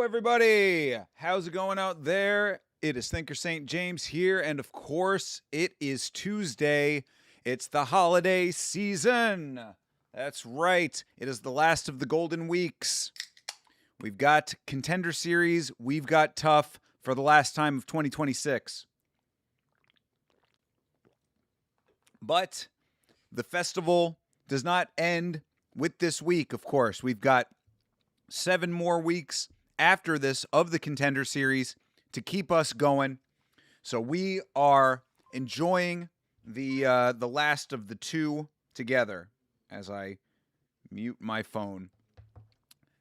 Everybody. How's it going out there? It is Thinker St. James here, and of course, it is Tuesday. It's the holiday season. That's right. It is the last of the golden weeks. We've got Contender Series. We've got TUF for the last time of 2026. But the festival does not end with this week, of course. We've got 7 more weeks after this of the Contender Series to keep us going. So we are enjoying the last of the 2 together as I mute my phone.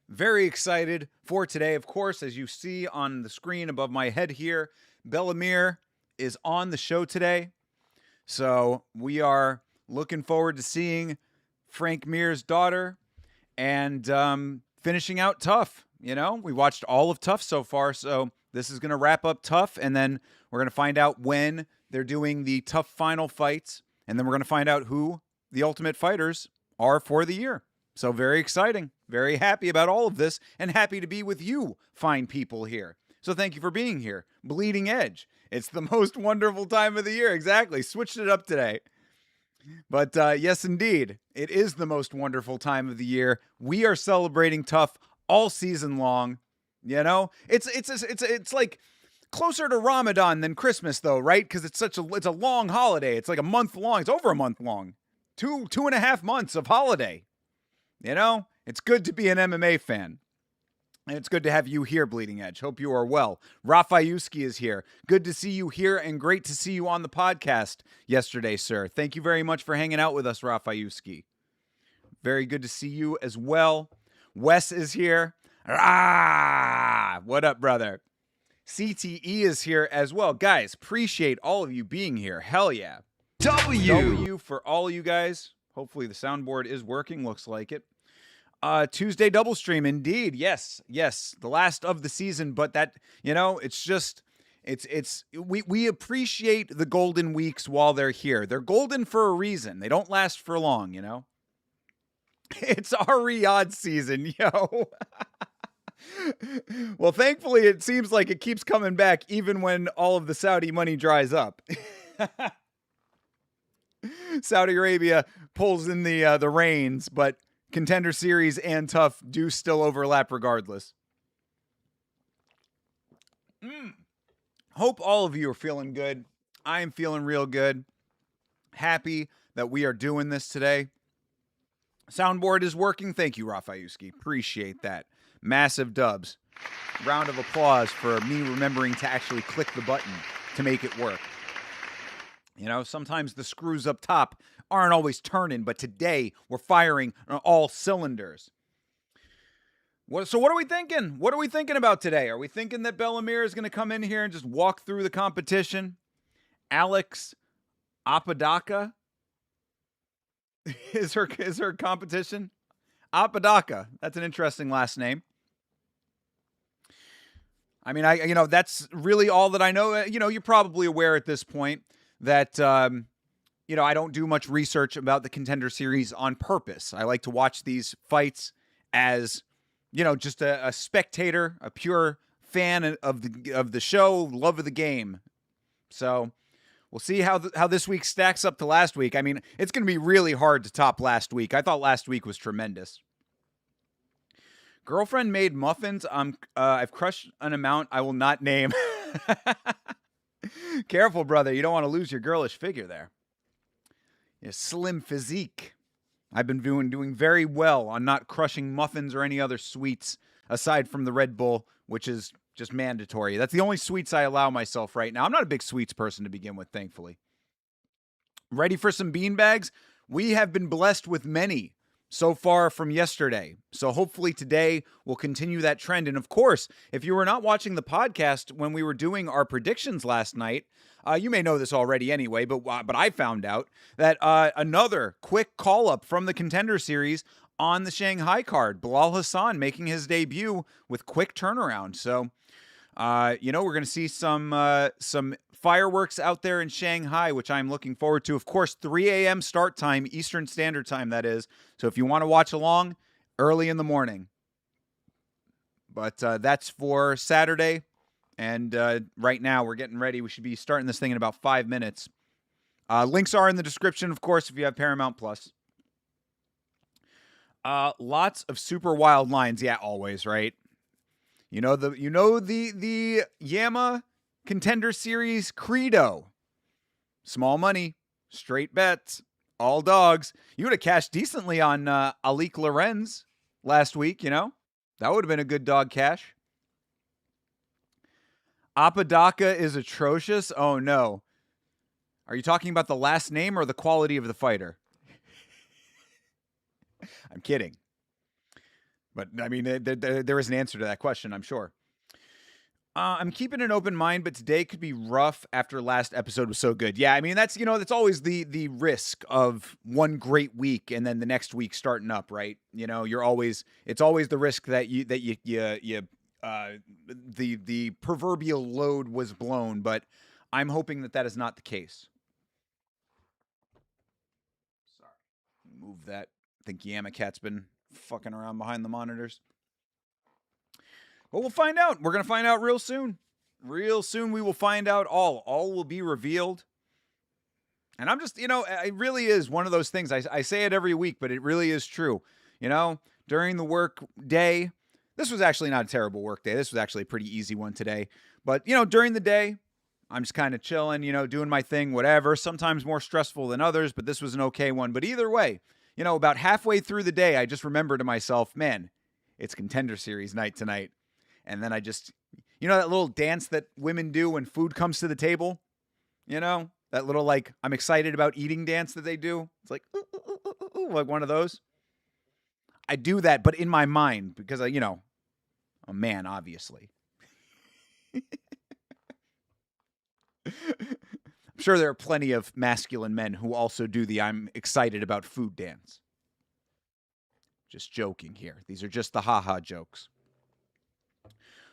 Very excited for today. Of course, as you see on the screen above my head here, Bellemere is on the show today. So we are looking forward to seeing Frank Mir's daughter and finishing out TUF. You know, we watched all of TUF so far, so this is going to wrap up TUF, and then we're going to find out when they're doing the TUF final fights, and then we're going to find out who the Ultimate Fighters are for the year. So very exciting. Very happy about all of this, and happy to be with you, fine people here. So thank you for being here. Bleeding Edge. It's the most wonderful time of the year. Exactly. Switched it up today. But yes, indeed, it is the most wonderful time of the year. We are celebrating TUF all season long. You know, it's like closer to Ramadan than Christmas, though, right? Because it's a long holiday. It's like a month long. It's over a month long. 2.5 months of holiday. You know, it's good to be an MMA fan. And it's good to have you here, Bleeding Edge. Hope you are well. Rafayuski is here. Good to see you here and great to see you on the podcast yesterday, sir. Thank you very much for hanging out with us, Rafayuski. Very good to see you as well. Wes is here. Ah, what up, brother? CTE is here as well. Guys, appreciate all of you being here. Hell yeah. W for all of you guys. Hopefully the soundboard is working. Looks like it. Tuesday double stream, indeed. Yes. The last of the season, but that, you know, we appreciate the golden weeks while they're here. They're golden for a reason. They don't last for long, you know? It's our Riyadh season, yo. Well, thankfully, it seems like it keeps coming back even when all of the Saudi money dries up. Saudi Arabia pulls in the reins, but Contender Series and TUF do still overlap regardless. Hope all of you are feeling good. I am feeling real good. Happy that we are doing this today. Soundboard is working. Thank you, Rafayuski. Appreciate that. Massive dubs. Round of applause for me remembering to actually click the button to make it work. You know, sometimes the screws up top aren't always turning, but today we're firing on all cylinders. So what are we thinking? What are we thinking about today? Are we thinking that Bellemere is going to come in here and just walk through the competition? Alex Apodaca is her competition? Apodaca. That's an interesting last name. I mean, that's really all that I know. You know, you're probably aware at this point that, I don't do much research about the Contender Series on purpose. I like to watch these fights as, just a spectator, a pure fan of the show, love of the game. So we'll see how this week stacks up to last week. I mean, it's going to be really hard to top last week. I thought last week was tremendous. Girlfriend made muffins. I've crushed an amount I will not name. Careful, brother. You don't want to lose your girlish figure there. Your slim physique. I've been doing very well on not crushing muffins or any other sweets aside from the Red Bull, which is just mandatory. That's the only sweets I allow myself right now. I'm not a big sweets person to begin with, thankfully. Ready for some beanbags? We have been blessed with many so far from yesterday. So hopefully today we'll continue that trend. And of course, if you were not watching the podcast when we were doing our predictions last night, you may know this already anyway, but I found out that another quick call-up from the Contender Series on the Shanghai card. Bilal Hassan making his debut with quick turnaround. So, we're going to see some fireworks out there in Shanghai, which I'm looking forward to. Of course, 3 a.m. start time, Eastern Standard Time, that is. So if you want to watch along, early in the morning. But that's for Saturday. And right now we're getting ready. We should be starting this thing in about 5 minutes. Links are in the description, of course, if you have Paramount Plus. Lots of super wild lines. Yeah, always, right? You know the Yama Contender Series credo. Small money, straight bets, all dogs. You would have cashed decently on Alik Lorenz last week, you know? That would have been a good dog cash. Apodaca is atrocious? Oh, no. Are you talking about the last name or the quality of the fighter? I'm kidding. But, I mean, there is an answer to that question, I'm sure. I'm keeping an open mind, but today could be rough after last episode was so good. Yeah, I mean, that's always the risk of one great week and then the next week starting up, right? You know, it's always the risk that the proverbial load was blown, but I'm hoping that is not the case. Sorry. Move that. I think Yamacat's been fucking around behind the monitors. But we'll find out. We're going to find out real soon. Real soon we will find out all. All will be revealed. And I'm just, it really is one of those things. I say it every week, but it really is true. You know, during the work day, this was actually not a terrible work day. This was actually a pretty easy one today. But, during the day, I'm just kind of chilling, doing my thing, whatever. Sometimes more stressful than others, but this was an okay one. But either way, about halfway through the day, I just remember to myself, man, it's Contender Series night tonight. And then I just, that little dance that women do when food comes to the table? That little, like, I'm excited about eating dance that they do? It's like, ooh, ooh, ooh, ooh, ooh, like one of those. I do that, but in my mind, because, I'm a man, obviously. I'm sure there are plenty of masculine men who also do the I'm excited about food dance. Just joking here. These are just the ha-ha jokes.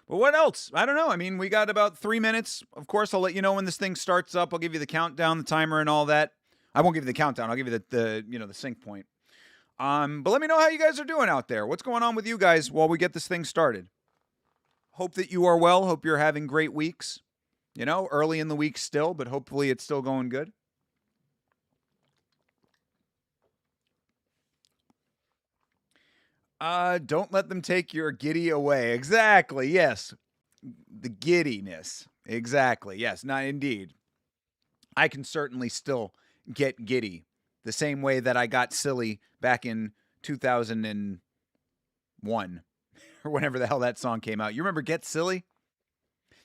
But what else? I don't know. I mean, we got about 3 minutes. Of course, I'll let you know when this thing starts up. I'll give you the countdown, the timer, and all that. I won't give you the countdown. I'll give you the sync point. But let me know how you guys are doing out there. What's going on with you guys while we get this thing started? Hope that you are well. Hope you're having great weeks. Early in the week still, but hopefully it's still going good. Don't let them take your giddy away. Exactly. Yes. The giddiness. Exactly. Yes. Not indeed. I can certainly still get giddy the same way that I got silly back in 2001 or whenever the hell that song came out. You remember Get Silly?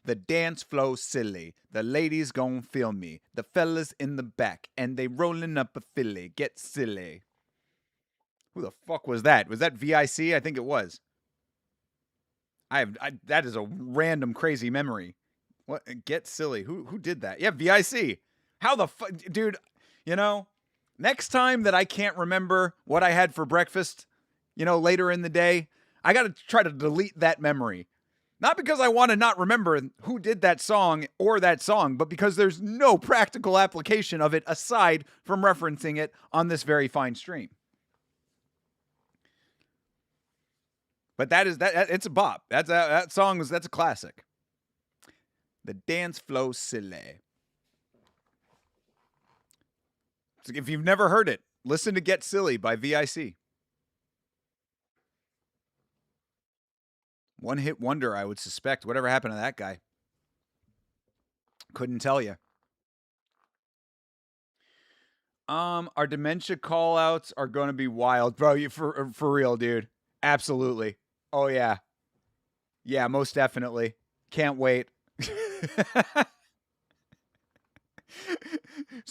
The dance flow silly. The ladies gon' feel me. The fellas in the back and they rolling up a filly. Get silly. Who the fuck was that? Was that VIC? I think it was. That is a random crazy memory. What? Get Silly. Who did that? Yeah, VIC. How the fuck, dude? Next time that I can't remember what I had for breakfast, later in the day, I got to try to delete that memory. Not because I want to not remember who did that song or that song, but because there's no practical application of it aside from referencing it on this very fine stream. But it's a bop. That's a classic. The dance flow silly. So if you've never heard it, listen to Get Silly by VIC. One hit wonder, I would suspect. Whatever happened to that guy? Couldn't tell you. Our dementia call-outs are going to be wild. Bro, you for real, dude. Absolutely. Oh, yeah. Yeah, most definitely. Can't wait. It's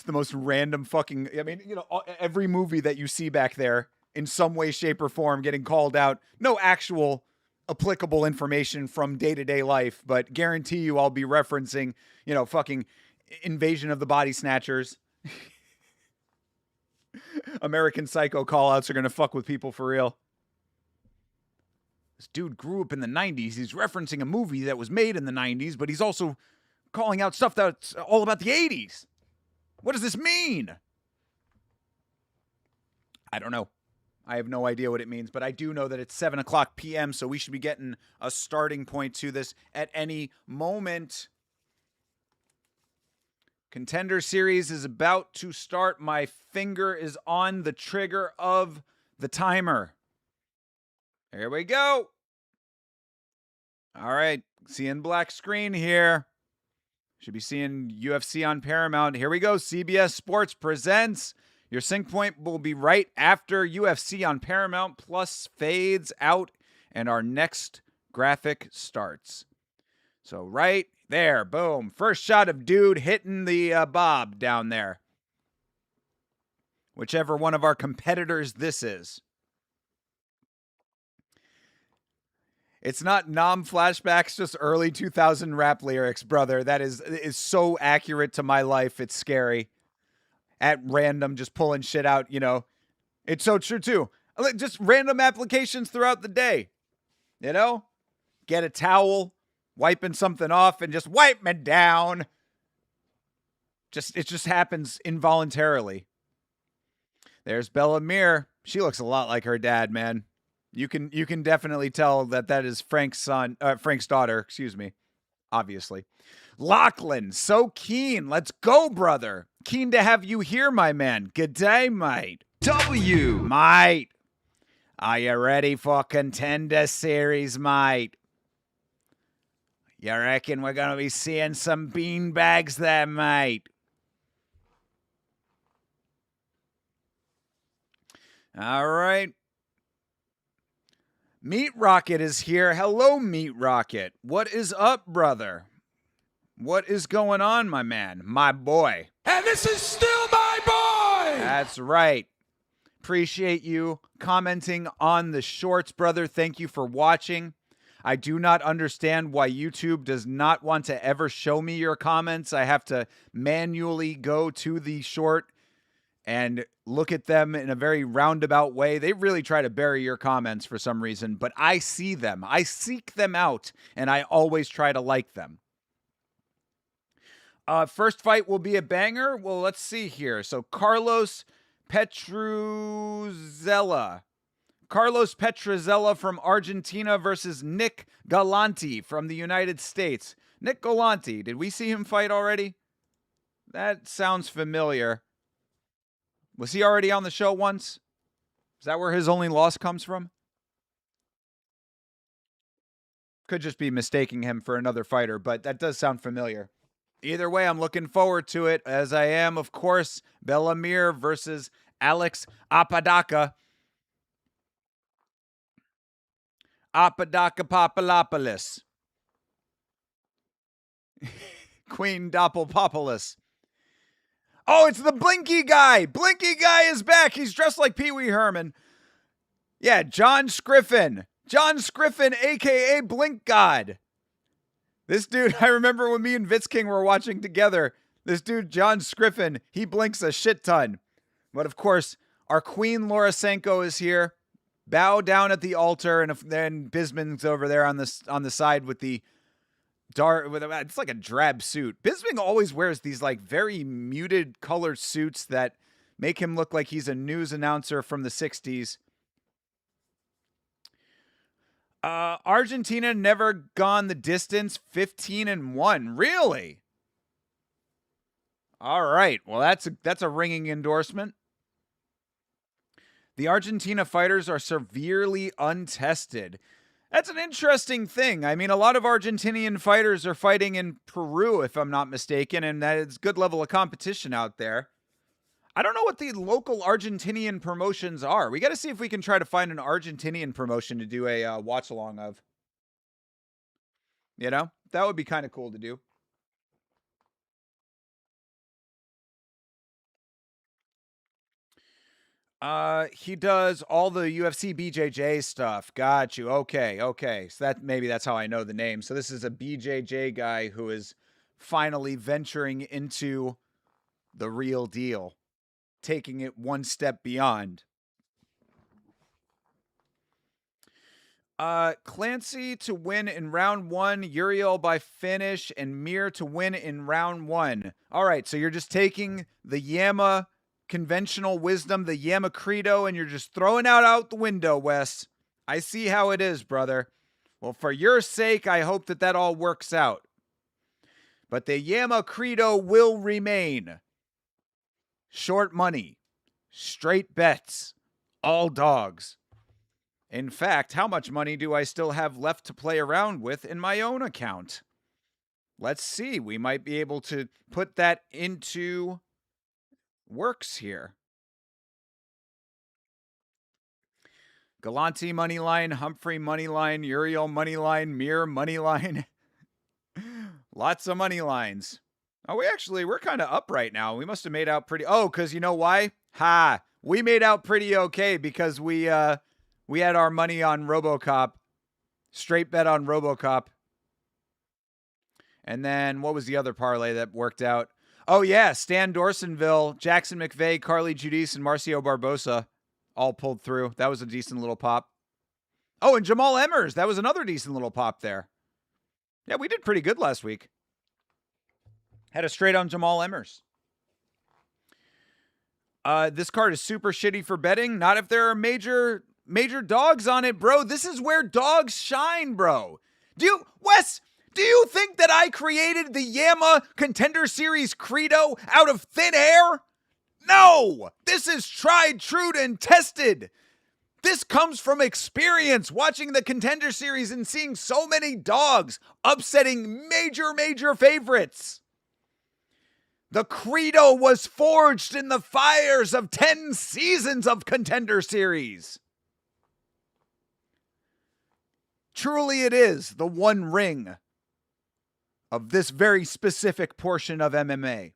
the most random fucking... I mean, every movie that you see back there in some way, shape, or form getting called out. No actual applicable information from day-to-day life, but guarantee you I'll be referencing, fucking Invasion of the Body Snatchers. American Psycho call-outs are going to fuck with people for real. This dude grew up in the 90s. He's referencing a movie that was made in the 90s, but he's also calling out stuff that's all about the 80s. What does this mean? I don't know. I have no idea what it means, but I do know that it's 7 o'clock p.m., so we should be getting a starting point to this at any moment. Contender Series is about to start. My finger is on the trigger of the timer. Here we go. All right, seeing black screen here. Should be seeing UFC on Paramount. Here we go. CBS Sports presents. Your sync point will be right after UFC on Paramount, plus fades out, and our next graphic starts. So right there, boom. First shot of dude hitting the bob down there. Whichever one of our competitors this is. It's not Nam flashbacks, just early 2000 rap lyrics, brother. That is so accurate to my life. It's scary. At random, just pulling shit out, you know. It's so true, too. Just random applications throughout the day. You know? Get a towel, wiping something off, and just wipe me down. It just happens involuntarily. There's Bella Mir. She looks a lot like her dad, man. You can definitely tell that is Frank's daughter, excuse me, obviously. Lachlan, so keen. Let's go, brother. Keen to have you here, my man. Good day, mate. Mate. Are you ready for Contender Series, mate? You reckon we're going to be seeing some beanbags there, mate? All right. Meat Rocket is here. Hello, Meat Rocket. What is up, brother? What is going on, my man? My boy. And this is still my boy! That's right. Appreciate you commenting on the shorts, brother. Thank you for watching. I do not understand why YouTube does not want to ever show me your comments. I have to manually go to the short and look at them in a very roundabout way. They really try to bury your comments for some reason, but I see them. I seek them out, and I always try to like them. First fight will be a banger. Well, let's see here. So Carlos Petruzella from Argentina versus Nick Galanti from the United States. Nick Galanti, did we see him fight already? That sounds familiar. Was he already on the show once? Is that where his only loss comes from? Could just be mistaking him for another fighter, but that does sound familiar. Either way, I'm looking forward to it, as I am, of course, Bella Mir versus Alex Apodaca. Apodaca Papalopoulos. Queen Doppelpopoulos. Oh, it's the Blinky guy. Blinky guy is back. He's dressed like Pee Wee Herman. Yeah, John Scriffin. John Scriffin, a.k.a. Blink God. This dude, I remember when me and Vitz King were watching together. This dude, John Scriffin, he blinks a shit ton. But of course, our Queen Laura Senko is here. Bow down at the altar, and then Bisping's over there on the side with the dark. It's like a drab suit. Bisping always wears these like very muted colored suits that make him look like he's a news announcer from the 60s. Argentina never gone the distance, 15-1. Really? All right. Well, that's a ringing endorsement. The Argentina fighters are severely untested. That's an interesting thing. I mean, a lot of Argentinian fighters are fighting in Peru, if I'm not mistaken, and that is a good level of competition out there. I don't know what the local Argentinian promotions are. We got to see if we can try to find an Argentinian promotion to do a watch-along of. You know? That would be kind of cool to do. He does all the UFC BJJ stuff. Got you. Okay. So that's how I know the name. So this is a BJJ guy who is finally venturing into the real deal, taking it one step beyond. Clancy to win in round 1, Uriel by finish, and Mir to win in round 1. All right, so you're just taking the Yama conventional wisdom, the Yama Credo, and you're just throwing it out the window, Wes. I see how it is, brother. Well, for your sake, I hope that all works out. But the Yama Credo will remain. Short money, straight bets, all dogs. In fact, how much money do I still have left to play around with in my own account? Let's see. We might be able to put that into works here. Galante moneyline, Humphrey moneyline, Uriel moneyline, Mir moneyline. Lots of money lines. Oh, we're kind of up right now. We must have made out pretty. Oh, because you know why? We made out pretty okay because we had our money on RoboCop. Straight bet on RoboCop. And then what was the other parlay that worked out? Oh, yeah. Stan Dorsonville, Jackson McVeigh, Carly Giudice, and Marcio Barbosa all pulled through. That was a decent little pop. Oh, and Jamal Emmers. That was another decent little pop there. Yeah, we did pretty good last week. Had a straight on Jamal Emmers. This card is super shitty for betting. Not if there are major dogs on it, bro. This is where dogs shine, bro. Wes, do you think that I created the Yama Contender Series Credo out of thin air? No! This is tried, true, and tested. This comes from experience, watching the Contender Series and seeing so many dogs upsetting major favorites. The Credo was forged in the fires of 10 seasons of Contender Series. Truly it is the one ring of this very specific portion of MMA.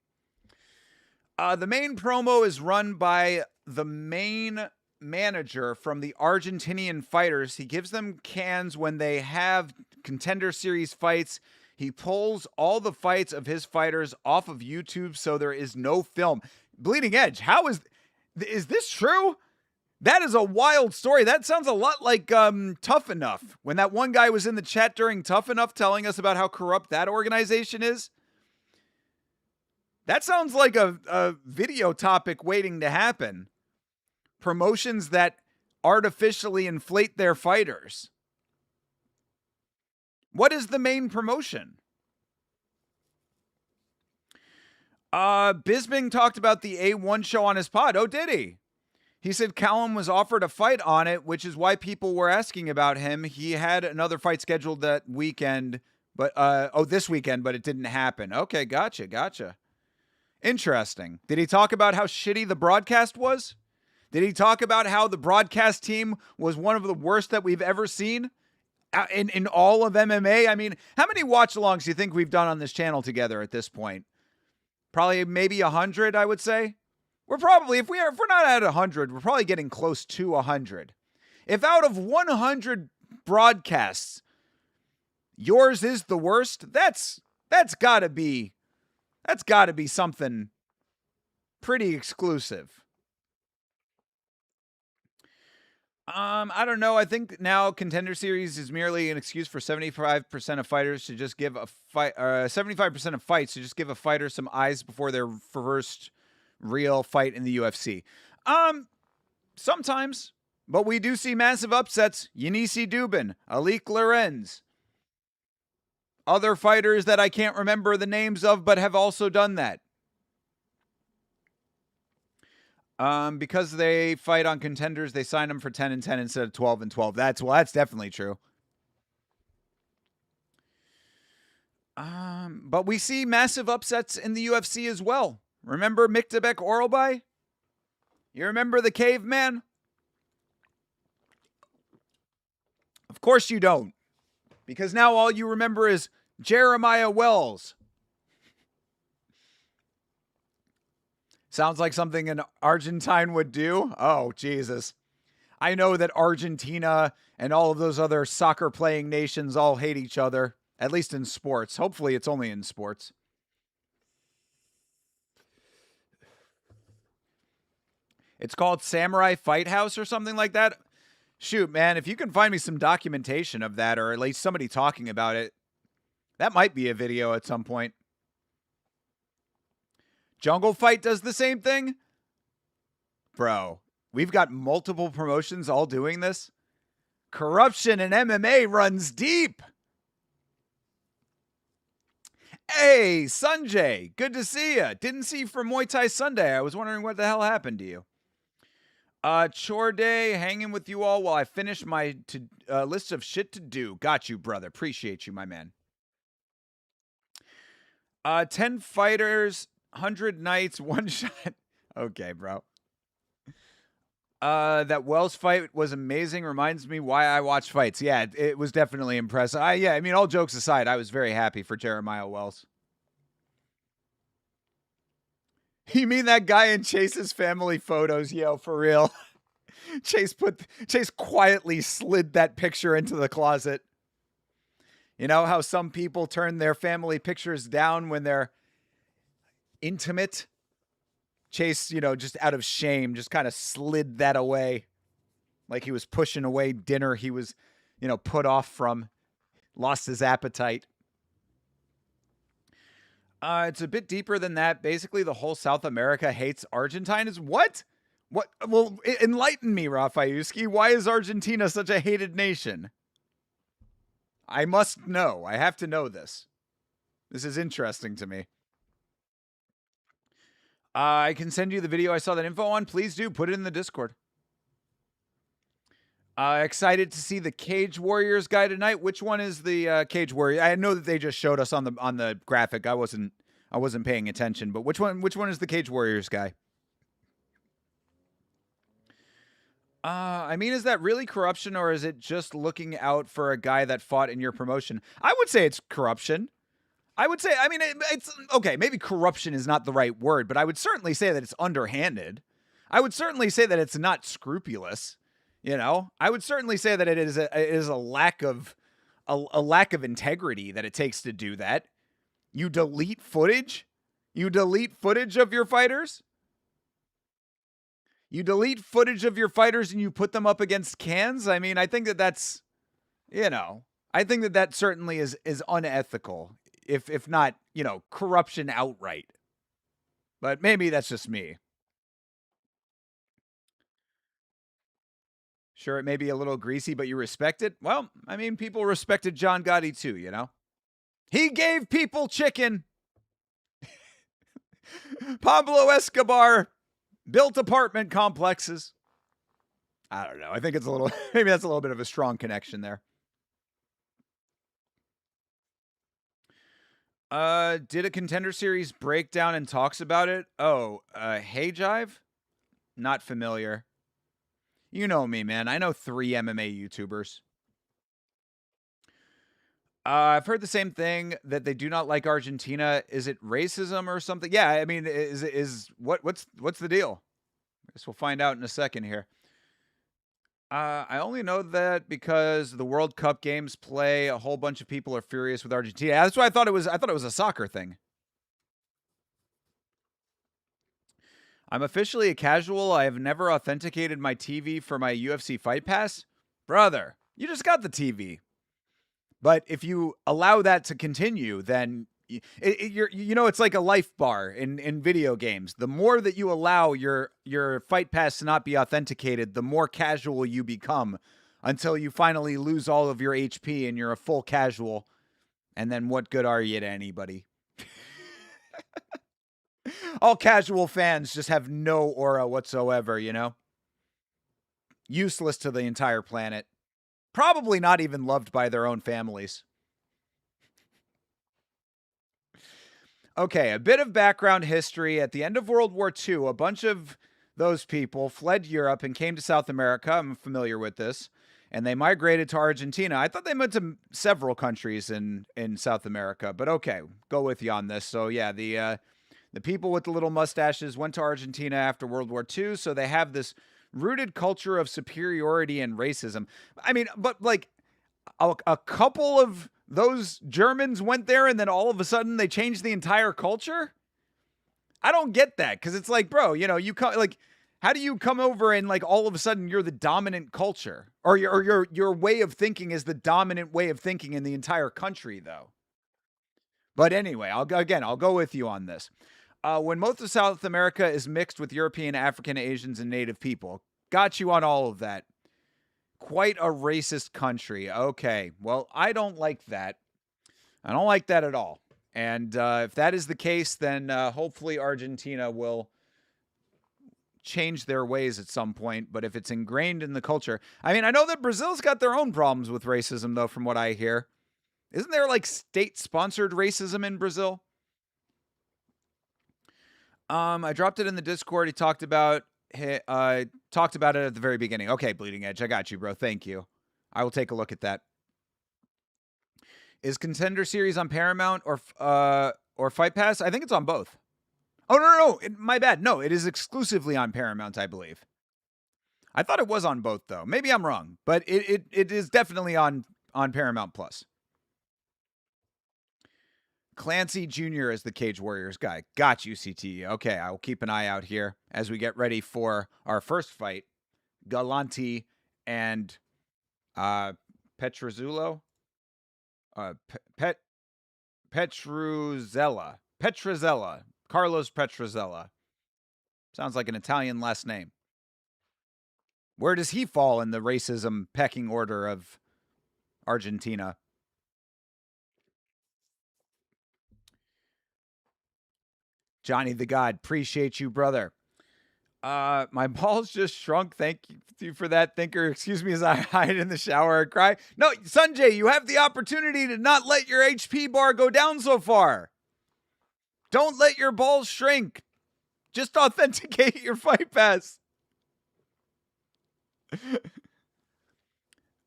The main promo is run by the main manager from the Argentinian fighters. He gives them cans when they have Contender Series fights. He pulls all the fights of his fighters off of YouTube so there is no film. Bleeding Edge, is this true? That is a wild story. That sounds a lot like Tough Enough. When that one guy was in the chat during Tough Enough telling us about how corrupt that organization is. That sounds like a video topic waiting to happen. Promotions that artificially inflate their fighters. What is the main promotion? Bisping talked about the A1 show on his pod. Oh, did he? He said Callum was offered a fight on it, which is why people were asking about him. He had another fight scheduled that weekend, but this weekend, but it didn't happen. Okay, gotcha. Interesting. Did he talk about how shitty the broadcast was? Did he talk about how the broadcast team was one of the worst that we've ever seen in all of MMA? I mean, how many watch-alongs do you think we've done on this channel together at this point? Probably maybe 100, I would say. We're probably, if we're not at 100, we're probably getting close to 100. If out of 100 broadcasts, yours is the worst, that's gotta be something pretty exclusive. I don't know. I think now Contender Series is merely an excuse for 75% of fighters to just give a fight, 75% of fights to just give a fighter some eyes before their first real fight in the UFC. Sometimes, but we do see massive upsets. Yanisi Dubin, Alik Lorenz, other fighters that I can't remember the names of, but have also done that. Because they fight on contenders, they sign them for 10 and 10 instead of 12 and 12. That's definitely true. But we see massive upsets in the UFC as well. Remember Miktabek Oralbai? You remember the caveman? Of course you don't. Because now all you remember is Jeremiah Wells. Sounds like something an Argentine would do. Oh, Jesus. I know that Argentina and all of those other soccer-playing nations all hate each other, at least in sports. Hopefully it's only in sports. It's called Samurai Fight House or something like that. Shoot, man, if you can find me some documentation of that, or at least somebody talking about it, that might be a video at some point. Jungle Fight does the same thing. Bro, we've got multiple promotions all doing this. Corruption in MMA runs deep. Hey, Sanjay, good to see you. Didn't see you for Muay Thai Sunday. I was wondering what the hell happened to you. Chore day, hanging with you all while I finish my list of shit to do. Got you, brother. Appreciate you, my man. 10 fighters, 100 nights, one shot. Okay, bro. That Wells fight was amazing. Reminds me why I watch fights. Yeah, it was definitely impressive. I mean, all jokes aside, I was very happy for Jeremiah Wells. You mean that guy in Chase's family photos? Yo, for real. Chase quietly slid that picture into the closet. You know how some people turn their family pictures down when they're intimate? Chase, just out of shame, just kind of slid that away. Like he was pushing away dinner he was, put off from. Lost his appetite. It's a bit deeper than that. Basically, the whole South America hates Argentine. Is what? What? Well, enlighten me, Rafayuski. Why is Argentina such a hated nation? I must know. I have to know this. This is interesting to me. I can send you the video I saw that info on. Please do. Put it in the Discord. Excited to see the Cage Warriors guy tonight. Which one is the Cage Warrior? I know that they just showed us on the graphic. I wasn't paying attention, but which one is the Cage Warriors guy? I mean, is that really corruption, or is it just looking out for a guy that fought in your promotion? I would say it's corruption. I would say, I mean, it's okay. Maybe corruption is not the right word, but I would certainly say that it's underhanded. I would certainly say that it's not scrupulous. I would certainly say that it is a lack of integrity that it takes to do that. You delete footage. You delete footage of your fighters. You delete footage of your fighters and you put them up against cans. I mean, I think that's, I think that certainly is unethical. If not, corruption outright. But maybe that's just me. Sure, it may be a little greasy, but you respect it? Well, I mean, people respected John Gotti too, He gave people chicken. Pablo Escobar built apartment complexes. I don't know. I think it's maybe that's a little bit of a strong connection there. Did a Contender series breakdown and talks about it? Oh, Hey Jive? Not familiar. You know me, man. I know 3 MMA YouTubers. I've heard the same thing, that they do not like Argentina. Is it racism or something? Yeah, I mean, what's the deal? I guess we'll find out in a second here. I only know that because the World Cup games play, a whole bunch of people are furious with Argentina. That's why I thought it was a soccer thing. I'm officially a casual. I have never authenticated my TV for my UFC Fight Pass. Brother, you just got the TV. But if you allow that to continue, then it's like a life bar in video games. The more that you allow your Fight Pass to not be authenticated, the more casual you become, until you finally lose all of your HP and you're a full casual. And then what good are you to anybody? All casual fans just have no aura whatsoever, Useless to the entire planet. Probably not even loved by their own families. Okay, a bit of background history. At the end of World War II, a bunch of those people fled Europe and came to South America. I'm familiar with this. And they migrated to Argentina. I thought they went to several countries in South America, but okay, go with you on this. So yeah, the people with the little mustaches went to Argentina after World War II, so they have this rooted culture of superiority and racism. I mean, but like a couple of those Germans went there and then all of a sudden they changed the entire culture? I don't get that, because it's like, bro, how do you come over and like all of a sudden you're the dominant culture, or your way of thinking is the dominant way of thinking in the entire country, though? But anyway, I'll go with you on this. When most of South America is mixed with European, African, Asians, and Native people. Got you on all of that. Quite a racist country. Okay, well, I don't like that. I don't like that at all. And if that is the case, then hopefully Argentina will change their ways at some point. But if it's ingrained in the culture, I mean, I know that Brazil's got their own problems with racism, though, from what I hear. Isn't there like state-sponsored racism in Brazil? I dropped it in the Discord. He talked about it at the very beginning. Okay, Bleeding Edge, I got you, bro. Thank you. I will take a look at that. Is Contender series on Paramount or Fight Pass? I think it's on both. Oh, no. My bad. No, it is exclusively on Paramount, I believe. I thought it was on both, though. Maybe I'm wrong, but it is definitely on Paramount Plus. Clancy Jr. is the Cage Warriors guy. Got you, CT. Okay, I will keep an eye out here as we get ready for our first fight. Galanti and Petruzzello. Petruzella. Carlos Petruzella. Sounds like an Italian last name. Where does he fall in the racism pecking order of Argentina? Johnny the God, appreciate you, brother. My balls just shrunk. Thank you for that, Thinker. Excuse me as I hide in the shower and cry. No, Sanjay, you have the opportunity to not let your HP bar go down so far. Don't let your balls shrink. Just authenticate your Fight Pass.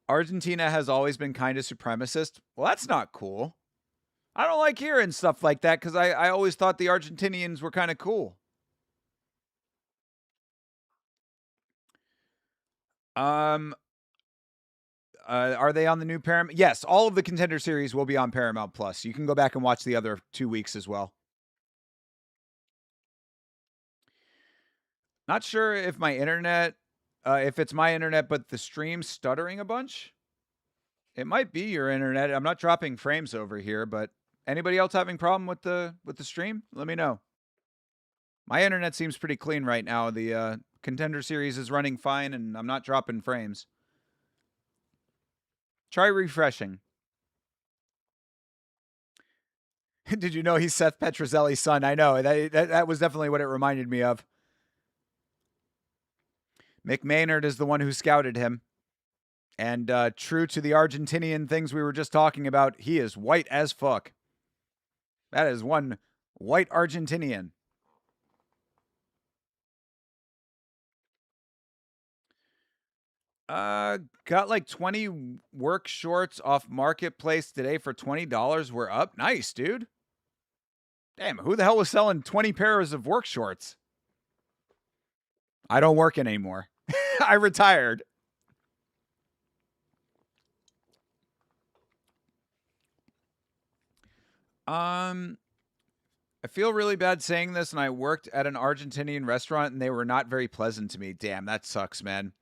Argentina has always been kind of supremacist. Well, that's not cool. I don't like hearing stuff like that because I always thought the Argentinians were kind of cool. Are they on the new Paramount? Yes, all of the Contender series will be on Paramount Plus. You can go back and watch the other 2 weeks as well. Not sure if my internet, if it's my internet, but the stream's stuttering a bunch. It might be your internet. I'm not dropping frames over here, but anybody else having problem with the stream? Let me know. My internet seems pretty clean right now. The Contender series is running fine, and I'm not dropping frames. Try refreshing. Did you know he's Seth Petruzzelli's son? I know. That was definitely what it reminded me of. Mick Maynard is the one who scouted him. And true to the Argentinian things we were just talking about, he is white as fuck. That is one white Argentinian. Got like 20 work shorts off Marketplace today for $20. We're up. Nice, dude. Damn, who the hell was selling 20 pairs of work shorts? I don't work anymore. I retired. I feel really bad saying this, and I worked at an Argentinian restaurant, and they were not very pleasant to me. Damn, that sucks, man.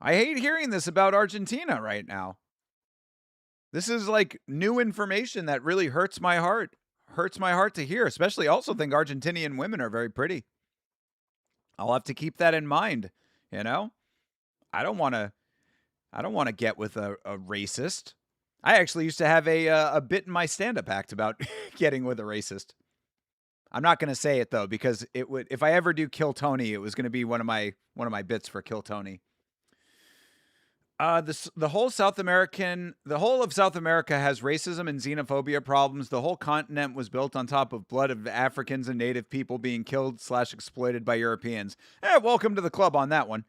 I hate hearing this about Argentina right now. This is like new information that really hurts my heart. Hurts my heart to hear, especially also think Argentinian women are very pretty. I'll have to keep that in mind, you know? I don't want to get with a racist. I actually used to have a bit in my stand-up act about getting with a racist. I'm not going to say it though, because it would, if I ever do Kill Tony, it was going to be one of my bits for Kill Tony. The whole of South America has racism and xenophobia problems. The whole continent was built on top of blood of Africans and native people being killed / exploited by Europeans. Welcome to the club on that one.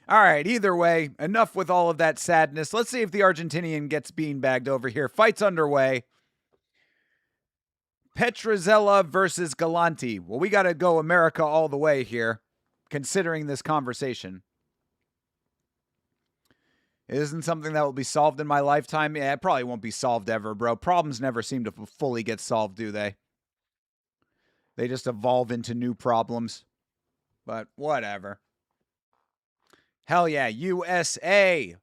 All right, either way, enough with all of that sadness. Let's see if the Argentinian gets beanbagged over here. Fight's underway. Petruzella versus Galanti. Well, we got to go America all the way here, considering this conversation. It isn't something that will be solved in my lifetime. Yeah, it probably won't be solved ever, bro. Problems never seem to fully get solved, do they? They just evolve into new problems. But whatever. Hell yeah, USA.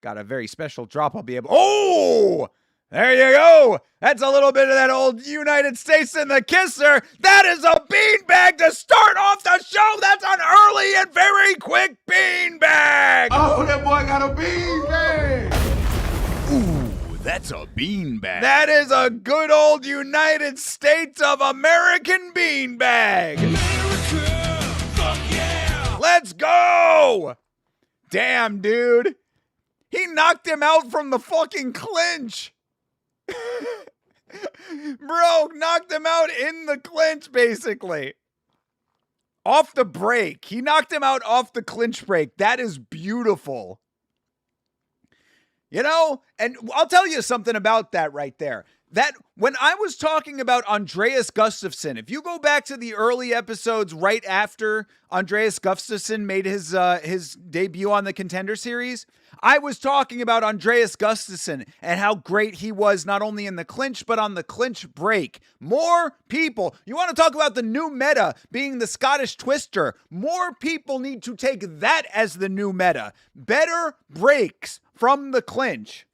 Got a very special drop I'll be able... Oh! There you go. That's a little bit of that old United States and the Kisser. That is a beanbag to start off the show. That's an early and very quick beanbag. Oh, that boy got a beanbag. Ooh, that's a beanbag. That is a good old United States of American beanbag. America, fuck yeah. Let's go. Damn, dude. He knocked him out from the fucking clinch. Bro, knocked him out in the clinch, basically. Off the break. He knocked him out off the clinch break. That is beautiful. You know, and I'll tell you something about that right there. That when I was talking about Andreas Gustafsson, if you go back to the early episodes right after Andreas Gustafsson made his debut on the Contender series, I was talking about Andreas Gustafsson and how great he was not only in the clinch, but on the clinch break. More people, you want to talk about the new meta being the Scottish Twister, more people need to take that as the new meta. Better breaks from the clinch.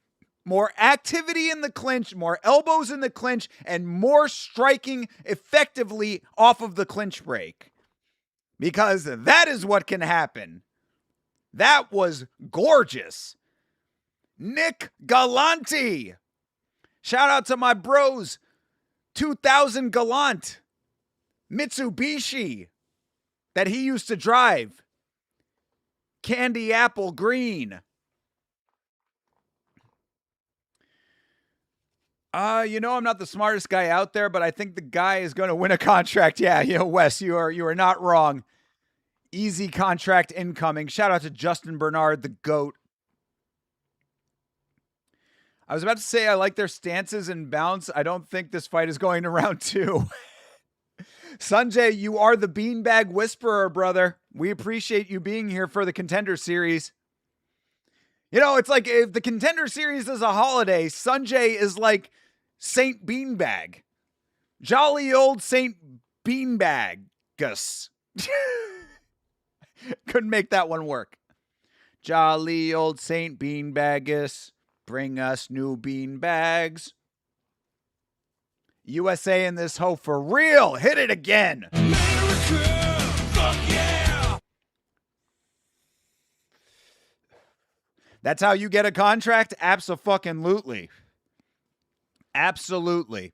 More activity in the clinch, more elbows in the clinch, and more striking effectively off of the clinch break. Because that is what can happen. That was gorgeous. Nick Galanti. Shout out to my bros. 2000 Galant. Mitsubishi. That he used to drive. Candy Apple Green. You know, I'm not the smartest guy out there, but I think the guy is going to win a contract. Yeah, Wes, you are not wrong. Easy contract incoming. Shout out to Justin Bernard, the GOAT. I was about to say I like their stances and bounce. I don't think this fight is going to round 2. Sanjay, you are the beanbag whisperer, brother. We appreciate you being here for the Contender series. You know, it's like if the Contender series is a holiday, Sanjay is like Saint Beanbag. Jolly old Saint Beanbagus. Couldn't make that one work. Jolly old Saint Beanbagus. Bring us new beanbags. USA in this hoe for real. Hit it again. America, fuck yeah. That's how you get a contract? Abso-fucking-lutely. Absolutely.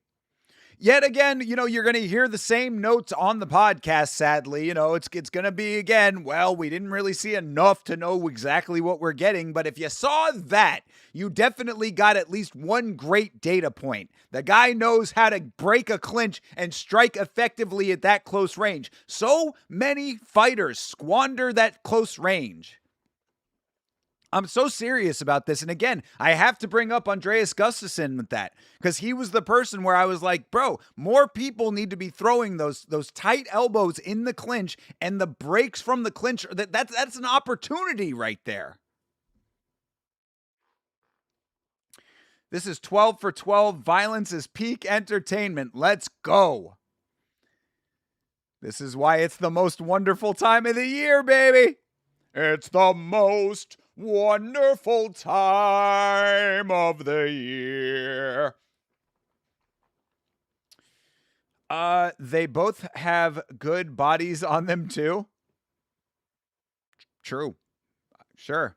Yet again, you know, you're going to hear the same notes on the podcast, sadly. You know, it's going to be, again, well, we didn't really see enough to know exactly what we're getting. But if you saw that, you definitely got at least one great data point. The guy knows how to break a clinch and strike effectively at that close range. So many fighters squander that close range. I'm so serious about this. And again, I have to bring up Andreas Gustafsson with that because he was the person where I was like, bro, more people need to be throwing those tight elbows in the clinch and the breaks from the clinch. That's an opportunity right there. This is 12 for 12. Violence is peak entertainment. Let's go. This is why it's the most wonderful time of the year, baby. It's the most wonderful time of the year. They both have good bodies on them too. True. Sure.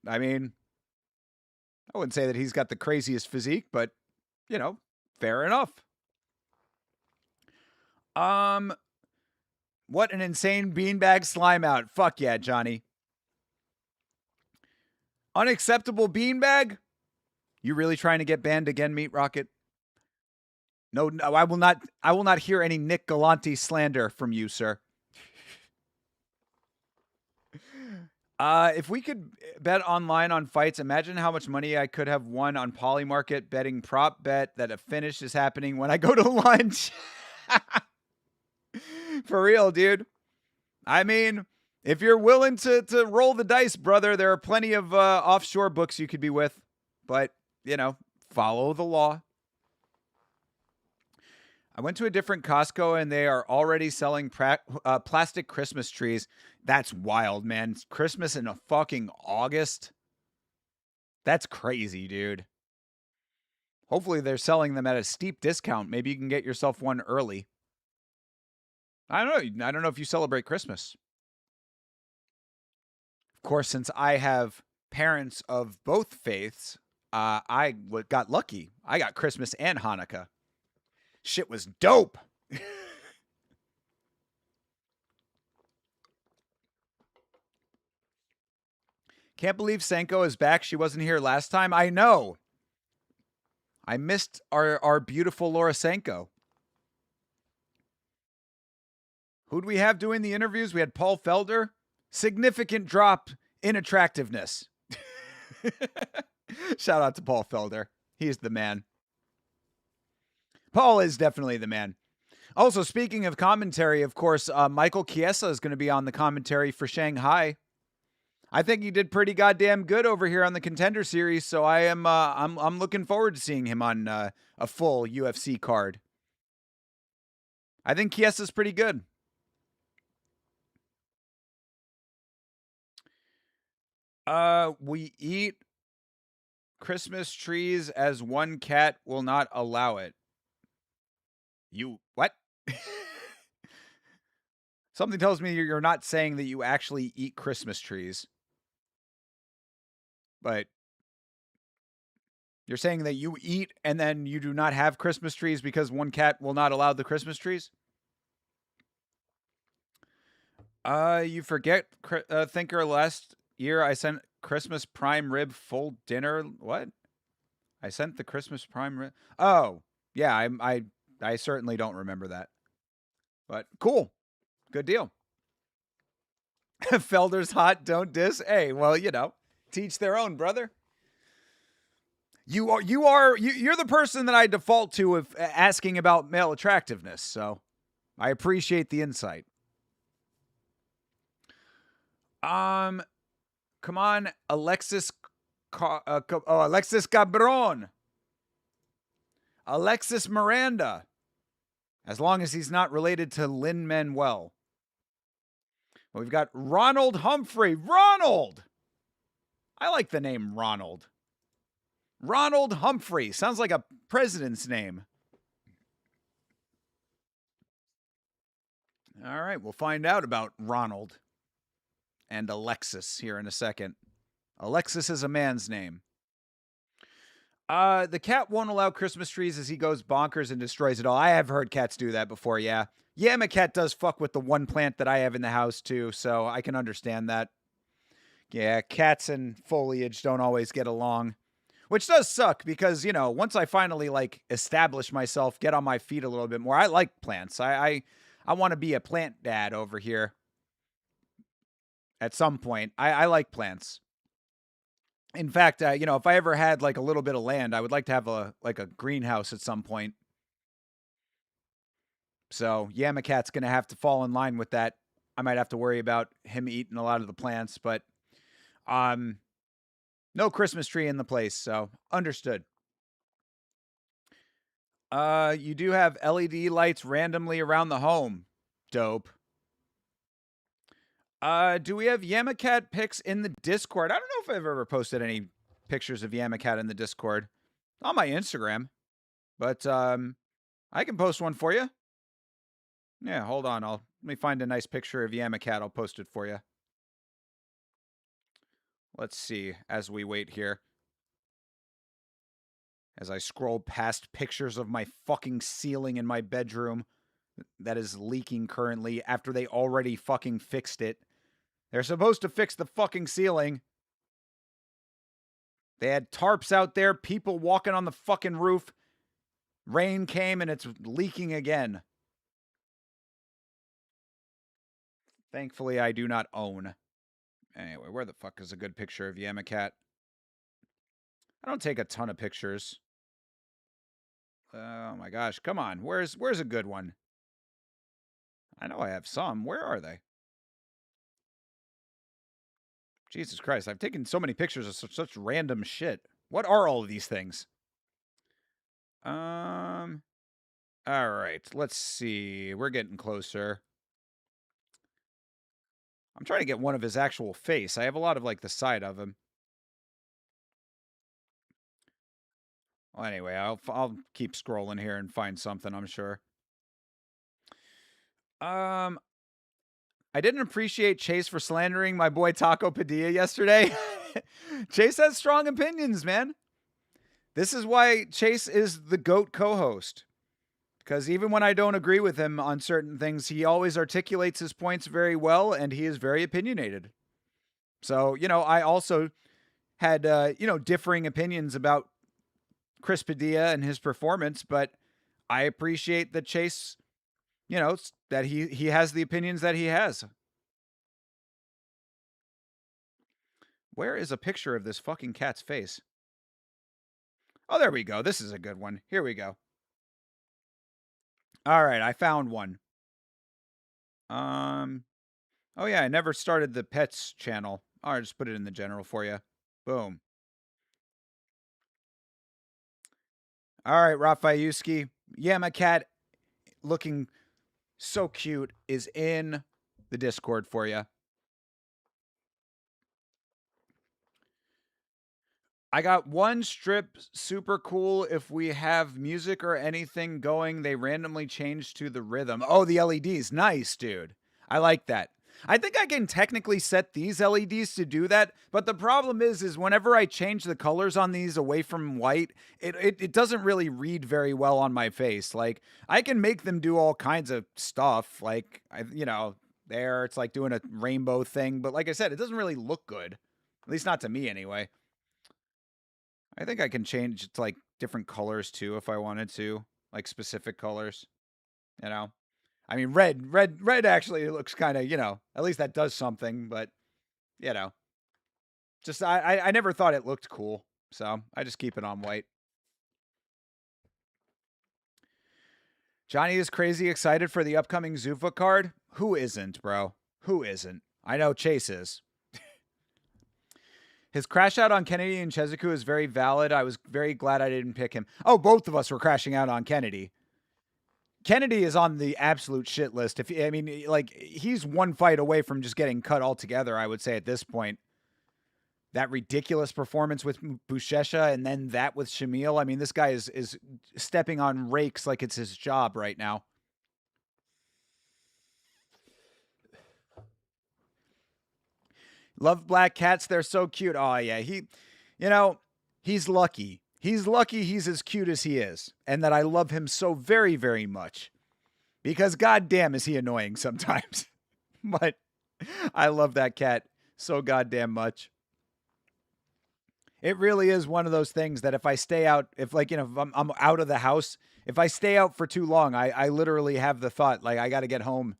I mean, I wouldn't say that he's got the craziest physique, but you know, fair enough. What an insane beanbag slime out. Fuck yeah, Johnny. Unacceptable beanbag? You really trying to get banned again, Meat Rocket? No, I will not hear any Nick Galanti slander from you, sir. If we could bet online on fights, imagine how much money I could have won on Polymarket betting prop bet that a finish is happening when I go to lunch. For real, dude. I mean, if you're willing to roll the dice, brother, there are plenty of offshore books you could be with. But, you know, follow the law. I went to a different Costco and they are already selling plastic Christmas trees. That's wild, man. It's Christmas in a fucking August. That's crazy, dude. Hopefully they're selling them at a steep discount. Maybe you can get yourself one early. I don't know. I don't know if you celebrate Christmas. Of course, since I have parents of both faiths, I got lucky. I got Christmas and Hanukkah. Shit was dope. Can't believe Senko is back. She wasn't here last time. I know. I missed our beautiful Laura Senko. Who'd we have doing the interviews? We had Paul Felder. Significant drop in attractiveness. Shout out to Paul Felder. He's the man. Paul is definitely the man. Also, speaking of commentary, of course, Michael Chiesa is going to be on the commentary for Shanghai. I think he did pretty goddamn good over here on the Contender series, so I'm looking forward to seeing him on a full UFC card. I think Chiesa's pretty good. We eat Christmas trees as one cat will not allow it. You what? Something tells me you're not saying that you actually eat Christmas trees. But you're saying that you eat and then you do not have Christmas trees because one cat will not allow the Christmas trees? You forget, Thinker, last year I sent Christmas prime rib full dinner. What? I sent the Christmas prime rib. Oh, yeah, I certainly don't remember that. But cool. Good deal. Felder's hot, don't diss. Hey, well, you know, teach their own, brother. You're the person that I default to if asking about male attractiveness, so I appreciate the insight. Come on, Alexis Cabron. Alexis Miranda. As long as he's not related to Lin-Manuel. Well, we've got Ronald Humphrey. Ronald! I like the name Ronald. Ronald Humphrey. Sounds like a president's name. All right, we'll find out about Ronald and Alexis here in a second. Alexis is a man's name. The cat won't allow Christmas trees as he goes bonkers and destroys it all. I have heard cats do that before, yeah. Yeah, my cat does fuck with the one plant that I have in the house, too, so I can understand that. Yeah, cats and foliage don't always get along. Which does suck because, you know, once I finally, like, establish myself, get on my feet a little bit more, I like plants. I want to be a plant dad over here. At some point. I like plants. In fact, you know, if I ever had like a little bit of land, I would like to have a greenhouse at some point. So Yamacat's going to have to fall in line with that. I might have to worry about him eating a lot of the plants, but no Christmas tree in the place, so understood. You do have LED lights randomly around the home. Dope. Do we have Yamacat pics in the Discord? I don't know if I've ever posted any pictures of Yamacat in the Discord. On my Instagram. But I can post one for you. Yeah, hold on. Let me find a nice picture of Yamacat. I'll post it for you. Let's see as we wait here. As I scroll past pictures of my fucking ceiling in my bedroom that is leaking currently after they already fucking fixed it. They're supposed to fix the fucking ceiling. They had tarps out there, people walking on the fucking roof. Rain came and it's leaking again. Thankfully, I do not own. Anyway, where the fuck is a good picture of Yamacat? I don't take a ton of pictures. Oh my gosh, come on. Where's a good one? I know I have some. Where are they? Jesus Christ, I've taken so many pictures of such random shit. What are all of these things? All right, let's see. We're getting closer. I'm trying to get one of his actual face. I have a lot of, like, the side of him. Well, anyway, I'll keep scrolling here and find something, I'm sure. I didn't appreciate Chase for slandering my boy Taco Padilla yesterday. Chase has strong opinions, man. This is why Chase is the GOAT co-host. Because even when I don't agree with him on certain things, he always articulates his points very well, and he is very opinionated. So, I also had, differing opinions about Chris Padilla and his performance, but I appreciate that Chase, that he has the opinions that he has. Where is a picture of this fucking cat's face? Oh, there we go. This is a good one. Here we go. All right, I found one. Oh yeah, I never started the pets channel. I'll just put it in the general for you. Boom. All right, Rafayuski. Yeah, my cat, looking so cute, is in the Discord for you. I got one strip super cool. If we have music or anything going, they randomly change to the rhythm. Oh, the LEDs. Nice, dude. I like that. I think I can technically set these LEDs to do that, but the problem is whenever I change the colors on these away from white, it doesn't really read very well on my face. Like, I can make them do all kinds of stuff, like, there, it's like doing a rainbow thing, but like I said, it doesn't really look good. At least not to me, anyway. I think I can change it to, like, different colors, too, if I wanted to. Like, specific colors, I mean, red actually looks kind of, at least that does something, but, just, I never thought it looked cool, so I just keep it on white. Johnny is crazy excited for the upcoming Zuffa card. Who isn't, bro? Who isn't? I know Chase is. His crash out on Kennedy and Chezuku is very valid. I was very glad I didn't pick him. Oh, both of us were crashing out on Kennedy. Kennedy is on the absolute shit list. He's one fight away from just getting cut altogether, I would say, at this point. That ridiculous performance with Buchecha and then that with Shamil. I mean, this guy is stepping on rakes like it's his job right now. Love black cats. They're so cute. Oh, yeah. He's lucky. He's lucky he's as cute as he is, and that I love him so very, very much. Because goddamn is he annoying sometimes. But I love that cat so goddamn much. It really is one of those things that if I stay out, if I'm out of the house, if I stay out for too long, I literally have the thought, like, I got to get home.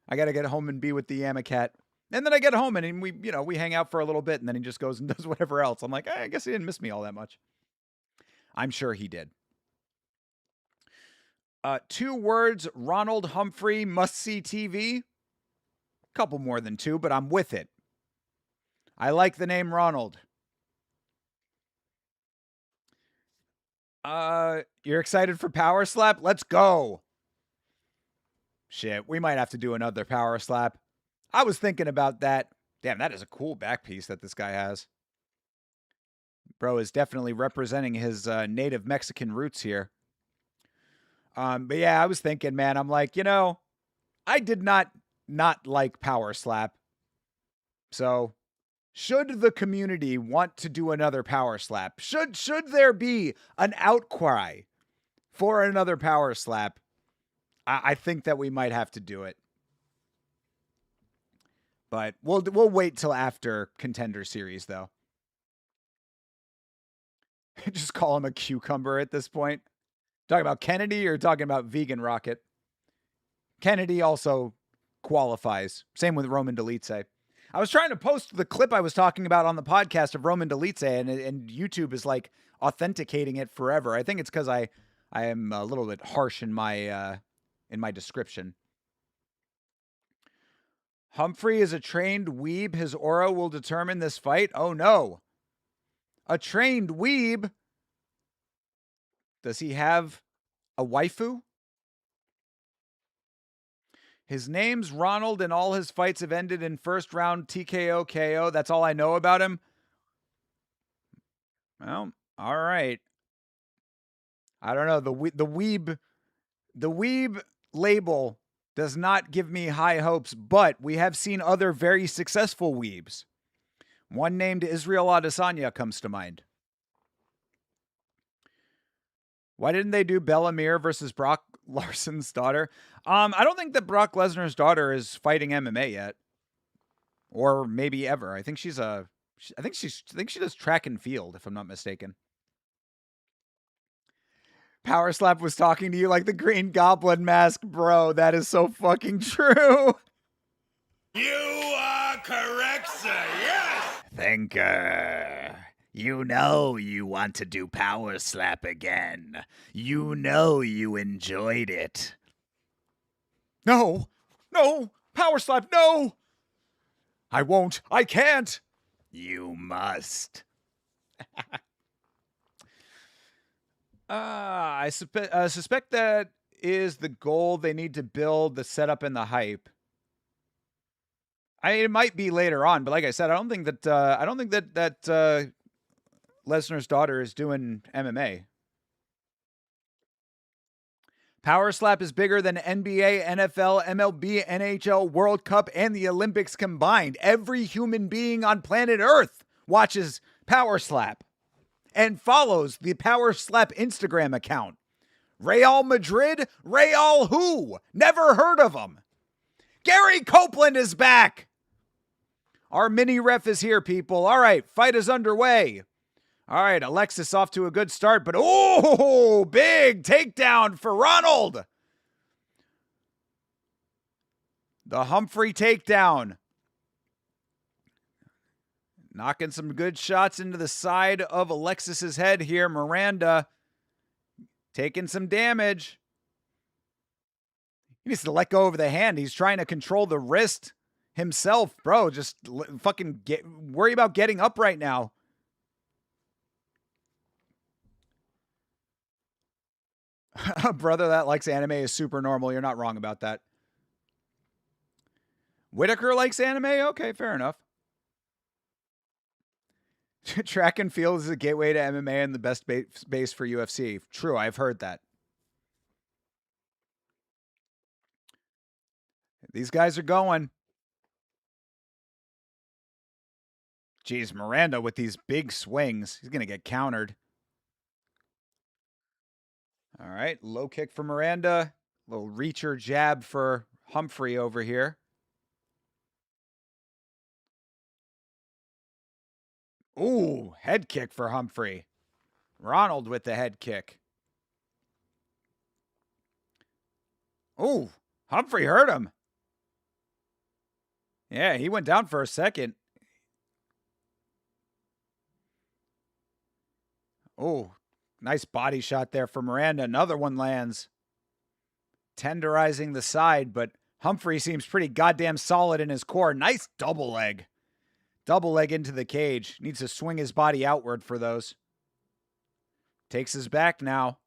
I got to get home and be with the Yama cat. And then I get home and we hang out for a little bit, and then he just goes and does whatever else. I'm like, I guess he didn't miss me all that much. I'm sure he did. 2 words, Ronald Humphrey, must-see TV. Couple more than 2, but I'm with it. I like the name Ronald. You're excited for Power Slap? Let's go. Shit, we might have to do another Power Slap. I was thinking about that. Damn, that is a cool back piece that this guy has. Bro is definitely representing his native Mexican roots here. But yeah, I was thinking, man, I'm like, I did not like Power Slap. So, should the community want to do another Power Slap? Should there be an outcry for another Power Slap? I think that we might have to do it. But we'll wait till after Contender series, though. Just call him a cucumber at this point. Talking about Kennedy or talking about Vegan Rocket? Kennedy also qualifies. Same with Roman Delice. I was trying to post the clip I was talking about on the podcast of Roman Delice, and YouTube is like authenticating it forever. I think it's because I am a little bit harsh in my description. Humphrey is a trained weeb. His aura will determine this fight. Oh no. A trained weeb? Does he have a waifu? His name's Ronald, and all his fights have ended in first round TKO KO. That's all I know about him. Well, all right. I don't know. The weeb label does not give me high hopes, but we have seen other very successful weebs. One named Israel Adesanya comes to mind. Why didn't they do Bellamere versus Brock Larson's daughter? I don't think that Brock Lesnar's daughter is fighting MMA yet, or maybe ever. I think she does track and field, if I'm not mistaken. Power Slap was talking to you like the Green Goblin mask, bro. That is so fucking true. You are correct, sir. Yes. Thinker. You know you want to do Power Slap again. You know you enjoyed it. No. Power Slap, no. I won't. I can't. You must. I suspect that is the goal they need to build, the setup and the hype. It might be later on, but like I said, I don't think that Lesnar's daughter is doing MMA. Power Slap is bigger than NBA, NFL, MLB, NHL, World Cup, and the Olympics combined. Every human being on planet Earth watches Power Slap and follows the Power Slap Instagram account. Real Madrid? Real who? Never heard of him. Gary Copeland is back. Our mini ref is here, people. All right, fight is underway. All right, Alexis off to a good start, but oh, big takedown for Ronald. The Humphrey takedown. Knocking some good shots into the side of Alexis's head here. Miranda taking some damage. He needs to let go of the hand. He's trying to control the wrist himself. Bro, just fucking worry about getting up right now. A brother that likes anime is super normal. You're not wrong about that. Whitaker likes anime? Okay, fair enough. Track and field is a gateway to MMA and the best base for UFC. True, I've heard that. These guys are going. Jeez, Miranda with these big swings. He's going to get countered. All right, low kick for Miranda. Little reacher jab for Humphrey over here. Ooh, head kick for Humphrey. Ronald with the head kick. Ooh, Humphrey hurt him. Yeah, he went down for a second. Oh, nice body shot there for Miranda. Another one lands. Tenderizing the side, but Humphrey seems pretty goddamn solid in his core. Nice double leg. Double leg into the cage. Needs to swing his body outward for those. Takes his back now.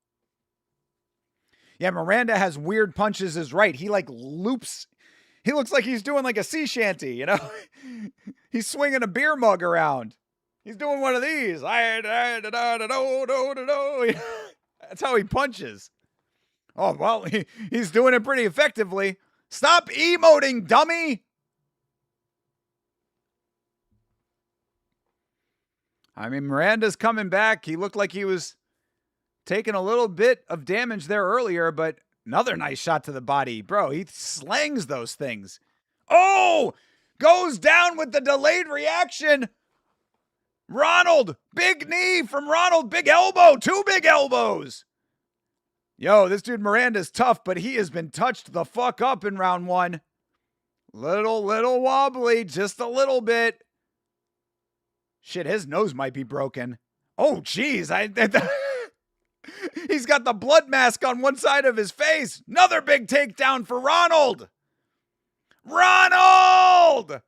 Yeah, Miranda has weird punches as right. He like loops. He looks like he's doing like a sea shanty, you know? He's swinging a beer mug around. He's doing one of these. That's how he punches. Oh, well, he's doing it pretty effectively. Stop emoting, dummy. I mean, Miranda's coming back. He looked like he was taking a little bit of damage there earlier, but another nice shot to the body. Bro, he slangs those things. Oh, goes down with the delayed reaction. Ronald, big knee from Ronald, big elbow, 2 big elbows. Yo, this dude Miranda's tough, but he has been touched the fuck up in round 1. Little wobbly, just a little bit. Shit, his nose might be broken. Oh, geez. He's got the blood mask on one side of his face. Another big takedown for Ronald. Ronald!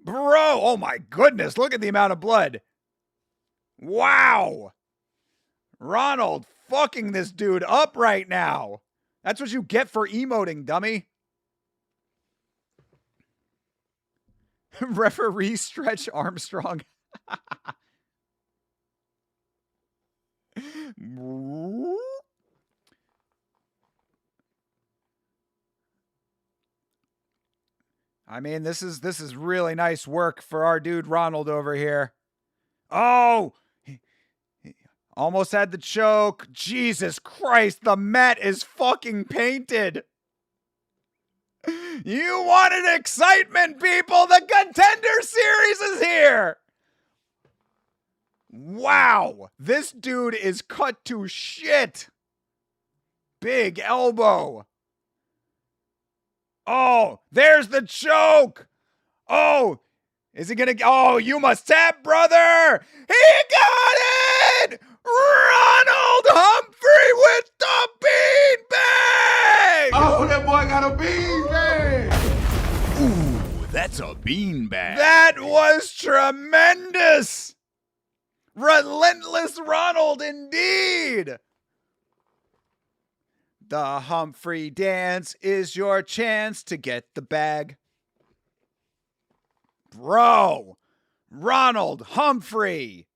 Bro, oh my goodness. Look at the amount of blood. Wow. Ronald fucking this dude up right now. That's what you get for emoting, dummy. Referee Stretch Armstrong. I mean, this is really nice work for our dude Ronald over here. Oh, he almost had the choke. Jesus Christ, the mat is fucking painted. You wanted excitement, people. The Contender Series is here. Wow, this dude is cut to shit. Big elbow. Oh, there's the choke. Oh, is he gonna? Oh, you must tap, brother. He got it. Ronald Humphrey with the beanbag. Oh, that boy got a beanbag. Ooh, that's a beanbag. That was tremendous. Relentless Ronald indeed. The Humphrey dance is your chance to get the bag. Bro, Ronald Humphrey.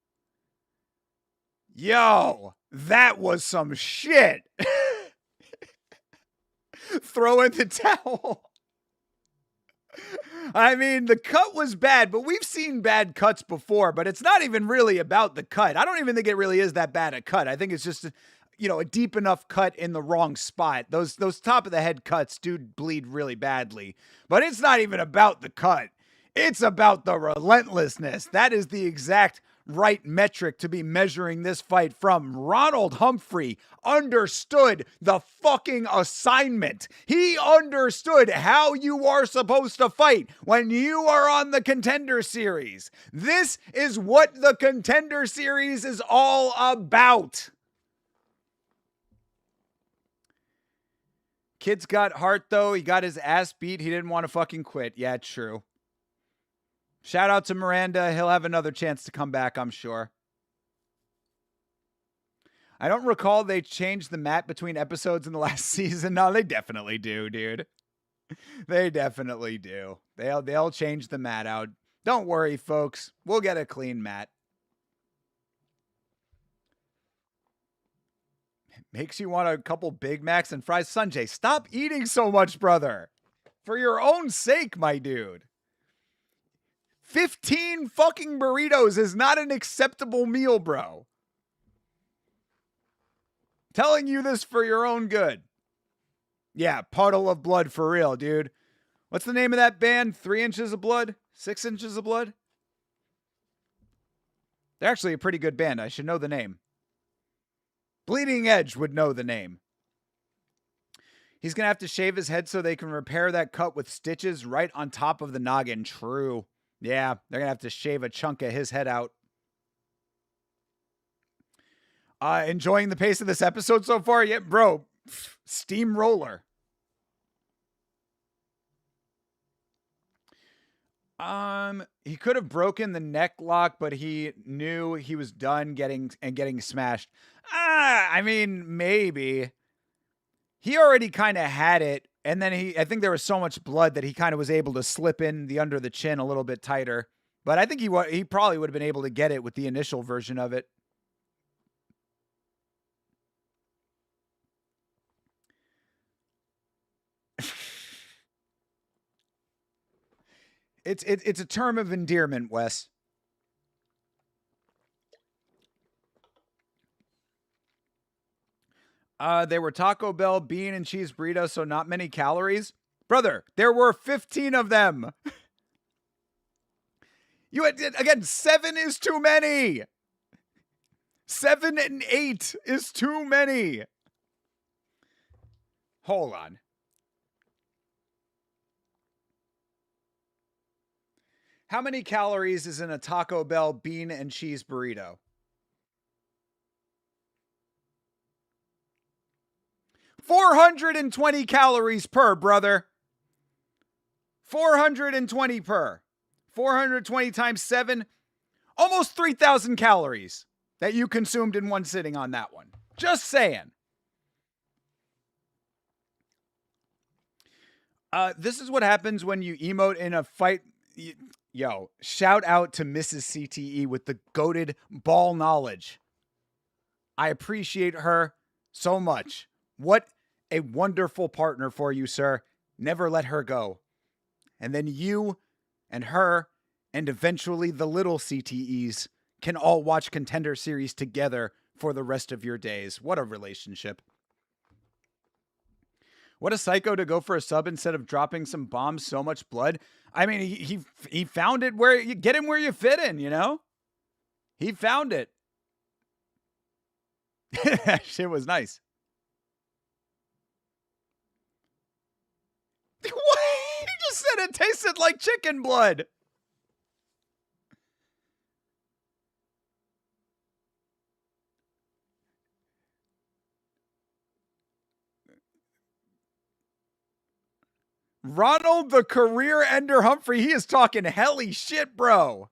Yo, that was some shit. Throw in the towel. I mean, the cut was bad, but we've seen bad cuts before, but it's not even really about the cut. I don't even think it really is that bad a cut. I think it's just, a deep enough cut in the wrong spot. Those top of the head cuts do bleed really badly, but it's not even about the cut. It's about the relentlessness. That is the exact right metric to be measuring this fight from. Ronald Humphrey understood the fucking assignment. He understood how you are supposed to fight when you are on the Contender Series. This is what the Contender Series is all about. Kid's got heart, though. He got his ass beat. He didn't want to fucking quit. Yeah, true. Shout out to Miranda. He'll have another chance to come back, I'm sure. I don't recall they changed the mat between episodes in the last season. No, they definitely do, dude. They definitely do. They'll change the mat out. Don't worry, folks. We'll get a clean mat. Makes you want a couple Big Macs and fries. Sanjay, stop eating so much, brother. For your own sake, my dude. 15 fucking burritos is not an acceptable meal, bro. Telling you this for your own good. Yeah, Puddle of Blood for real, dude. What's the name of that band? 3 Inches of Blood? 6 Inches of Blood? They're actually a pretty good band. I should know the name. Bleeding Edge would know the name. He's going to have to shave his head so they can repair that cut with stitches right on top of the noggin. True. Yeah, they're going to have to shave a chunk of his head out. Enjoying the pace of this episode so far? Yeah, bro. Steamroller. He could have broken the neck lock, but he knew he was done getting smashed. I mean, maybe. He already kind of had it, and then I think there was so much blood that he kind of was able to slip in the under the chin a little bit tighter. But I think he probably would have been able to get it with the initial version of it. It's a term of endearment, Wes. They were Taco Bell bean and cheese burritos, so not many calories. Brother, there were 15 of them. Again, 7 is too many. 7 and 8 is too many. Hold on. How many calories is in a Taco Bell bean and cheese burrito? 420 calories per, brother. 420 per. 420 times 7. Almost 3,000 calories that you consumed in one sitting on that one. Just saying. This is what happens when you emote in a fight. Yo, shout out to Mrs. CTE with the goated ball knowledge. I appreciate her so much. What a wonderful partner for you, sir. Never let her go. And then you and her and eventually the little CTEs can all watch Contender Series together for the rest of your days. What a relationship. What a psycho to go for a sub instead of dropping some bombs, so much blood. I mean, he found it where you get him where you fit in, you know? He found it. That shit was nice. What? He just said it tasted like chicken blood. Ronald the career ender Humphrey, he is talking helly shit, bro.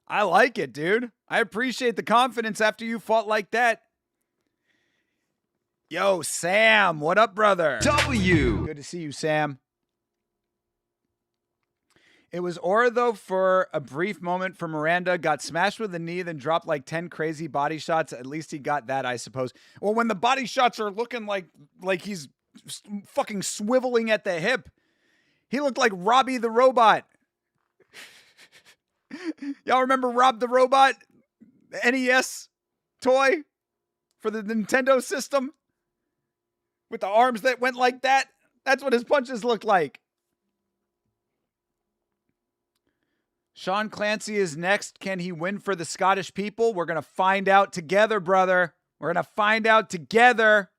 I like it, dude. I appreciate the confidence after you fought like that. Yo, Sam, what up, brother? W. Good to see you, Sam. It was Aura, though, for a brief moment for Miranda. Got smashed with a knee, then dropped like 10 crazy body shots. At least he got that, I suppose. Well, when the body shots are looking like he's fucking swiveling at the hip, he looked like Robbie the Robot. Y'all remember Rob the Robot? The NES toy for the Nintendo system? With the arms that went like that? That's what his punches looked like. Sean Clancy is next. Can he win for the Scottish people? We're going to find out together, brother. We're going to find out together.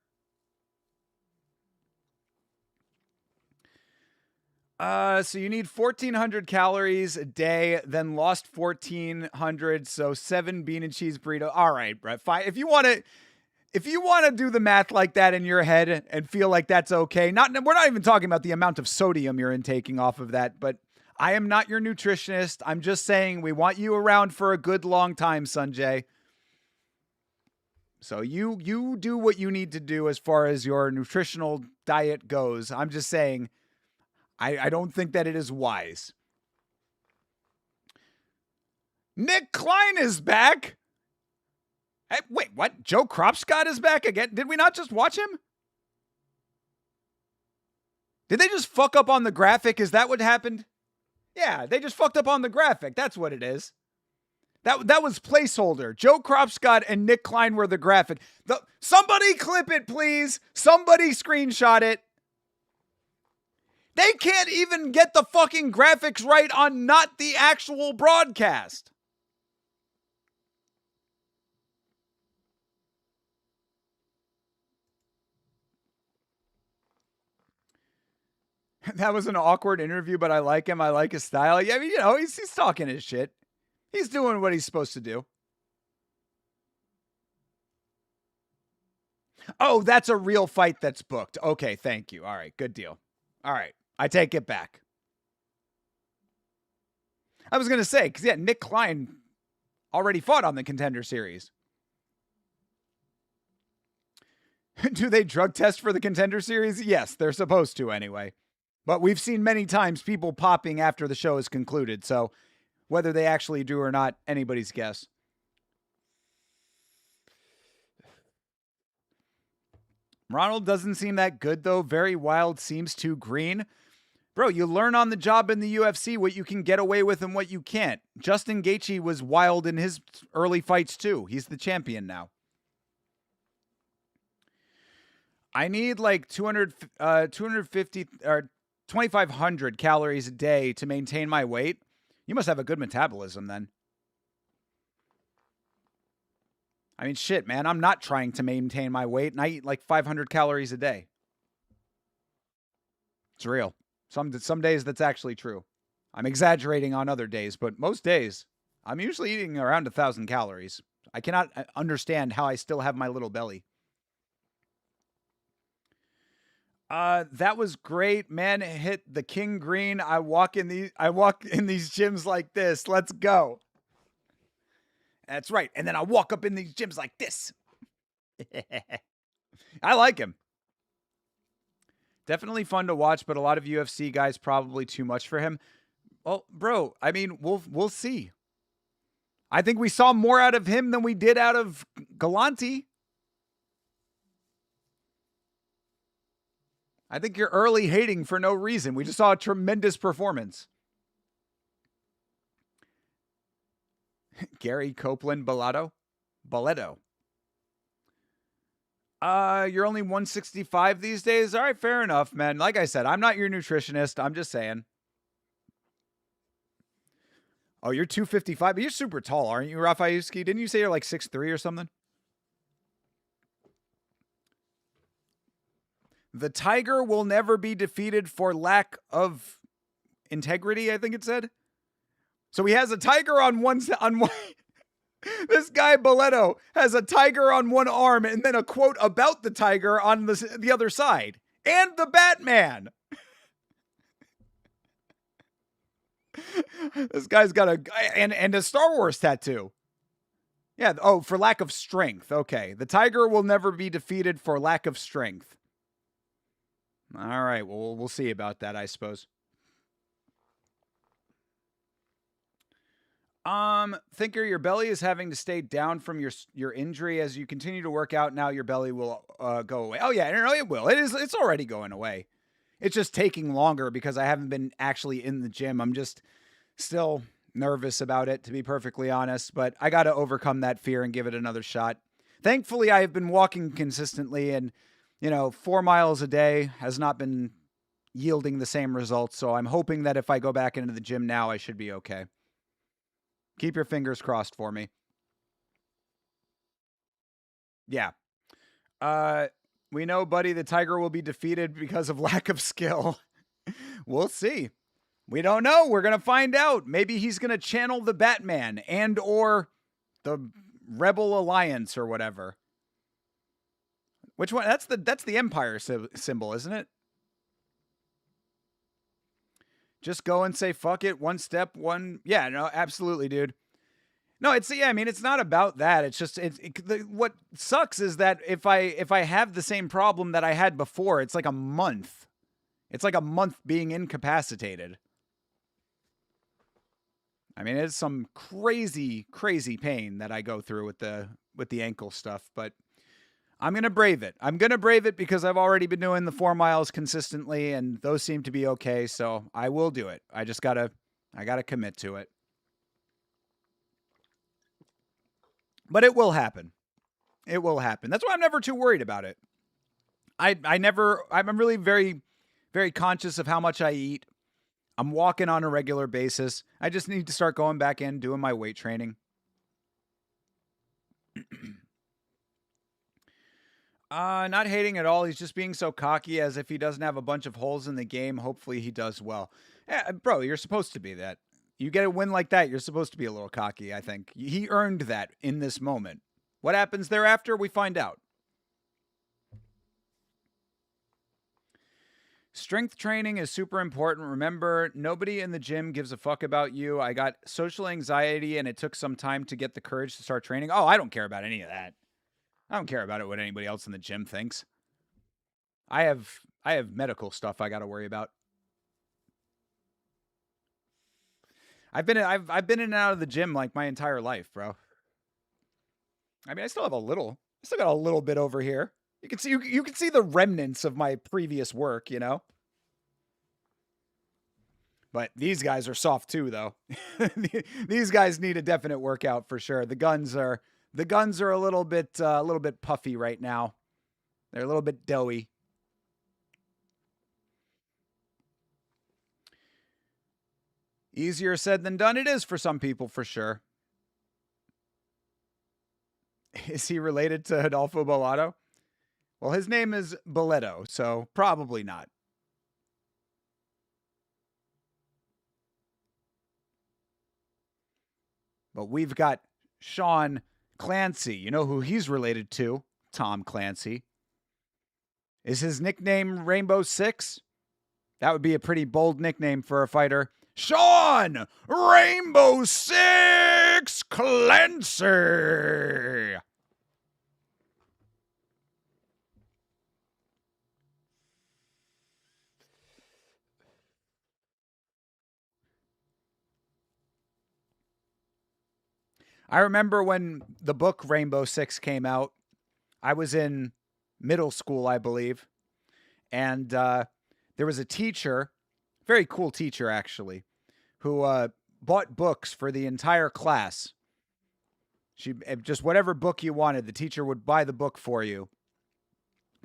So you need 1,400 calories a day, then lost 1,400, so 7 bean and cheese burrito. All right, Brett, fine. If you want to do the math like that in your head and feel like that's okay, we're not even talking about the amount of sodium you're intaking off of that, but I am not your nutritionist. I'm just saying we want you around for a good long time, Sanjay. So you do what you need to do as far as your nutritional diet goes. I'm just saying I don't think that it is wise. Nick Klein is back. Hey, wait, what? Joe Kropscott is back again? Did we not just watch him? Did they just fuck up on the graphic? Is that what happened? Yeah, they just fucked up on the graphic. That's what it is. That was placeholder. Joe Kropscott and Nick Klein were the graphic. Somebody clip it, please. Somebody screenshot it. They can't even get the fucking graphics right on not the actual broadcast. That was an awkward interview, but I like him. I like his style. Yeah, I mean, he's talking his shit. He's doing what he's supposed to do. Oh, that's a real fight that's booked. Okay, thank you. All right, good deal. All right, I take it back. I was going to say, because, yeah, Nick Klein already fought on the Contender Series. Do they drug test for the Contender Series? Yes, they're supposed to anyway. But we've seen many times people popping after the show is concluded, so whether they actually do or not, anybody's guess. Ronald doesn't seem that good, though. Very wild, seems too green. Bro, you learn on the job in the UFC what you can get away with and what you can't. Justin Gaethje was wild in his early fights, too. He's the champion now. I need like 250 or 2,500 calories a day to maintain my weight. You must have a good metabolism then. I mean, shit, man. I'm not trying to maintain my weight, and I eat like 500 calories a day. It's real. Some days that's actually true. I'm exaggerating on other days, but most days I'm usually eating around 1,000 calories. I cannot understand how I still have my little belly. That was great, man. Hit the King Green. I walk in these gyms like this. Let's go. That's right. And then I walk up in these gyms like this. I like him. Definitely fun to watch, but a lot of UFC guys probably too much for him. Well, bro, I mean, we'll see. I think we saw more out of him than we did out of Galante. I think you're early hating for no reason. We just saw a tremendous performance. Gary Copeland Balletto. You're only 165 these days? All right, fair enough, man. Like I said, I'm not your nutritionist. I'm just saying. Oh, you're 255, but you're super tall, aren't you, Rafayuski? Didn't you say you're like 6'3" or something? The Tiger will never be defeated for lack of integrity, I think it said. So he has a tiger on one. This guy Balletto has a tiger on one arm and then a quote about the tiger on the other side. And the Batman. This guy's got and a Star Wars tattoo. Yeah. Oh, for lack of strength. Okay. The tiger will never be defeated for lack of strength. All right. Well, we'll see about that, I suppose. Thinker, your belly is having to stay down from your injury as you continue to work out. Now your belly will go away. Oh yeah, no, it will. It's already going away. It's just taking longer because I haven't been actually in the gym. I'm just still nervous about it, to be perfectly honest, but I got to overcome that fear and give it another shot. Thankfully, I have been walking consistently and, 4 miles a day has not been yielding the same results. So I'm hoping that if I go back into the gym now, I should be okay. Keep your fingers crossed for me. Yeah. We know, buddy, the tiger will be defeated because of lack of skill. We'll see. We don't know. We're going to find out. Maybe he's going to channel the Batman and or the Rebel Alliance or whatever. Which one? That's the Empire symbol, isn't it? Just go and say, fuck it. One step, one. Yeah, no, absolutely, dude. No, it's not about that. It's just, what sucks is that if I have the same problem that I had before, it's like a month. It's like a month being incapacitated. I mean, it's some crazy, crazy pain that I go through with the ankle stuff, but I'm going to brave it. I'm going to brave it because I've already been doing the 4 miles consistently and those seem to be okay. So I will do it. I gotta commit to it. But it will happen. It will happen. That's why I'm never too worried about it. I'm really very, very conscious of how much I eat. I'm walking on a regular basis. I just need to start going back in, doing my weight training. Not hating at all. He's just being so cocky as if he doesn't have a bunch of holes in the game. Hopefully he does well. Yeah, bro, you're supposed to be that. You get a win like that, you're supposed to be a little cocky, I think. He earned that in this moment. What happens thereafter, we find out. Strength training is super important. Remember, nobody in the gym gives a fuck about you. I got social anxiety, and it took some time to get the courage to start training. Oh, I don't care about any of that. I don't care about it what anybody else in the gym thinks. I have medical stuff I got to worry about. I've been in and out of the gym like my entire life, bro. I mean, I still got a little bit over here. You can see the remnants of my previous work, But these guys are soft too, though. These guys need a definite workout for sure. The guns are a little bit puffy right now. They're a little bit doughy. Easier said than done. It is for some people, for sure. Is he related to Adolfo Bellato? Well, his name is Balletto, so probably not. But we've got Sean Clancy. You know who he's related to? Tom Clancy. Is his nickname Rainbow Six? That would be a pretty bold nickname for a fighter. Sean Rainbow Six Clancy. I remember when the book Rainbow Six came out, I was in middle school, I believe. And there was a teacher, very cool teacher actually, who bought books for the entire class. She just whatever book you wanted, the teacher would buy the book for you.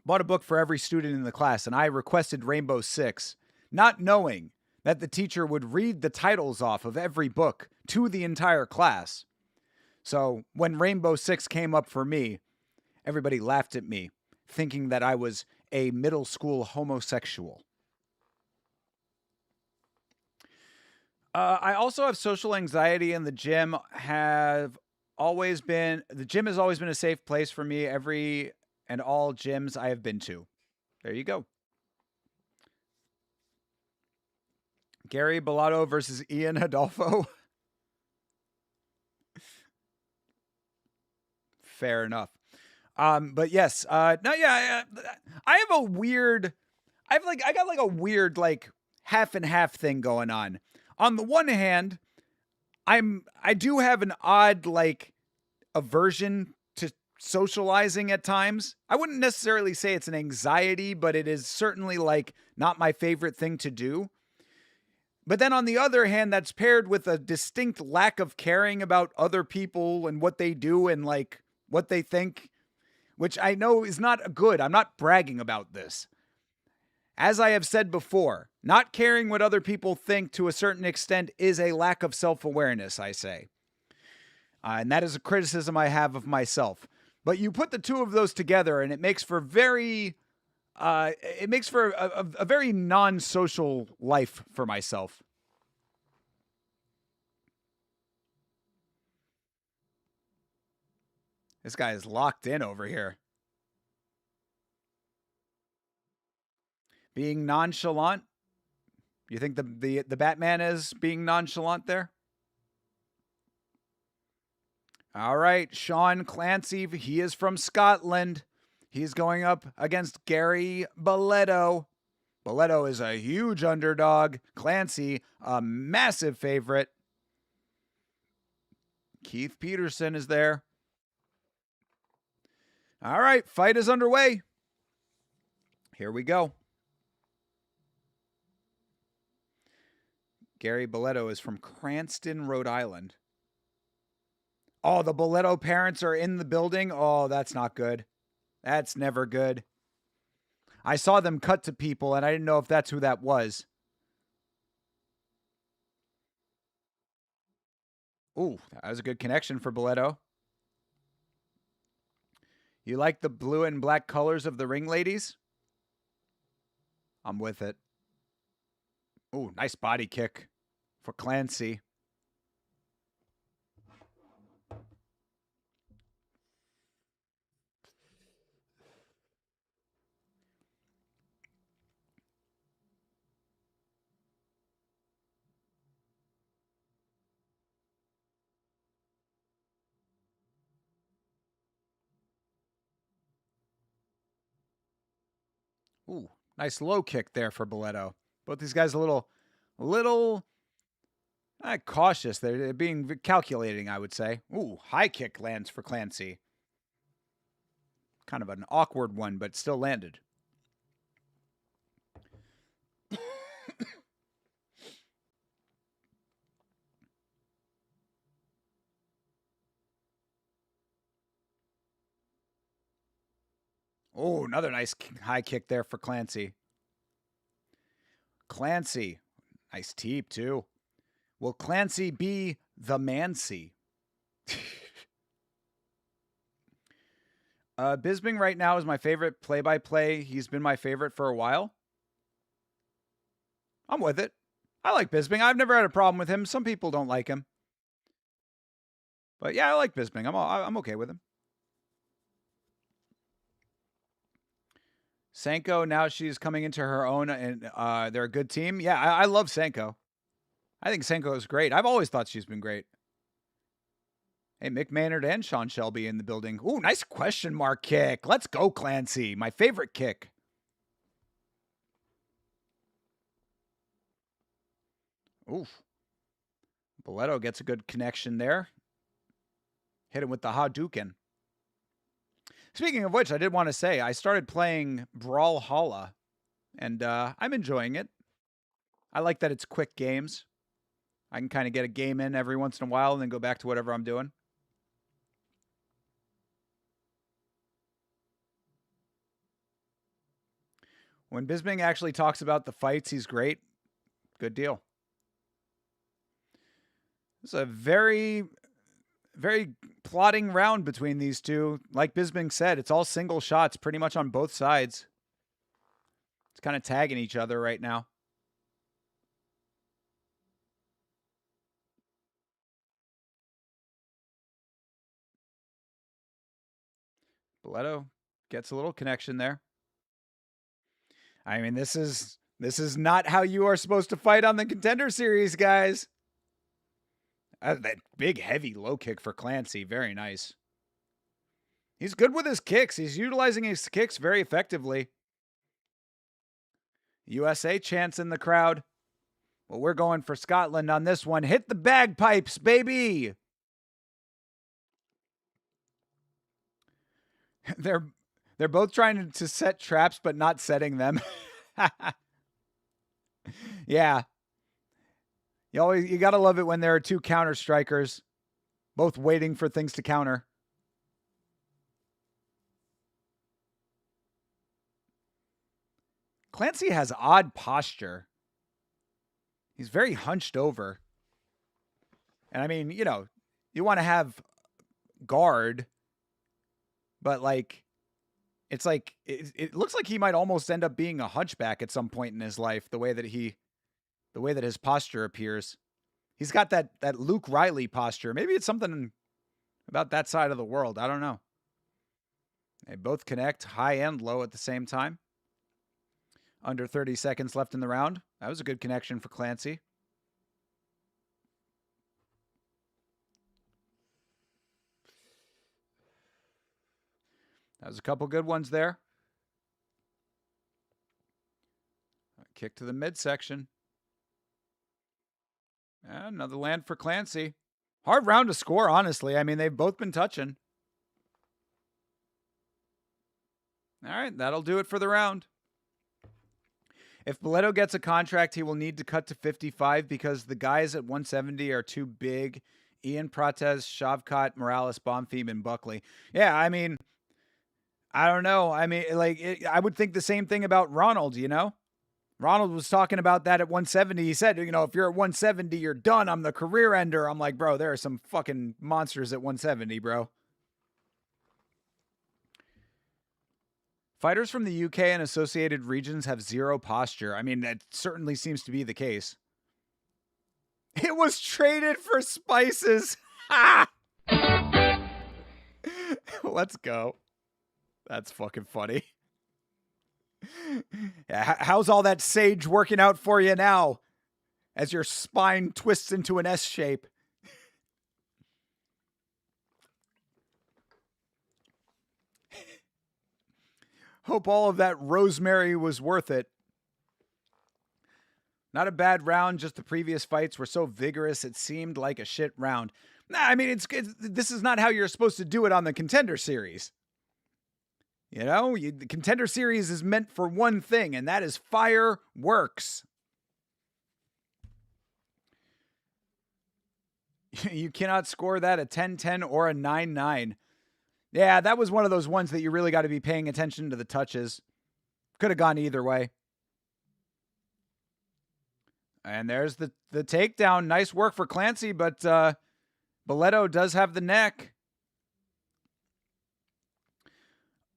Bought a book for every student in the class, and I requested Rainbow Six, not knowing that the teacher would read the titles off of every book to the entire class. So when Rainbow Six came up for me, everybody laughed at me, thinking that I was a middle school homosexual. I also have social anxiety, and the gym has always been a safe place for me. Every and all gyms I have been to. There you go. Gary Bellato versus Ian Adolfo. Fair enough. But yes, no, yeah, I have a weird, I got like a weird, like half and half thing going on. On the one hand, I do have an odd, like, aversion to socializing at times. I wouldn't necessarily say it's an anxiety, but it is certainly like not my favorite thing to do. But then on the other hand, that's paired with a distinct lack of caring about other people and what they do and like what they think, which I know is not good. I'm not bragging about this. As I have said before, not caring what other people think to a certain extent is a lack of self-awareness, I say. And that is a criticism I have of myself. But you put the two of those together and it makes for a very non-social life for myself. This guy is locked in over here. Being nonchalant? You think the Batman is being nonchalant there? All right, Sean Clancy, he is from Scotland. He's going up against Gary Bellato. Bellato is a huge underdog. Clancy, a massive favorite. Keith Peterson is there. All right, fight is underway. Here we go. Gary Bellato is from Cranston, Rhode Island. Oh, the Bellato parents are in the building. Oh, that's not good. That's never good. I saw them cut to people, and I didn't know if that's who that was. Ooh, that was a good connection for Bellato. You like the blue and black colors of the ring ladies? I'm with it. Ooh, nice body kick for Clancy. Ooh, nice low kick there for Bellato. Both these guys a little cautious. They're being calculating, I would say. Ooh, high kick lands for Clancy. Kind of an awkward one, but still landed. Oh, another nice high kick there for Clancy. Clancy, nice teep too. Will Clancy be the Mancy? Bisping right now is my favorite play-by-play. He's been my favorite for a while. I'm with it. I like Bisping. I've never had a problem with him. Some people don't like him. But yeah, I like Bisping. I'm okay with him. Sanko, now she's coming into her own, and they're a good team. Yeah, I love Sanko. I think Sanko is great. I've always thought she's been great. Hey, Mick Maynard and Sean Shelby in the building. Ooh, nice question mark kick. Let's go, Clancy. My favorite kick. Oof. Bellato gets a good connection there. Hit him with the Hadouken. Speaking of which, I did want to say, I started playing Brawlhalla, and I'm enjoying it. I like that it's quick games. I can kind of get a game in every once in a while and then go back to whatever I'm doing. When Bisping actually talks about the fights, he's great. Good deal. It's a very, very plotting round between these two. Like Bisping said, it's all single shots pretty much on both sides. It's kind of tagging each other right now. Boleto gets a little connection there. I mean, this is not how you are supposed to fight on the Contender Series, guys. That big, heavy low kick for Clancy. Very nice. He's good with his kicks. He's utilizing his kicks very effectively. USA chants in the crowd. Well, we're going for Scotland on this one. Hit the bagpipes, baby. They're both trying to set traps, but not setting them. Yeah. You got to love it when there are two counter strikers, both waiting for things to counter. Clancy has odd posture. He's very hunched over. And I mean, you know, you want to have guard, but like, it's like, it looks like he might almost end up being a hunchback at some point in his life, the way that his posture appears. He's got that Luke Riley posture. Maybe it's something about that side of the world. I don't know. They both connect high and low at the same time. Under 30 seconds left in the round. That was a good connection for Clancy. That was a couple good ones there. Kick to the midsection. And another land for Clancy. Hard round to score, honestly. I mean, they've both been touching. All right, that'll do it for the round. If Boleto gets a contract, he will need to cut to 55 because the guys at 170 are too big. Ian Prates, Shavkat, Morales, Bonfim, and Buckley. Yeah, I mean, I don't know. I mean, like, I would think the same thing about Ronald, you know? Ronald was talking about that at 170. He said, you know, if you're at 170, you're done. I'm the career ender. I'm like, bro, there are some fucking monsters at 170, bro. Fighters from the UK and associated regions have zero posture. I mean, that certainly seems to be the case. It was traded for spices. Let's go. That's fucking funny. Yeah, how's all that sage working out for you now? As your spine twists into an S shape. Hope all of that rosemary was worth it. Not a bad round, just the previous fights were so vigorous it seemed like a shit round. Nah, I mean, this is not how you're supposed to do it on the Contender Series. You know, the Contender Series is meant for one thing, and that is fireworks. You cannot score that a 10-10 or a 9-9. Yeah, that was one of those ones that you really got to be paying attention to the touches. Could have gone either way. And there's the takedown. Nice work for Clancy, but Boleto does have the neck.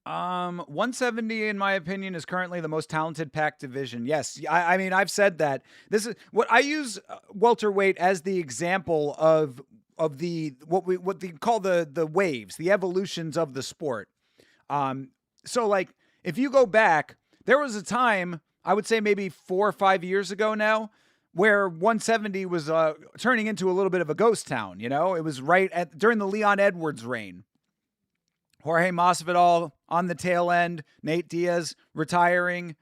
170, in my opinion, is currently the most talented pack division. Yes, I mean, I've said that. This is what I use welterweight as the example of what they call the waves, the evolutions of the sport. So like if you go back, there was a time, I would say maybe 4 or 5 years ago now, where 170 was turning into a little bit of a ghost town. You know, it was during the Leon Edwards reign. Jorge Masvidal on the tail end, Nate Diaz retiring.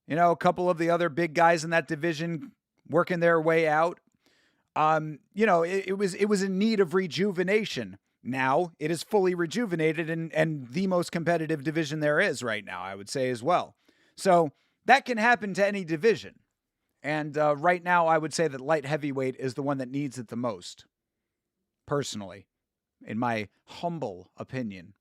You know, a couple of the other big guys in that division working their way out. You know, it was in need of rejuvenation. now it is fully rejuvenated and the most competitive division there is right now, I would say as well. So that can happen to any division. And right now, I would say that light heavyweight is the one that needs it the most, personally, in my humble opinion.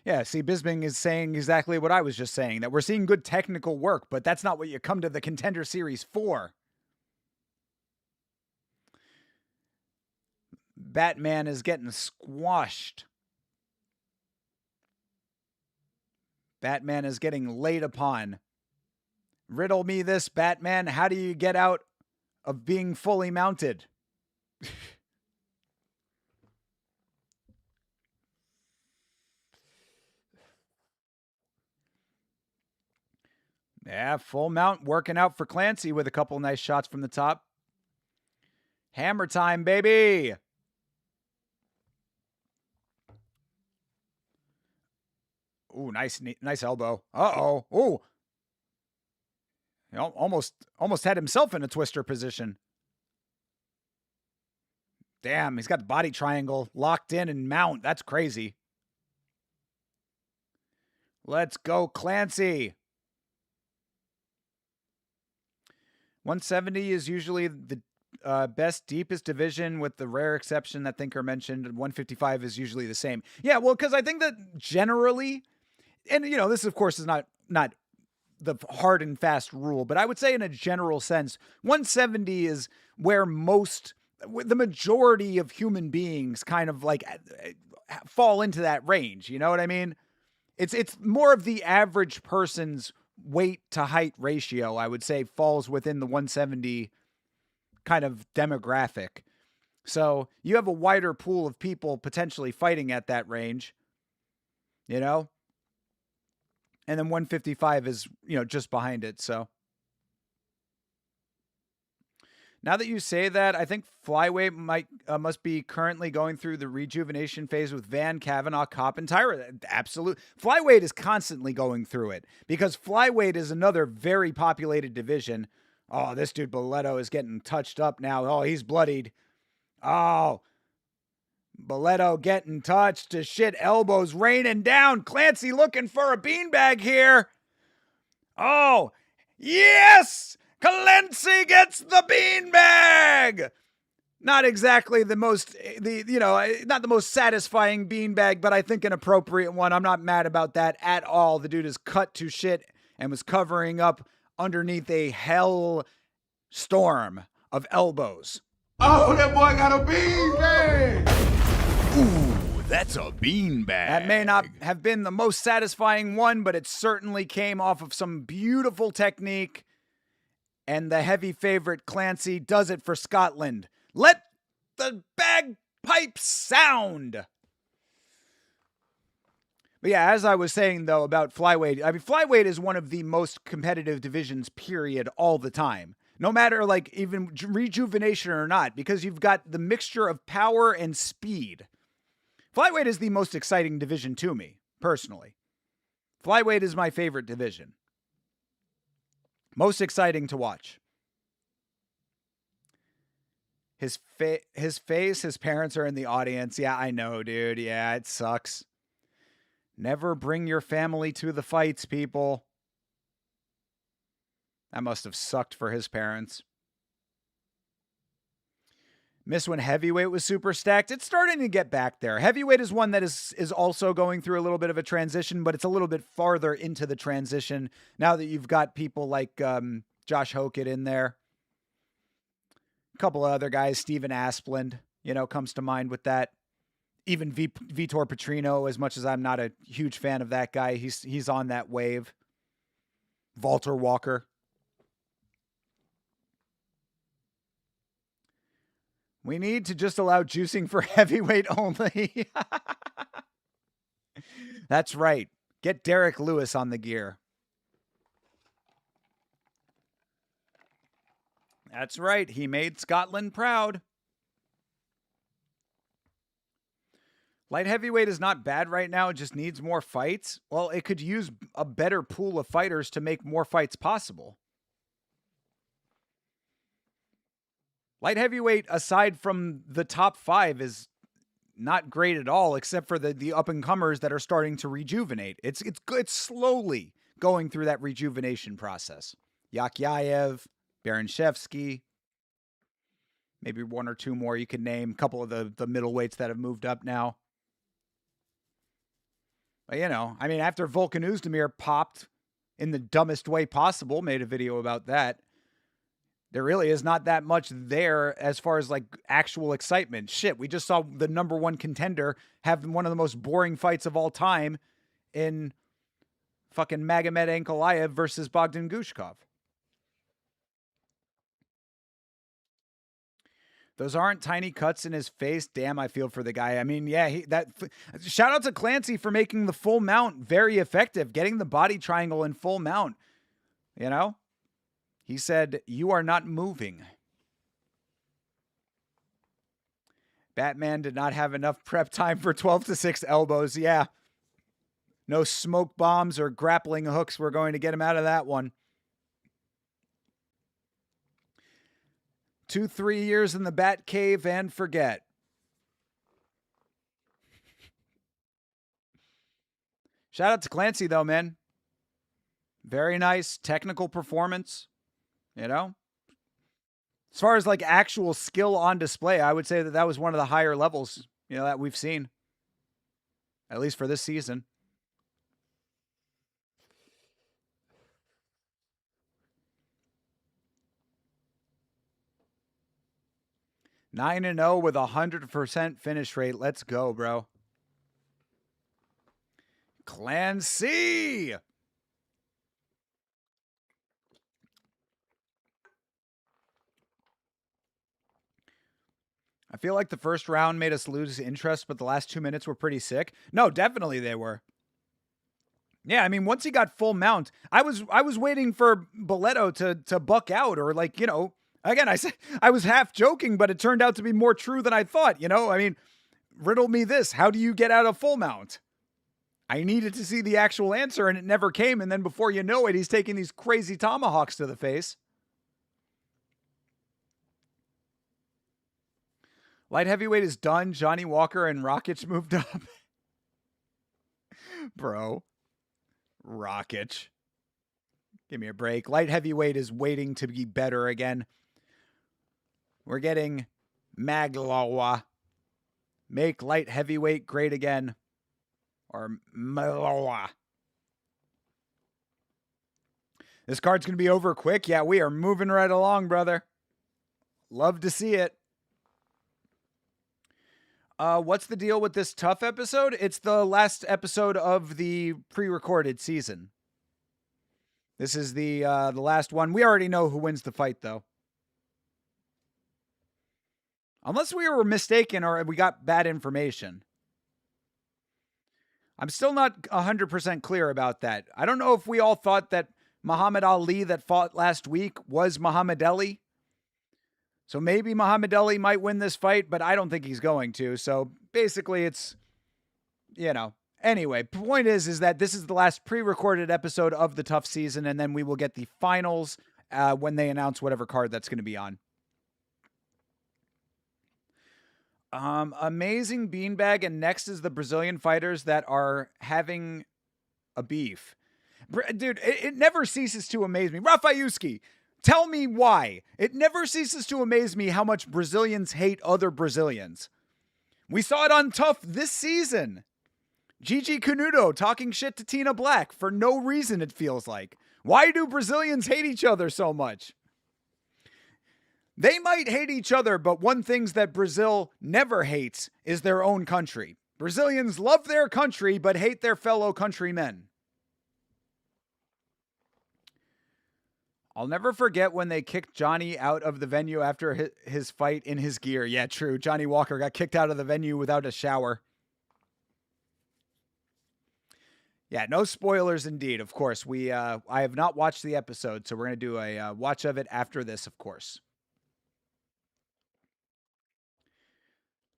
Yeah, see, Bisping is saying exactly what I was just saying, that we're seeing good technical work, but that's not what you come to the Contender Series for. Batman is getting squashed. Batman is getting laid upon. Riddle me this, Batman. How do you get out of being fully mounted? Yeah, full mount working out for Clancy with a couple nice shots from the top. Hammer time, baby. Ooh, nice elbow. Uh-oh. Ooh. Almost had himself in a twister position. Damn, he's got the body triangle locked in and mount. That's crazy. Let's go, Clancy. 170 is usually the best, deepest division, with the rare exception that Thinker mentioned. 155 is usually the same. Yeah, well, because I think that generally, and this of course is not the hard and fast rule, but I would say in a general sense, 170 is where the majority of human beings kind of like fall into that range. You know what I mean? It's more of the average person's weight to height ratio, I would say, falls within the 170 kind of demographic. So you have a wider pool of people potentially fighting at that range, And then 155 is, just behind it. So now that you say that, I think flyweight must be currently going through the rejuvenation phase with Van, Kavanaugh, Kopp, and Tyra. Absolutely. Flyweight is constantly going through it because flyweight is another very populated division. Oh, this dude Boleto is getting touched up now. Oh, he's bloodied. Oh, Boleto getting touched to shit. Elbows raining down. Clancy looking for a beanbag here. Oh, yes! Clancy gets the beanbag. Not exactly not the most satisfying beanbag, but I think an appropriate one. I'm not mad about that at all. The dude is cut to shit and was covering up underneath a hell storm of elbows. Oh, that boy got a beanbag. Ooh, that's a beanbag. That may not have been the most satisfying one, but it certainly came off of some beautiful technique. And the heavy favorite, Clancy, does it for Scotland. Let the bagpipes sound. But yeah, as I was saying, though, about flyweight, flyweight is one of the most competitive divisions, period, all the time. No matter, even rejuvenation or not, because you've got the mixture of power and speed. Flyweight is the most exciting division to me, personally. Flyweight is my favorite division. Most exciting to watch. His face, his parents are in the audience. Yeah, I know, dude. Yeah, it sucks. Never bring your family to the fights, people. That must have sucked for his parents. Miss when heavyweight was super stacked. It's starting to get back there. Heavyweight is one that is also going through a little bit of a transition, but it's a little bit farther into the transition now that you've got people like Josh Hokett in there. A couple of other guys, Steven Asplund, comes to mind with that. Even Vitor Petrino, as much as I'm not a huge fan of that guy, he's on that wave. Walter Walker. We need to just allow juicing for heavyweight only. That's right. Get Derek Lewis on the gear. That's right. He made Scotland proud. Light heavyweight is not bad right now. It just needs more fights. Well, it could use a better pool of fighters to make more fights possible. Light heavyweight, aside from the top 5, is not great at all, except for the up-and-comers that are starting to rejuvenate. It's slowly going through that rejuvenation process. Yakyaev, Baranshevsky, maybe one or two more you could name. A couple of the middleweights that have moved up now. But, after Volkan Oezdemir popped in the dumbest way possible, made a video about that, there really is not that much there as far as, actual excitement. Shit, we just saw the number 1 contender have one of the most boring fights of all time in fucking Magomed Ankalaev versus Bogdan Gushkov. Those aren't tiny cuts in his face. Damn, I feel for the guy. Shout out to Clancy for making the full mount very effective, getting the body triangle in full mount. He said, "You are not moving." Batman did not have enough prep time for 12-6 elbows. Yeah. No smoke bombs or grappling hooks were going to get him out of that one. 2-3 years in the Bat Cave and forget. Shout out to Clancy, though, man. Very nice technical performance. As far as actual skill on display, I would say that was one of the higher levels, that we've seen. At least for this season. (9-0) with 100% finish rate. Let's go, bro. Clancy! I feel like the first round made us lose interest, but the last 2 minutes were pretty sick. No, definitely they were. Yeah, once he got full mount, I was waiting for Boleto to buck out or again, I was half joking, but it turned out to be more true than I thought, riddle me this. How do you get out of full mount? I needed to see the actual answer and it never came. And then before you know it, he's taking these crazy tomahawks to the face. Light heavyweight is done. Johnny Walker and Rakic moved up. Bro. Rakic. Give me a break. Light heavyweight is waiting to be better again. We're getting Maglowa. Make light heavyweight great again. Or Maloa. This card's going to be over quick. Yeah, we are moving right along, brother. Love to see it. What's the deal with this TUF episode? It's the last episode of the pre-recorded season. This is the last one. We already know who wins the fight, though. Unless we were mistaken or we got bad information. I'm still not 100% clear about that. I don't know if we all thought that Muhammad Ali that fought last week was Muhammad Ali. So maybe Muhammad Ali might win this fight, but I don't think he's going to. So basically it's, Anyway, point is that this is the last pre-recorded episode of the TUF season, and then we will get the finals when they announce whatever card that's going to be on. Amazing Beanbag, and next is the Brazilian fighters that are having a beef. Dude, it never ceases to amaze me. Rafayuski, tell me why. It never ceases to amaze me how much Brazilians hate other Brazilians. We saw it on TUF this season. Gigi Canuto talking shit to Tina Black for no reason, it feels like. Why do Brazilians hate each other so much? They might hate each other, but one thing that Brazil never hates is their own country. Brazilians love their country, but hate their fellow countrymen. I'll never forget when they kicked Johnny out of the venue after his fight in his gear. Yeah, true. Johnny Walker got kicked out of the venue without a shower. Yeah, no spoilers indeed, of course. I have not watched the episode, so we're going to do a watch of it after this, of course.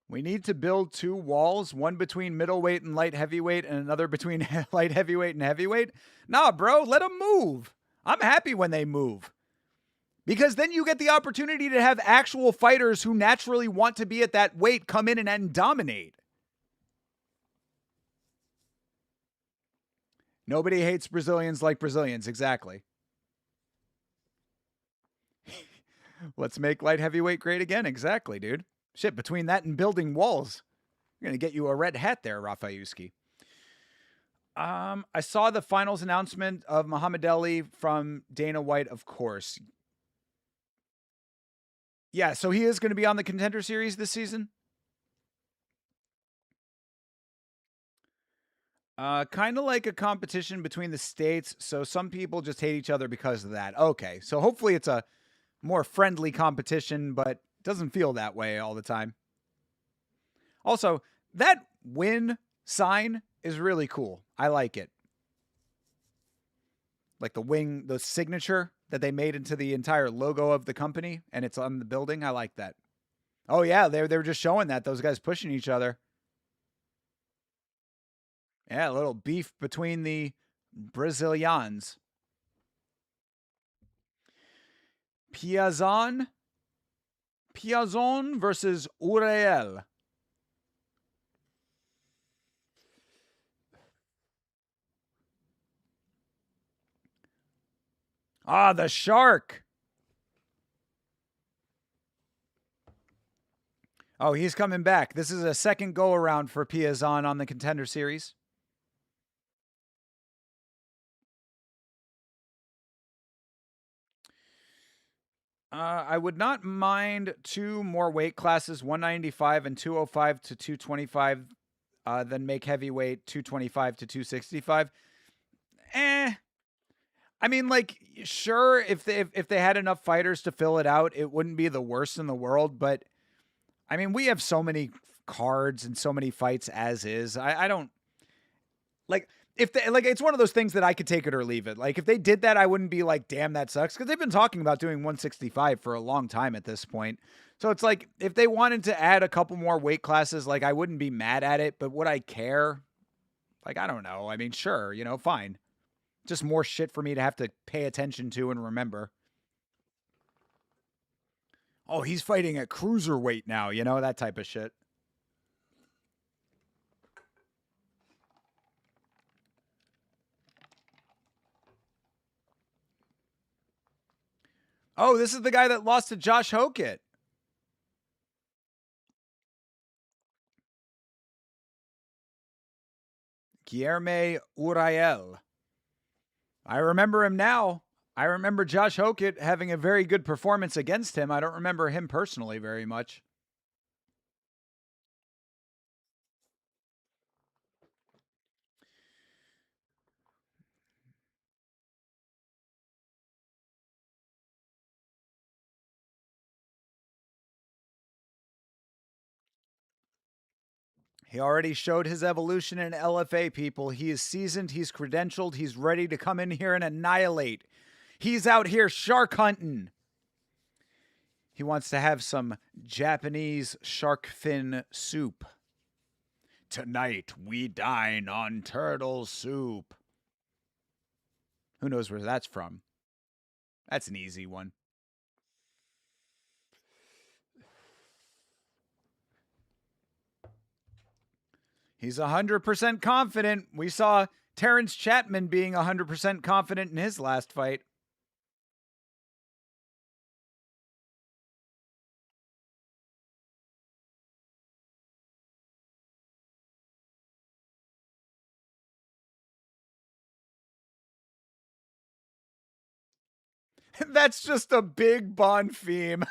We need to build 2 walls, one between middleweight and light heavyweight and another between light heavyweight and heavyweight. Nah, bro, let them move. I'm happy when they move. Because then you get the opportunity to have actual fighters who naturally want to be at that weight come in and dominate. Nobody hates Brazilians like Brazilians, exactly. Let's make light heavyweight great again, exactly, dude. Shit, between that and building walls, I'm going to get you a red hat there, Rafayuski. I saw the finals announcement of Muhammad Ali from Dana White, of course. Yeah, so he is going to be on the Contender Series this season? Kind of like a competition between the states, so some people just hate each other because of that. Okay, so hopefully it's a more friendly competition, but doesn't feel that way all the time. Also, that win sign is really cool. I like it. Like the signature that they made into the entire logo of the company, and it's on the building. I like that. Oh yeah, they're just showing that, those guys pushing each other. Yeah, a little beef between the Brazilians. Piazon versus Uriel. Ah, the shark. Oh, he's coming back. This is a second go around for Piazon on the Contender Series. I would not mind 2 more weight classes, 195 and 205 to 225, then make heavyweight 225 to 265. I mean, like, sure, if they had enough fighters to fill it out, it wouldn't be the worst in the world. But I mean, we have so many cards and so many fights as is. I don't like. If they, like, it's one of those things that I could take it or leave it. Like, if they did that, I wouldn't be like, damn, that sucks. Because they've been talking about doing 165 for a long time at this point. So it's like, if they wanted to add a couple more weight classes, like, I wouldn't be mad at it. But would I care? Like, I don't know. I mean, sure, fine. Just more shit for me to have to pay attention to and remember. Oh, he's fighting at cruiserweight now, that type of shit. Oh, this is the guy that lost to Josh Hokett. Guilherme Uriel. I remember him now. I remember Josh Hokett having a very good performance against him. I don't remember him personally very much. He already showed his evolution in LFA, people. He is seasoned, he's credentialed, he's ready to come in here and annihilate. He's out here shark hunting. He wants to have some Japanese shark fin soup. Tonight we dine on turtle soup. Who knows where that's from? That's an easy one. He's 100% confident. We saw Terrence Chapman being 100% confident in his last fight. That's just a big Bonfim.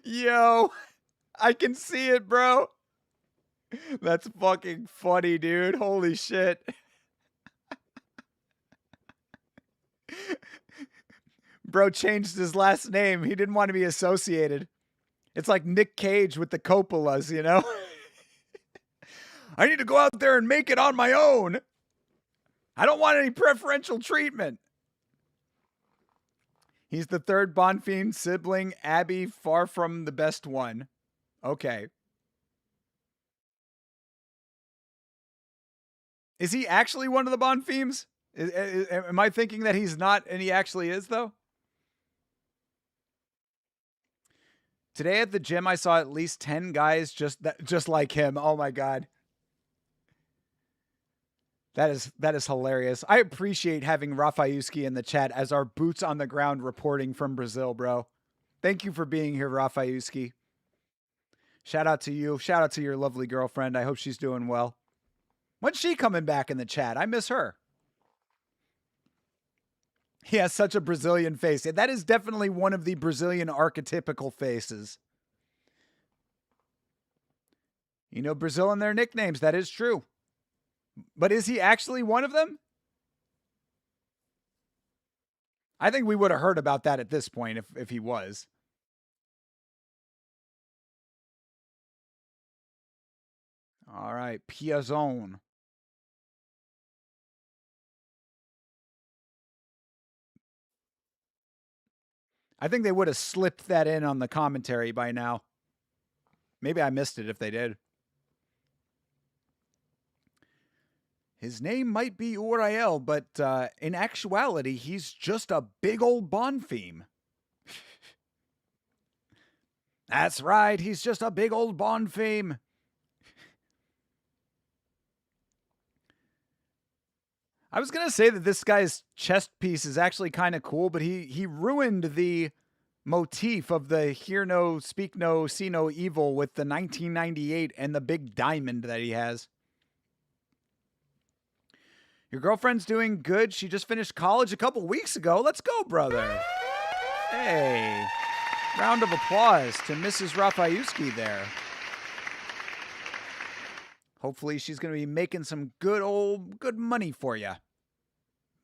Yo, I can see it, bro. That's fucking funny, dude. Holy shit. Bro changed his last name. He didn't want to be associated. It's like Nick Cage with the Coppolas, I need to go out there and make it on my own. I don't want any preferential treatment. He's the third Bonfim sibling. Abby, far from the best one. Okay. Is he actually one of the Bonfims? Am I thinking that he's not and he actually is, though? Today at the gym, I saw at least 10 guys just like him. Oh my God. That is hilarious. I appreciate having Rafayuski in the chat as our boots on the ground reporting from Brazil, bro. Thank you for being here, Rafayuski. Shout out to you. Shout out to your lovely girlfriend. I hope she's doing well. When's she coming back in the chat? I miss her. He has such a Brazilian face. That is definitely one of the Brazilian archetypical faces. You know, Brazil and their nicknames. That is true. But is he actually one of them? I think we would have heard about that at this point if he was. All right, Piazon. I think they would have slipped that in on the commentary by now. Maybe I missed it if they did. His name might be Uriel, but in actuality, he's just a big old Bonfim. That's right, he's just a big old Bonfim. I was going to say that this guy's chest piece is actually kind of cool, but he ruined the motif of the hear no, speak no, see no evil with the 1998 and the big diamond that he has. Your girlfriend's doing good. She just finished college a couple weeks ago. Let's go, brother. Hey, round of applause to Mrs. Rafayuski there. Hopefully she's going to be making some good money for you.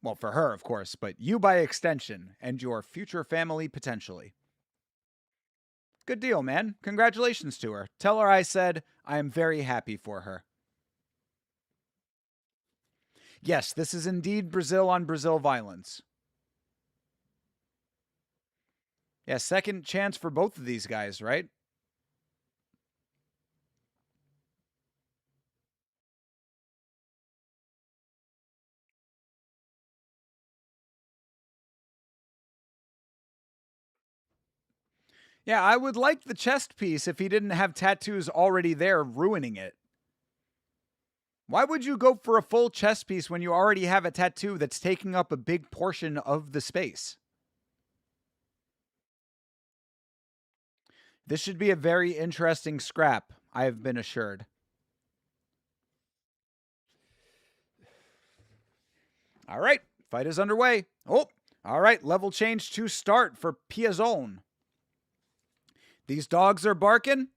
Well, for her, of course, but you by extension and your future family potentially. Good deal, man. Congratulations to her. Tell her I said I am very happy for her. Yes, this is indeed Brazil on Brazil violence. Yeah, second chance for both of these guys, right? Yeah, I would like the chest piece if he didn't have tattoos already there ruining it. Why would you go for a full chest piece when you already have a tattoo that's taking up a big portion of the space? This should be a very interesting scrap, I have been assured. All right, fight is underway. Oh, all right, level change to start for Piazon. These dogs are barking.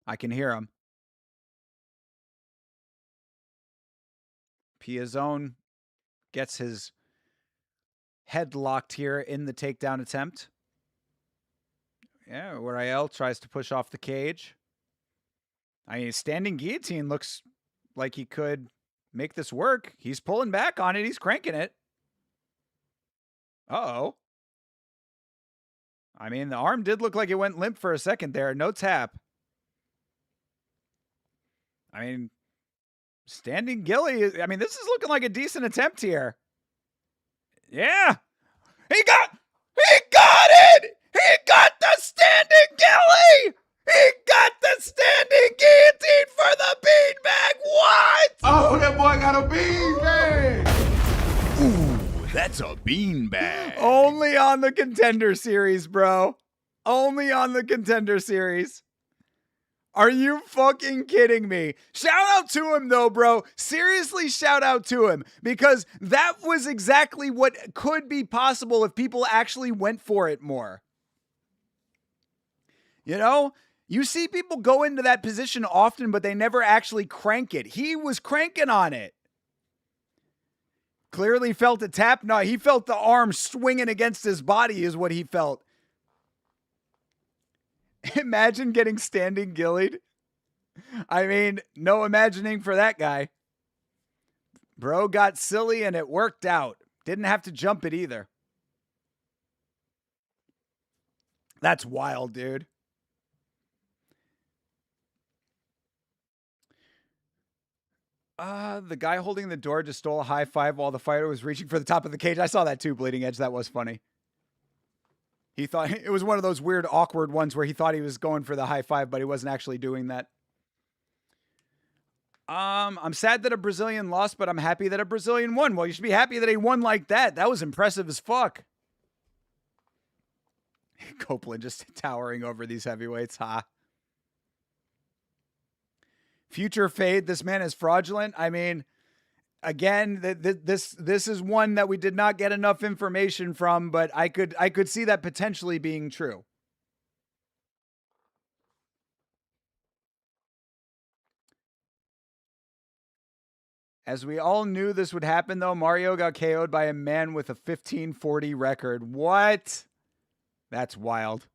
I can hear them. Piazon gets his head locked here in the takedown attempt. Yeah, Uriel tries to push off the cage. I mean, standing guillotine looks like he could make this work. He's pulling back on it. He's cranking it. Uh-oh. I mean, the arm did look like it went limp for a second there. No tap. I mean, standing Gilly, I mean, this is looking like a decent attempt here. Yeah. He got it! He got the standing Gilly! He got the standing guillotine for the beanbag! What? Oh, that boy got a beanbag! Ooh, that's a beanbag. Only on the Contender series, bro. Only on the Contender series. Are you fucking kidding me? Shout out to him though, bro. Seriously, shout out to him because that was exactly what could be possible if people actually went for it more. You know, you see people go into that position often, but they never actually crank it. He was cranking on it. Clearly felt a tap. No, he felt the arm swinging against his body is what he felt. Imagine getting standing gillied. I mean, no imagining for that guy. Bro got silly and it worked out. Didn't have to jump it either. That's wild, dude. The guy holding the door just stole a high five while the fighter was reaching for the top of the cage. I saw that too, Bleeding Edge. That was funny. He thought it was one of those weird, awkward ones where he thought he was going for the high five, but he wasn't actually doing that. I'm sad that a Brazilian lost, but I'm happy that a Brazilian won. Well, you should be happy that he won like that. That was impressive as fuck. Copeland just towering over these heavyweights. Ha. Future fade. This man is fraudulent. I mean, again, this is one that we did not get enough information from, but I could see that potentially being true. As we all knew this would happen, though, Mario got KO'd by a man with a 1540 record. What? That's wild.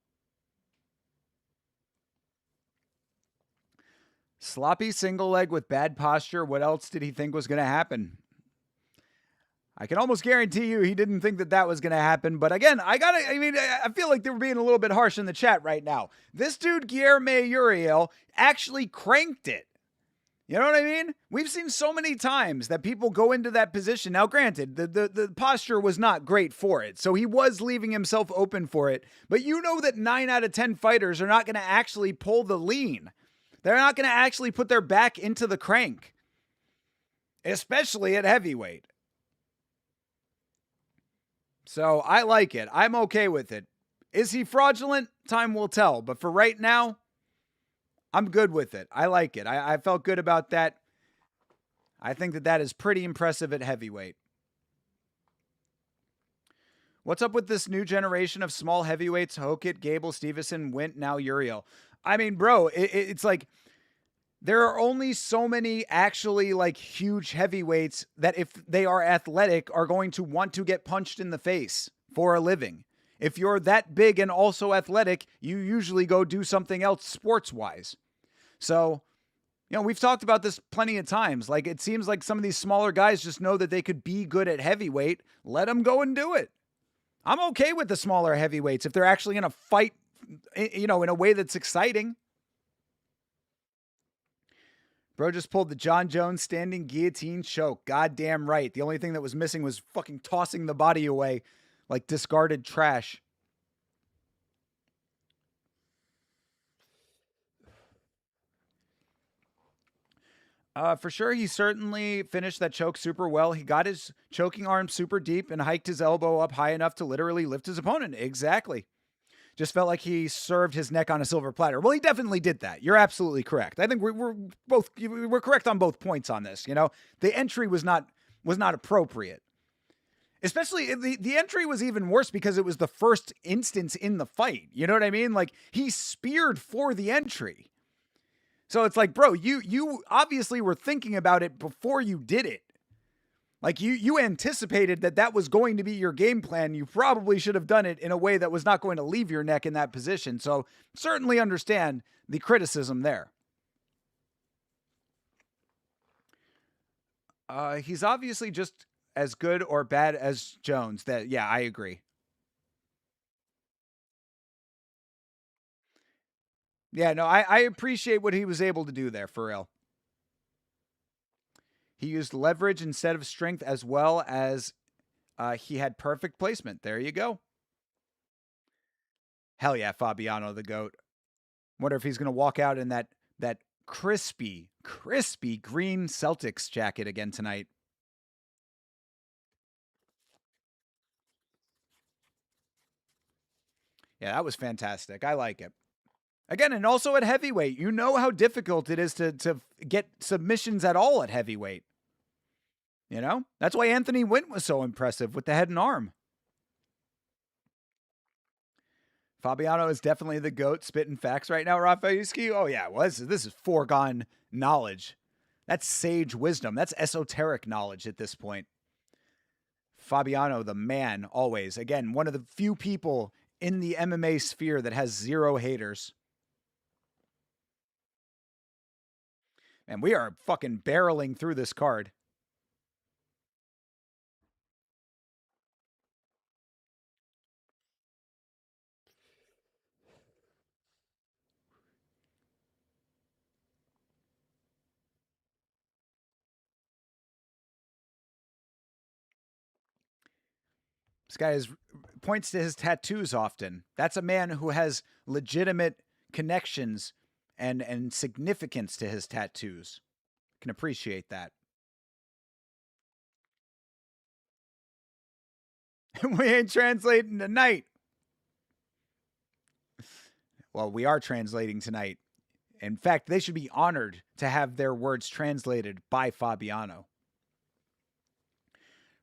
Sloppy single leg with bad posture. What else did he think was going to happen? I can almost guarantee you he didn't think that was going to happen. But again, I feel like they were being a little bit harsh in the chat right now. This dude, Guilherme Uriel, actually cranked it. You know what I mean? We've seen so many times that people go into that position. Now, granted, the posture was not great for it, so he was leaving himself open for it. But you know that 9 out of 10 fighters are not going to actually pull the lean. They're not going to actually put their back into the crank, especially at heavyweight. So I like it. I'm okay with it. Is he fraudulent? Time will tell. But for right now, I'm good with it. I like it. I felt good about that. I think that is pretty impressive at heavyweight. What's up with this new generation of small heavyweights? Hokit, Gable, Stevenson, Wint, now Uriel. I mean, bro, it's like there are only so many actually like huge heavyweights that if they are athletic are going to want to get punched in the face for a living. If you're that big and also athletic, you usually go do something else sports-wise. So, you know, we've talked about this plenty of times. Like, it seems like some of these smaller guys just know that they could be good at heavyweight. Let them go and do it. I'm okay with the smaller heavyweights if they're actually going to fight, you know, in a way that's exciting. Bro just pulled the John Jones standing guillotine choke. Goddamn right. The only thing that was missing was fucking tossing the body away like discarded trash. For sure, he certainly finished that choke super well. He got his choking arm super deep and hiked his elbow up high enough to literally lift his opponent. Exactly. Just felt like he served his neck on a silver platter. Well, he definitely did that. You're absolutely correct. I think we're correct on both points on this. You know, the entry was not appropriate. Especially the entry was even worse because it was the first instance in the fight. You know what I mean? Like, he speared for the entry. So it's like, bro, you obviously were thinking about it before you did it. Like, you anticipated that was going to be your game plan. You probably should have done it in a way that was not going to leave your neck in that position. So certainly understand the criticism there. He's obviously just as good or bad as Jones. Yeah, I agree. Yeah, no, I appreciate what he was able to do there, for real. He used leverage instead of strength, as well as he had perfect placement. There you go. Hell yeah, Fabiano the GOAT. Wonder if he's going to walk out in that crispy green Celtics jacket again tonight. Yeah, that was fantastic. I like it. Again, and also at heavyweight, you know how difficult it is to get submissions at all at heavyweight. You know? That's why Anthony Wint was so impressive with the head and arm. Fabiano is definitely the GOAT, spitting facts right now, Rafaelski. Oh, yeah. Well, this is foregone knowledge. That's sage wisdom. That's esoteric knowledge at this point. Fabiano, the man, always. Again, one of the few people in the MMA sphere that has zero haters. And we are fucking barreling through this card. This guy is points to his tattoos often. That's a man who has legitimate connections and significance to his tattoos. Can appreciate that. We ain't translating tonight. Well, we are translating tonight. In fact, they should be honored to have their words translated by Fabiano.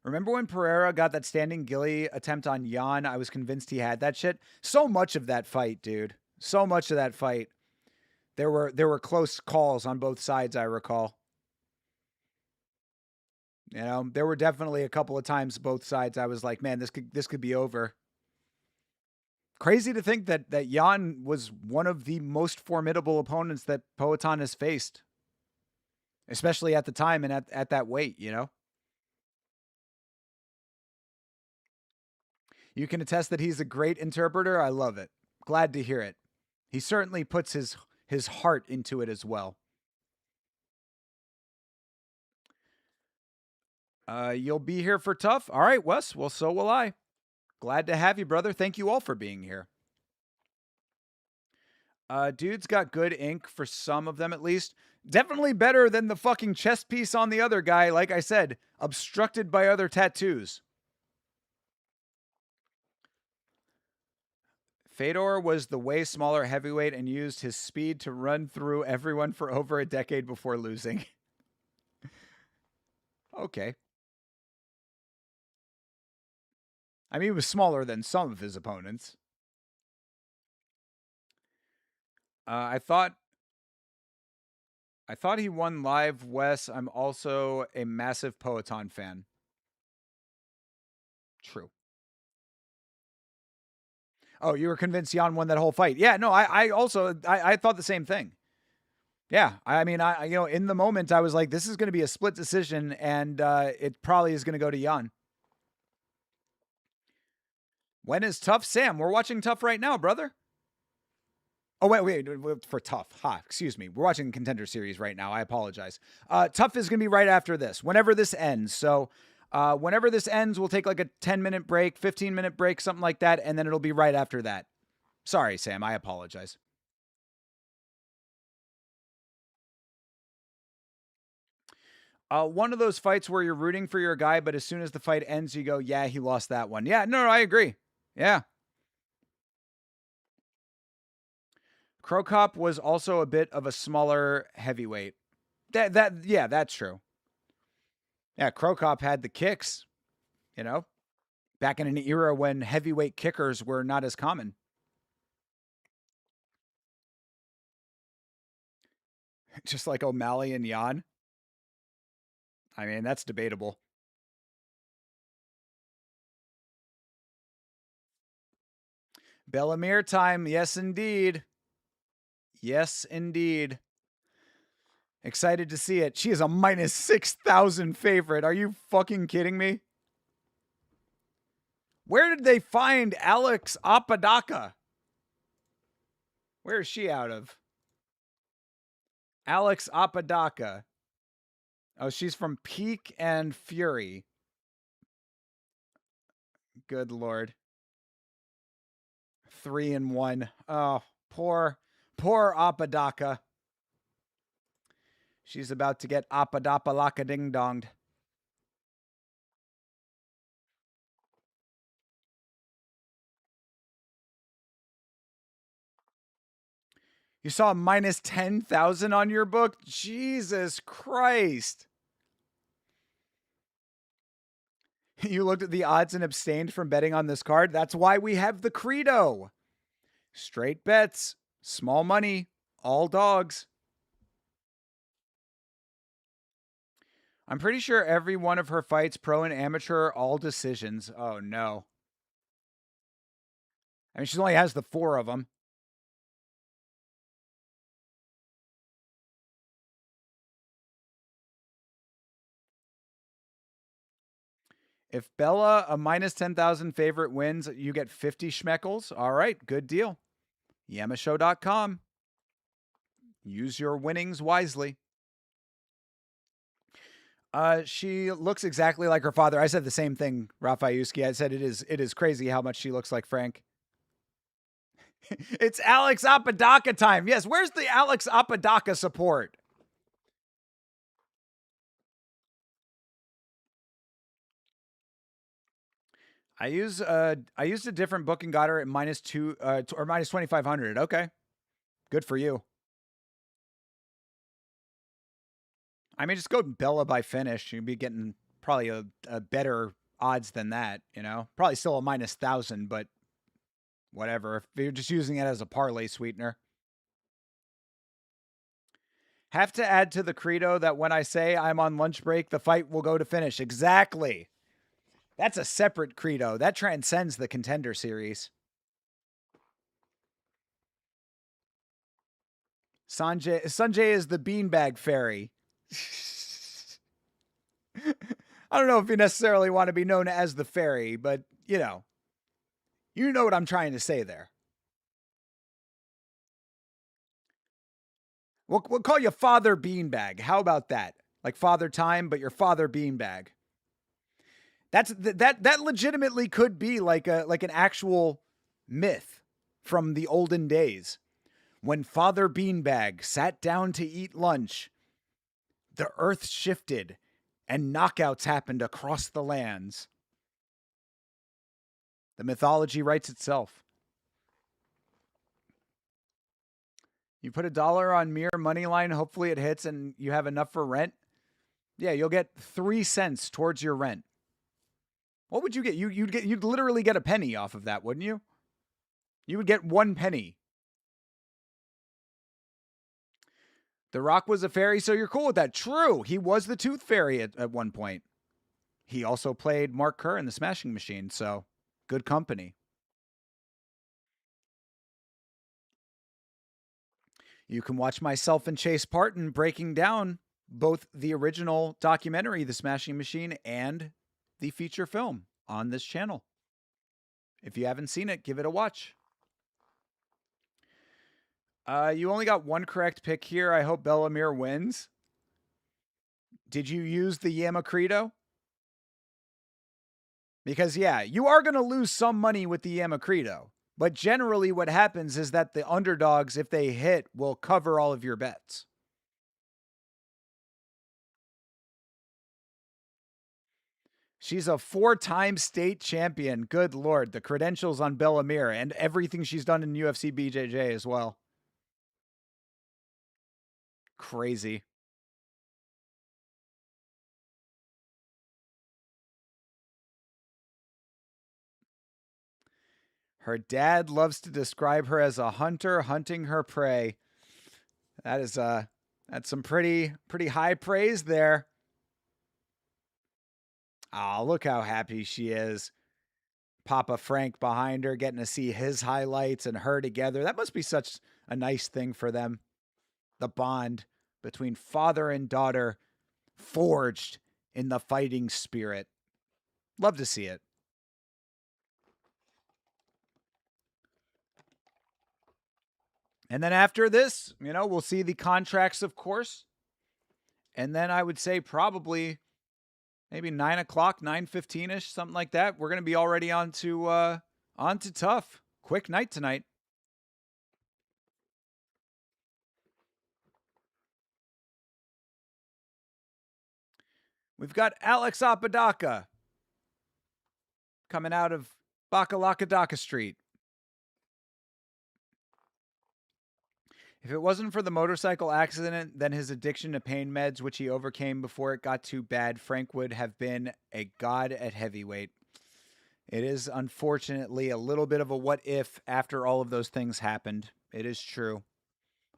Remember when Pereira got that standing ghillie attempt on Jan? I was convinced he had that shit. So much of that fight, dude. So much of that fight. There were close calls on both sides, I recall. You know, there were definitely a couple of times both sides I was like, man, this could be over. Crazy to think that Jan was one of the most formidable opponents that Poatan has faced, especially at the time and at that weight, you know? You can attest that he's a great interpreter. I love it. Glad to hear it. He certainly puts his heart into it as well. You'll be here for TUF? All right, Wes. Well, so will I. Glad to have you, brother. Thank you all for being here. Dude's got good ink for some of them, at least. Definitely better than the fucking chest piece on the other guy. Like I said, obstructed by other tattoos. Fedor was the way smaller heavyweight and used his speed to run through everyone for over a decade before losing. Okay. I mean, he was smaller than some of his opponents. I thought he won live, Wes. I'm also a massive Poatan fan. True. Oh, you were convinced Jan won that whole fight? Yeah, no, I also thought the same thing. Yeah, I mean, in the moment, I was like, this is going to be a split decision, and it probably is going to go to Jan. When is TUF? Sam, we're watching TUF right now, brother. Oh, wait, for TUF. Excuse me. We're watching the Contender series right now. I apologize. TUF is going to be right after this, whenever this ends. So whenever this ends, we'll take like a 10-minute break, 15-minute break, something like that, and then it'll be right after that. Sorry, Sam. I apologize. One of those fights where you're rooting for your guy, but as soon as the fight ends, you go, yeah, he lost that one. Yeah, no, I agree. Yeah. Krokop was also a bit of a smaller heavyweight. Yeah, that's true. Yeah, Krokop had the kicks, you know, back in an era when heavyweight kickers were not as common. Just like O'Malley and Jan. I mean, that's debatable. Bellamere time. Yes, indeed. Yes, indeed. Excited to see it. She is a minus 6,000 favorite. Are you fucking kidding me? Where did they find Alex Apodaca? Where is she out of? Alex Apodaca. Oh, she's from Peak and Fury. Good Lord. 3-1. Oh, poor Apodaca. She's about to get Apadapalaka ding donged. You saw minus 10,000 on your book? Jesus Christ. You looked at the odds and abstained from betting on this card? That's why we have the credo. Straight bets, small money, all dogs. I'm pretty sure every one of her fights, pro and amateur, are all decisions. Oh, no. I mean, she only has the 4 of them. If Bella, a minus 10,000 favorite, wins, you get 50 schmeckles. All right, good deal. Yamashow.com. Use your winnings wisely. She looks exactly like her father. I said the same thing, Rafayuski. I said it is crazy how much she looks like Frank. It's Alex Apodaca time. Yes, where's the Alex Apodaca support? I used a different book and got her at -2 or -2500. Okay. Good for you. I mean, just go Bella by finish. You'd be getting probably a better odds than that, you know? Probably still a -1000, but whatever. If you're just using it as a parlay sweetener. Have to add to the credo that when I say I'm on lunch break, the fight will go to finish. Exactly. That's a separate credo. That transcends the Contender series. Sanjay is the beanbag fairy. I don't know if you necessarily want to be known as the fairy, but you know what I'm trying to say there. We'll call you Father Beanbag. How about that? Like Father Time, but your Father Beanbag. That legitimately could be like an actual myth from the olden days. When Father Beanbag sat down to eat lunch, the earth shifted and knockouts happened across the lands. The mythology writes itself. You put $1 on Mirror Moneyline, hopefully it hits and you have enough for rent. Yeah, you'll get 3 cents towards your rent. What would you get? You'd literally get a penny off of that, wouldn't you? You would get 1 penny. The Rock was a fairy, so you're cool with that. True. He was the Tooth Fairy at one point. He also played Mark Kerr in The Smashing Machine, so good company. You can watch myself and Chase Parton breaking down both the original documentary, The Smashing Machine, and the feature film on this channel. If you haven't seen it, give it a watch. You only got one correct pick here. I hope Bellamere wins. Did you use the Yama Credo? Because, yeah, you are going to lose some money with the Yama Credo. But generally what happens is that the underdogs, if they hit, will cover all of your bets. She's a 4-time state champion. Good Lord. The credentials on Bellamere and everything she's done in UFC BJJ as well. Crazy. Her dad loves to describe her as a hunter hunting her prey. That's some pretty high praise there. Oh, look how happy she is. Papa Frank behind her, getting to see his highlights and her together. That must be such a nice thing for them. The bond between father and daughter forged in the fighting spirit. Love to see it. And then after this, we'll see the contracts, of course. And then I would say probably maybe 9 o'clock, 9:15-ish, something like that. We're going to be already on to TUF. Quick night tonight. We've got Alex Apodaca coming out of Bakalakadaka Street. If it wasn't for the motorcycle accident, then his addiction to pain meds, which he overcame before it got too bad, Frank would have been a god at heavyweight. It is unfortunately a little bit of a what if after all of those things happened. It is true.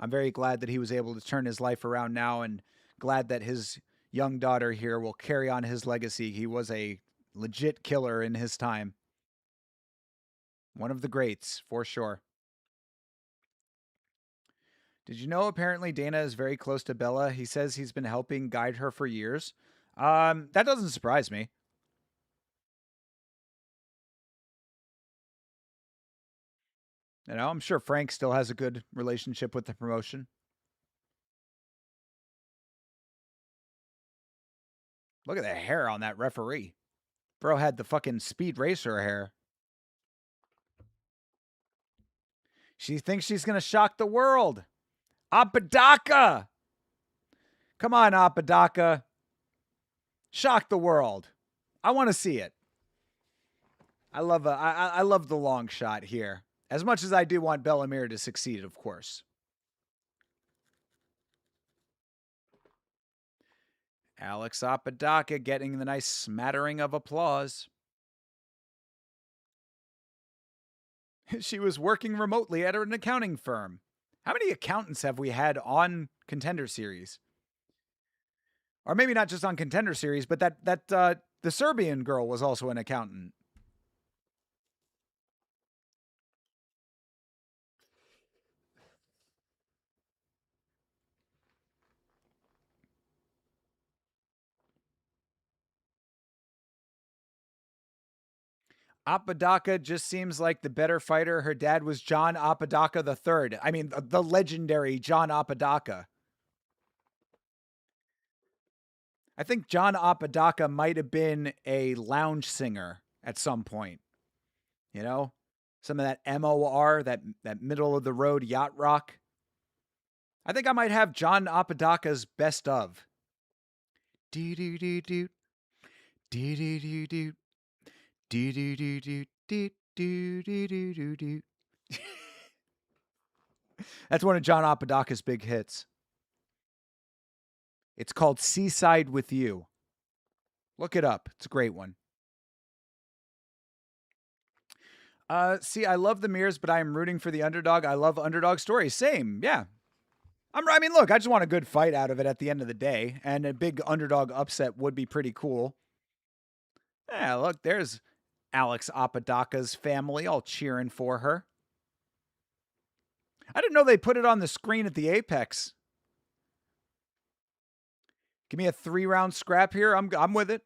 I'm very glad that he was able to turn his life around now, and glad that his young daughter here will carry on his legacy. He was a legit killer in his time. One of the greats, for sure. Did you know apparently Dana is very close to Bella? He says he's been helping guide her for years. That doesn't surprise me. I'm sure Frank still has a good relationship with the promotion. Look at the hair on that referee. Bro had the fucking Speed Racer hair. She thinks she's going to shock the world. Apodaca! Come on, Apodaca. Shock the world. I want to see it. I love the long shot here. As much as I do want Bellamere to succeed, of course. Alex Apodaca getting the nice smattering of applause. She was working remotely at an accounting firm. How many accountants have we had on Contender Series? Or maybe not just on Contender Series, but the Serbian girl was also an accountant. Apodaca just seems like the better fighter. Her dad was John Apodaca III. I mean, the legendary John Apodaca. I think John Apodaca might have been a lounge singer at some point. You know? Some of that MOR, that middle of the road yacht rock. I think I might have John Apodaca's best of. Do do do do. Do do do do. Do do do do do do do do do. That's one of John Apodaca's big hits. It's called Seaside with You. Look it up. It's a great one. See, I love the mirrors, but I am rooting for the underdog. I love underdog stories. Same, yeah. I mean, look, I just want a good fight out of it at the end of the day, and a big underdog upset would be pretty cool. Yeah, look, there's Alex Apodaca's family all cheering for her. I didn't know they put it on the screen at the Apex. Give me a 3-round scrap here. I'm with it.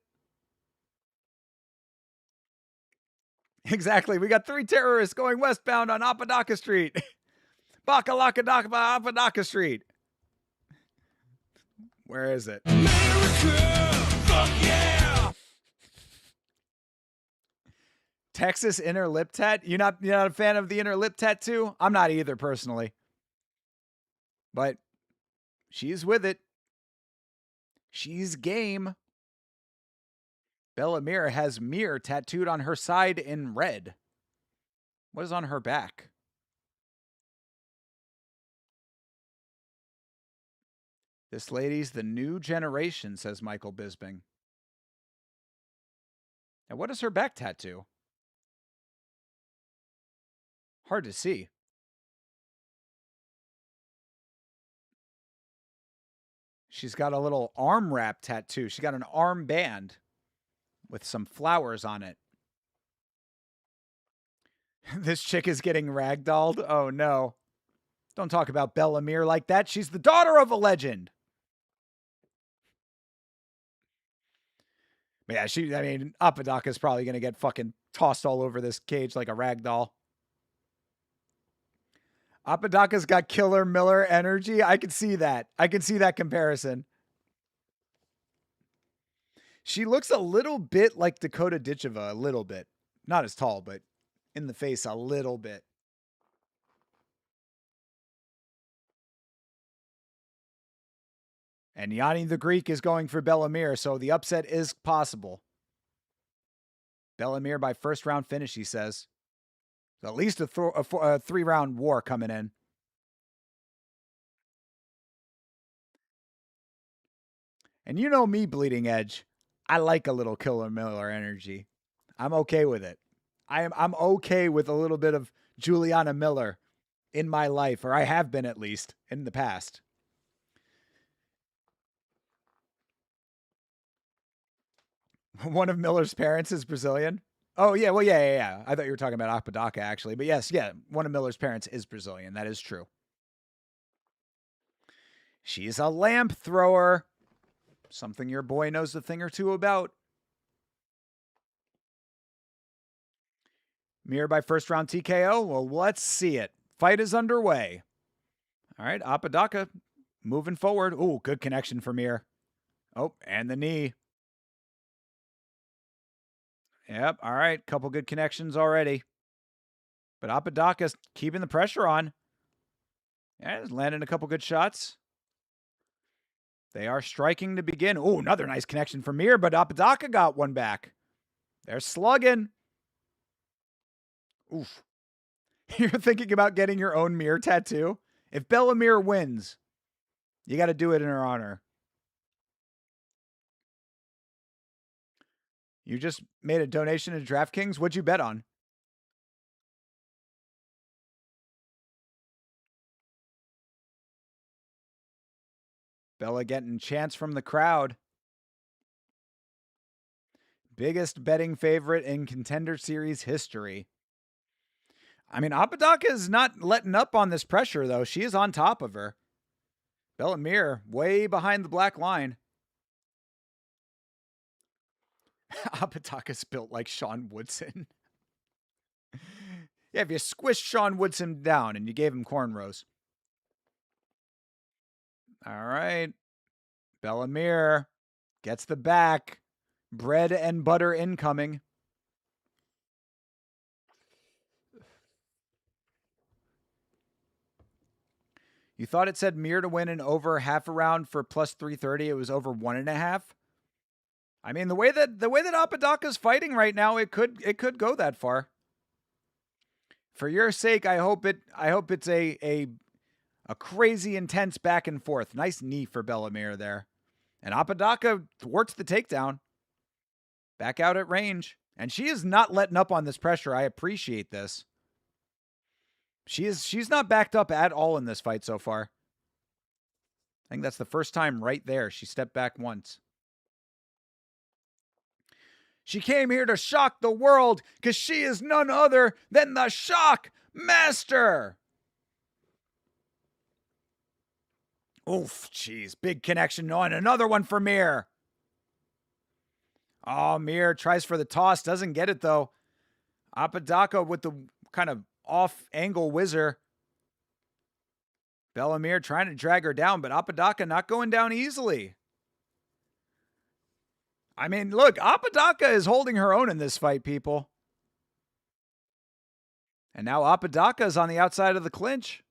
Exactly. We got 3 terrorists going westbound on Apodaca Street. Bakalakadaka Apodaca Street. Where is it? America! Fuck yeah! Texas inner lip tat? You're not a fan of the inner lip tattoo? I'm not either, personally. But she's with it. She's game. Bellamere has Mir tattooed on her side in red. What is on her back? This lady's the new generation, says Michael Bisping. And what is her back tattoo? Hard to see. She's got a little arm wrap tattoo. She got an arm band with some flowers on it. This chick is getting ragdolled. Oh, no. Don't talk about Bellamere like that. She's the daughter of a legend. But yeah, I mean, Apodaca's probably going to get fucking tossed all over this cage like a ragdoll. Apodaca's got Killer Miller energy. I can see that. I can see that comparison. She looks a little bit like Dakota Ditcheva, a little bit. Not as tall, but in the face a little bit. And Yanni the Greek is going for Bellamere, so the upset is possible. Bellamere by first round finish, he says. So at least a 3-round war coming in. And you know me, Bleeding Edge. I like a little Killer Miller energy. I'm okay with it. I'm okay with a little bit of Juliana Miller in my life, or I have been at least in the past. One of Miller's parents is Brazilian. Oh, yeah. Well, yeah. I thought you were talking about Apodaca, actually. But yes, yeah. One of Miller's parents is Brazilian. That is true. She's a lamp thrower. Something your boy knows a thing or two about. Mir by first round TKO. Well, let's see it. Fight is underway. All right. Apodaca moving forward. Ooh, good connection for Mir. Oh, and the knee. Yep. All right. Couple good connections already. But Apodaca's keeping the pressure on. Yeah, landing a couple good shots. They are striking to begin. Oh, another nice connection from Mir, but Apodaca got one back. They're slugging. Oof. You're thinking about getting your own Mir tattoo? If Bellamir wins, you got to do it in her honor. You just made a donation to DraftKings. What'd you bet on? Bella getting chants from the crowd. Biggest betting favorite in Contender Series history. I mean, Apodaca is not letting up on this pressure, though. She is on top of her. Bellamir way behind the black line. Apodaca's built like Sean Woodson. Yeah, if you squished Sean Woodson down and you gave him cornrows. All right. Bellamir gets the back. Bread and butter incoming. You thought it said Mir to win in over half a round for plus 330. It was over 1.5. I mean, the way that Apodaca's fighting right now, it could go that far. For your sake, I hope it's a crazy intense back and forth. Nice knee for Bellamir there. And Apodaca thwarts the takedown. Back out at range. And she is not letting up on this pressure. I appreciate this. She's not backed up at all in this fight so far. I think that's the first time right there. She stepped back once. She came here to shock the world because she is none other than the Shock Master. Oof, jeez. Big connection on. Another one for Mir. Oh, Mir tries for the toss. Doesn't get it, though. Apodaca with the kind of off-angle whizzer. Bellamir trying to drag her down, but Apodaca not going down easily. I mean, look, Apodaca is holding her own in this fight, people. And now Apodaca is on the outside of the clinch.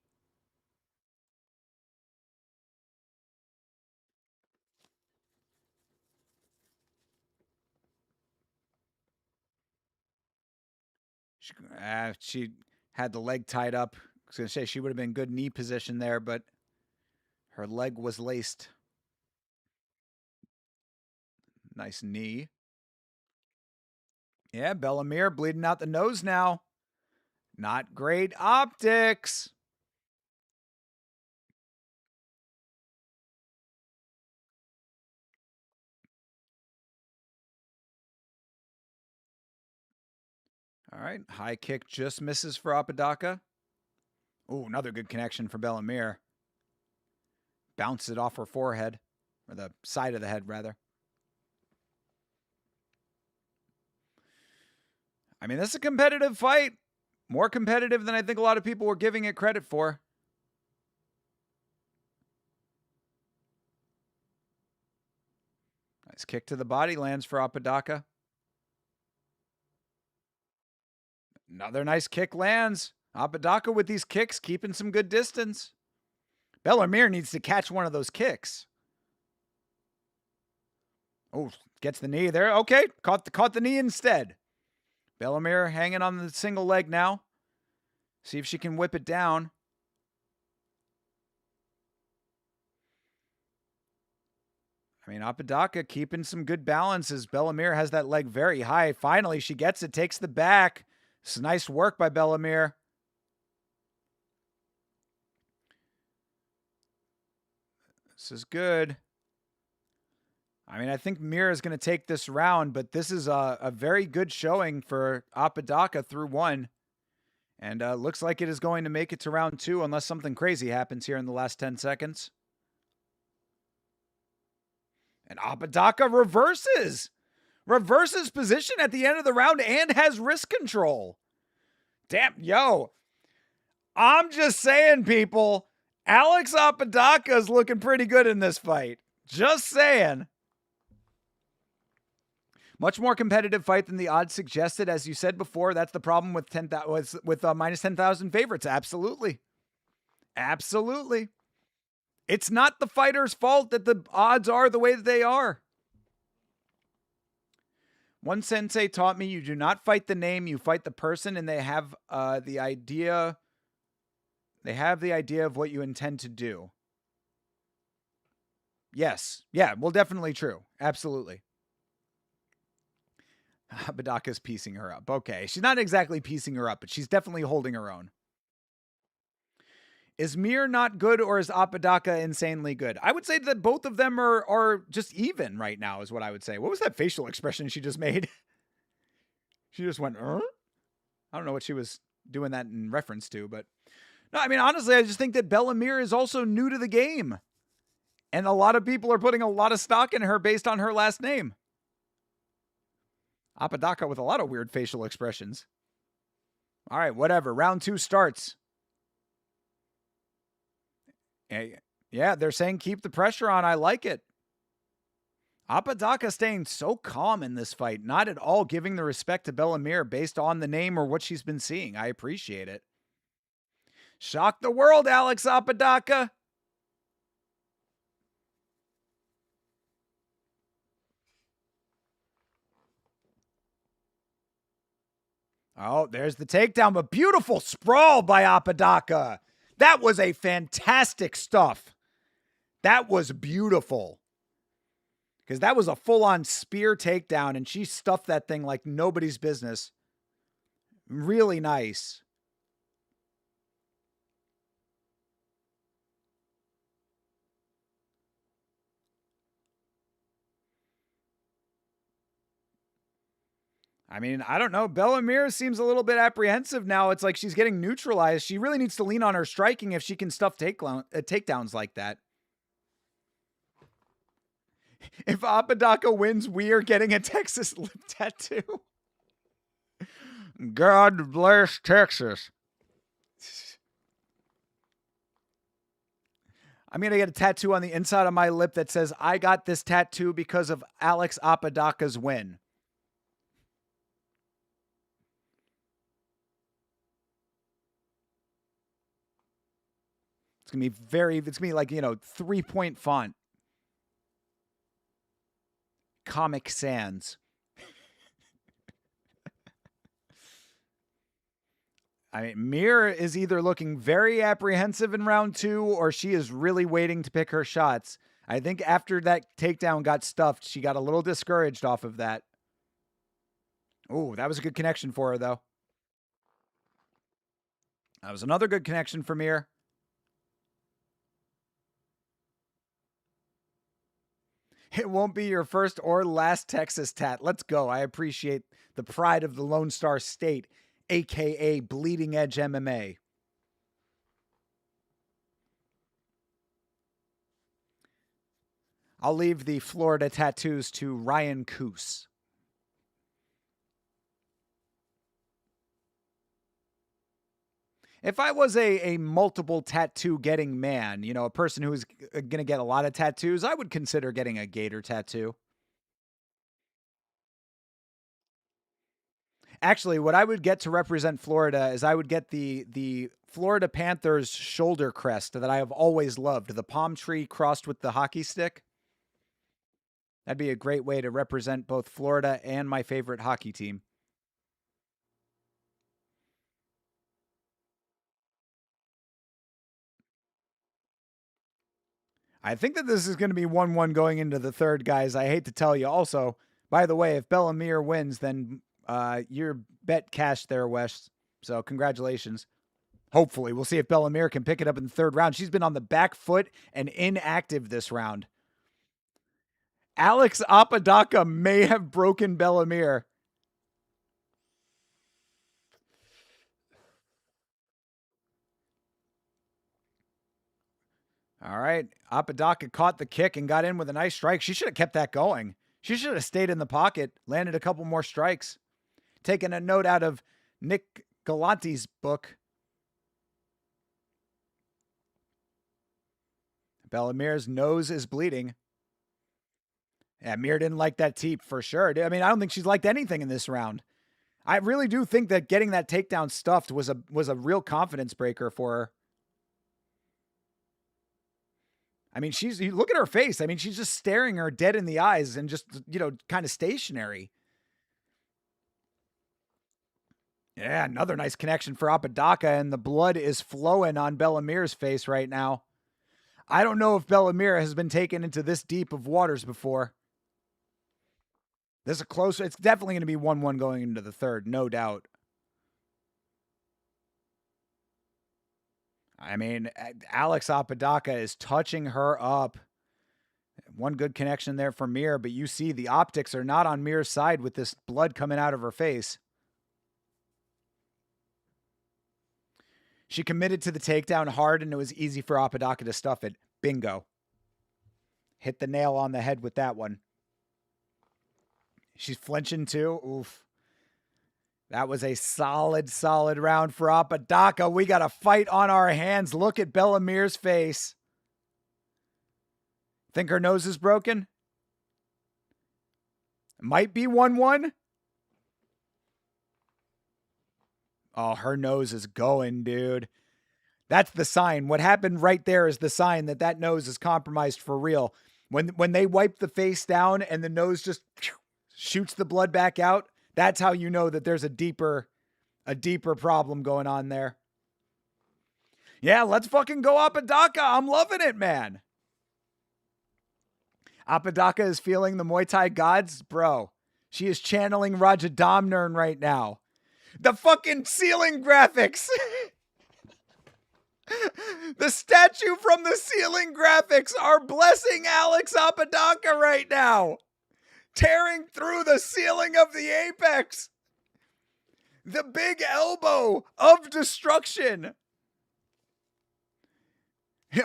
She had the leg tied up. I was going to say she would have been good knee position there, but her leg was laced. Nice knee. Yeah, Bellamir bleeding out the nose now. Not great optics. All right, high kick just misses for Apodaca. Oh, another good connection for Bellamir. Bounce it off her forehead, or the side of the head, rather. I mean, this is a competitive fight. More competitive than I think a lot of people were giving it credit for. Nice kick to the body lands for Apodaca. Another nice kick lands. Apodaca with these kicks, keeping some good distance. Bellamir needs to catch one of those kicks. Oh, gets the knee there. Okay, caught the knee instead. Bellamir hanging on the single leg now. See if she can whip it down. I mean, Apodaca keeping some good balance as Bellamir has that leg very high. Finally, she gets it, takes the back. It's nice work by Bellamir. This is good. I mean, I think Mir is going to take this round, but this is a very good showing for Apodaca through one. And looks like it is going to make it to round two unless something crazy happens here in the last 10 seconds. And Apodaca reverses. Reverses position at the end of the round and has wrist control. Damn, yo. I'm just saying, people. Alex Apodaca is looking pretty good in this fight. Just saying. Much more competitive fight than the odds suggested. As you said before, that's the problem with minus 10,000 favorites. Absolutely. Absolutely. It's not the fighter's fault that the odds are the way that they are. One sensei taught me you do not fight the name, you fight the person, and they have the idea. They have the idea of what you intend to do. Yes. Yeah, well, definitely true. Absolutely. Apodaca's piecing her up. Okay. She's not exactly piecing her up, but she's definitely holding her own. Is Mir not good, or is Apodaca insanely good? I would say that both of them are just even right now, is what I would say. What was that facial expression she just made? She just went, I don't know what she was doing that in reference to, but no, I mean, honestly, I just think that Bellamir is also new to the game. And a lot of people are putting a lot of stock in her based on her last name. Apodaca with a lot of weird facial expressions. All right, whatever. Round 2 starts. Yeah, they're saying keep the pressure on. I like it. Apodaca staying so calm in this fight, not at all giving the respect to Bellamir based on the name or what she's been seeing. I appreciate it. Shock the world, Alex Apodaca. Oh, there's the takedown, but beautiful sprawl by Apodaca. That was a fantastic stuff. That was beautiful. Because that was a full-on spear takedown, and she stuffed that thing like nobody's business. Really nice. I mean, I don't know. Bellamir seems a little bit apprehensive now. It's like she's getting neutralized. She really needs to lean on her striking if she can stuff takedowns like that. If Apodaca wins, we are getting a Texas lip tattoo. God bless Texas. I'm going to get a tattoo on the inside of my lip that says, I got this tattoo because of Alex Apodaca's win. It's going to be like, 3-point font. Comic Sans. I mean, Mir is either looking very apprehensive in round 2 or she is really waiting to pick her shots. I think after that takedown got stuffed, she got a little discouraged off of that. Ooh, that was a good connection for her, though. That was another good connection for Mir. It won't be your first or last Texas tat. Let's go. I appreciate the pride of the Lone Star State, a.k.a. Bleeding Edge MMA. I'll leave the Florida tattoos to Ryan Coos. If I was a multiple tattoo getting man, a person who is going to get a lot of tattoos, I would consider getting a gator tattoo. Actually, what I would get to represent Florida is I would get the Florida Panthers shoulder crest that I have always loved, the palm tree crossed with the hockey stick. That'd be a great way to represent both Florida and my favorite hockey team. I think that this is going to be 1-1 going into the third, guys. I hate to tell you. Also, by the way, if Bellamir wins, then your bet cashed there, Wes. So congratulations. Hopefully. We'll see if Bellamir can pick it up in the third round. She's been on the back foot and inactive this round. Alex Apodaca may have broken Bellamir. All right. Apodaca caught the kick and got in with a nice strike. She should have kept that going. She should have stayed in the pocket, landed a couple more strikes. Taking a note out of Nick Galante's book. Bellamir's nose is bleeding. Yeah, Mir didn't like that teep for sure. I mean, I don't think she's liked anything in this round. I really do think that getting that takedown stuffed was a real confidence breaker for her. I mean, you look at her face. I mean, she's just staring her dead in the eyes and just, kind of stationary. Yeah, another nice connection for Apodaca, and the blood is flowing on Bellamir's face right now. I don't know if Bellamir has been taken into this deep of waters before. This is it's definitely going to be 1-1 going into the third, no doubt. I mean, Alex Apodaca is touching her up. One good connection there for Mir, but you see the optics are not on Mir's side with this blood coming out of her face. She committed to the takedown hard, and it was easy for Apodaca to stuff it. Bingo. Hit the nail on the head with that one. She's flinching too. Oof. That was a solid round for Apodaca. We got a fight on our hands. Look at Bellamir's face. Think her nose is broken? Might be 1-1. Oh, her nose is going, dude. That's the sign. What happened right there is the sign that nose is compromised for real. When they wipe the face down and the nose just shoots the blood back out, that's how you know that there's a deeper problem going on there. Yeah, let's fucking go Apodaca. I'm loving it, man. Apodaca is feeling the Muay Thai gods. Bro, she is channeling Raja Damnern right now. The fucking ceiling graphics. The statue from the ceiling graphics are blessing Alex Apodaca right now. Tearing through the ceiling of the apex. The big elbow of destruction.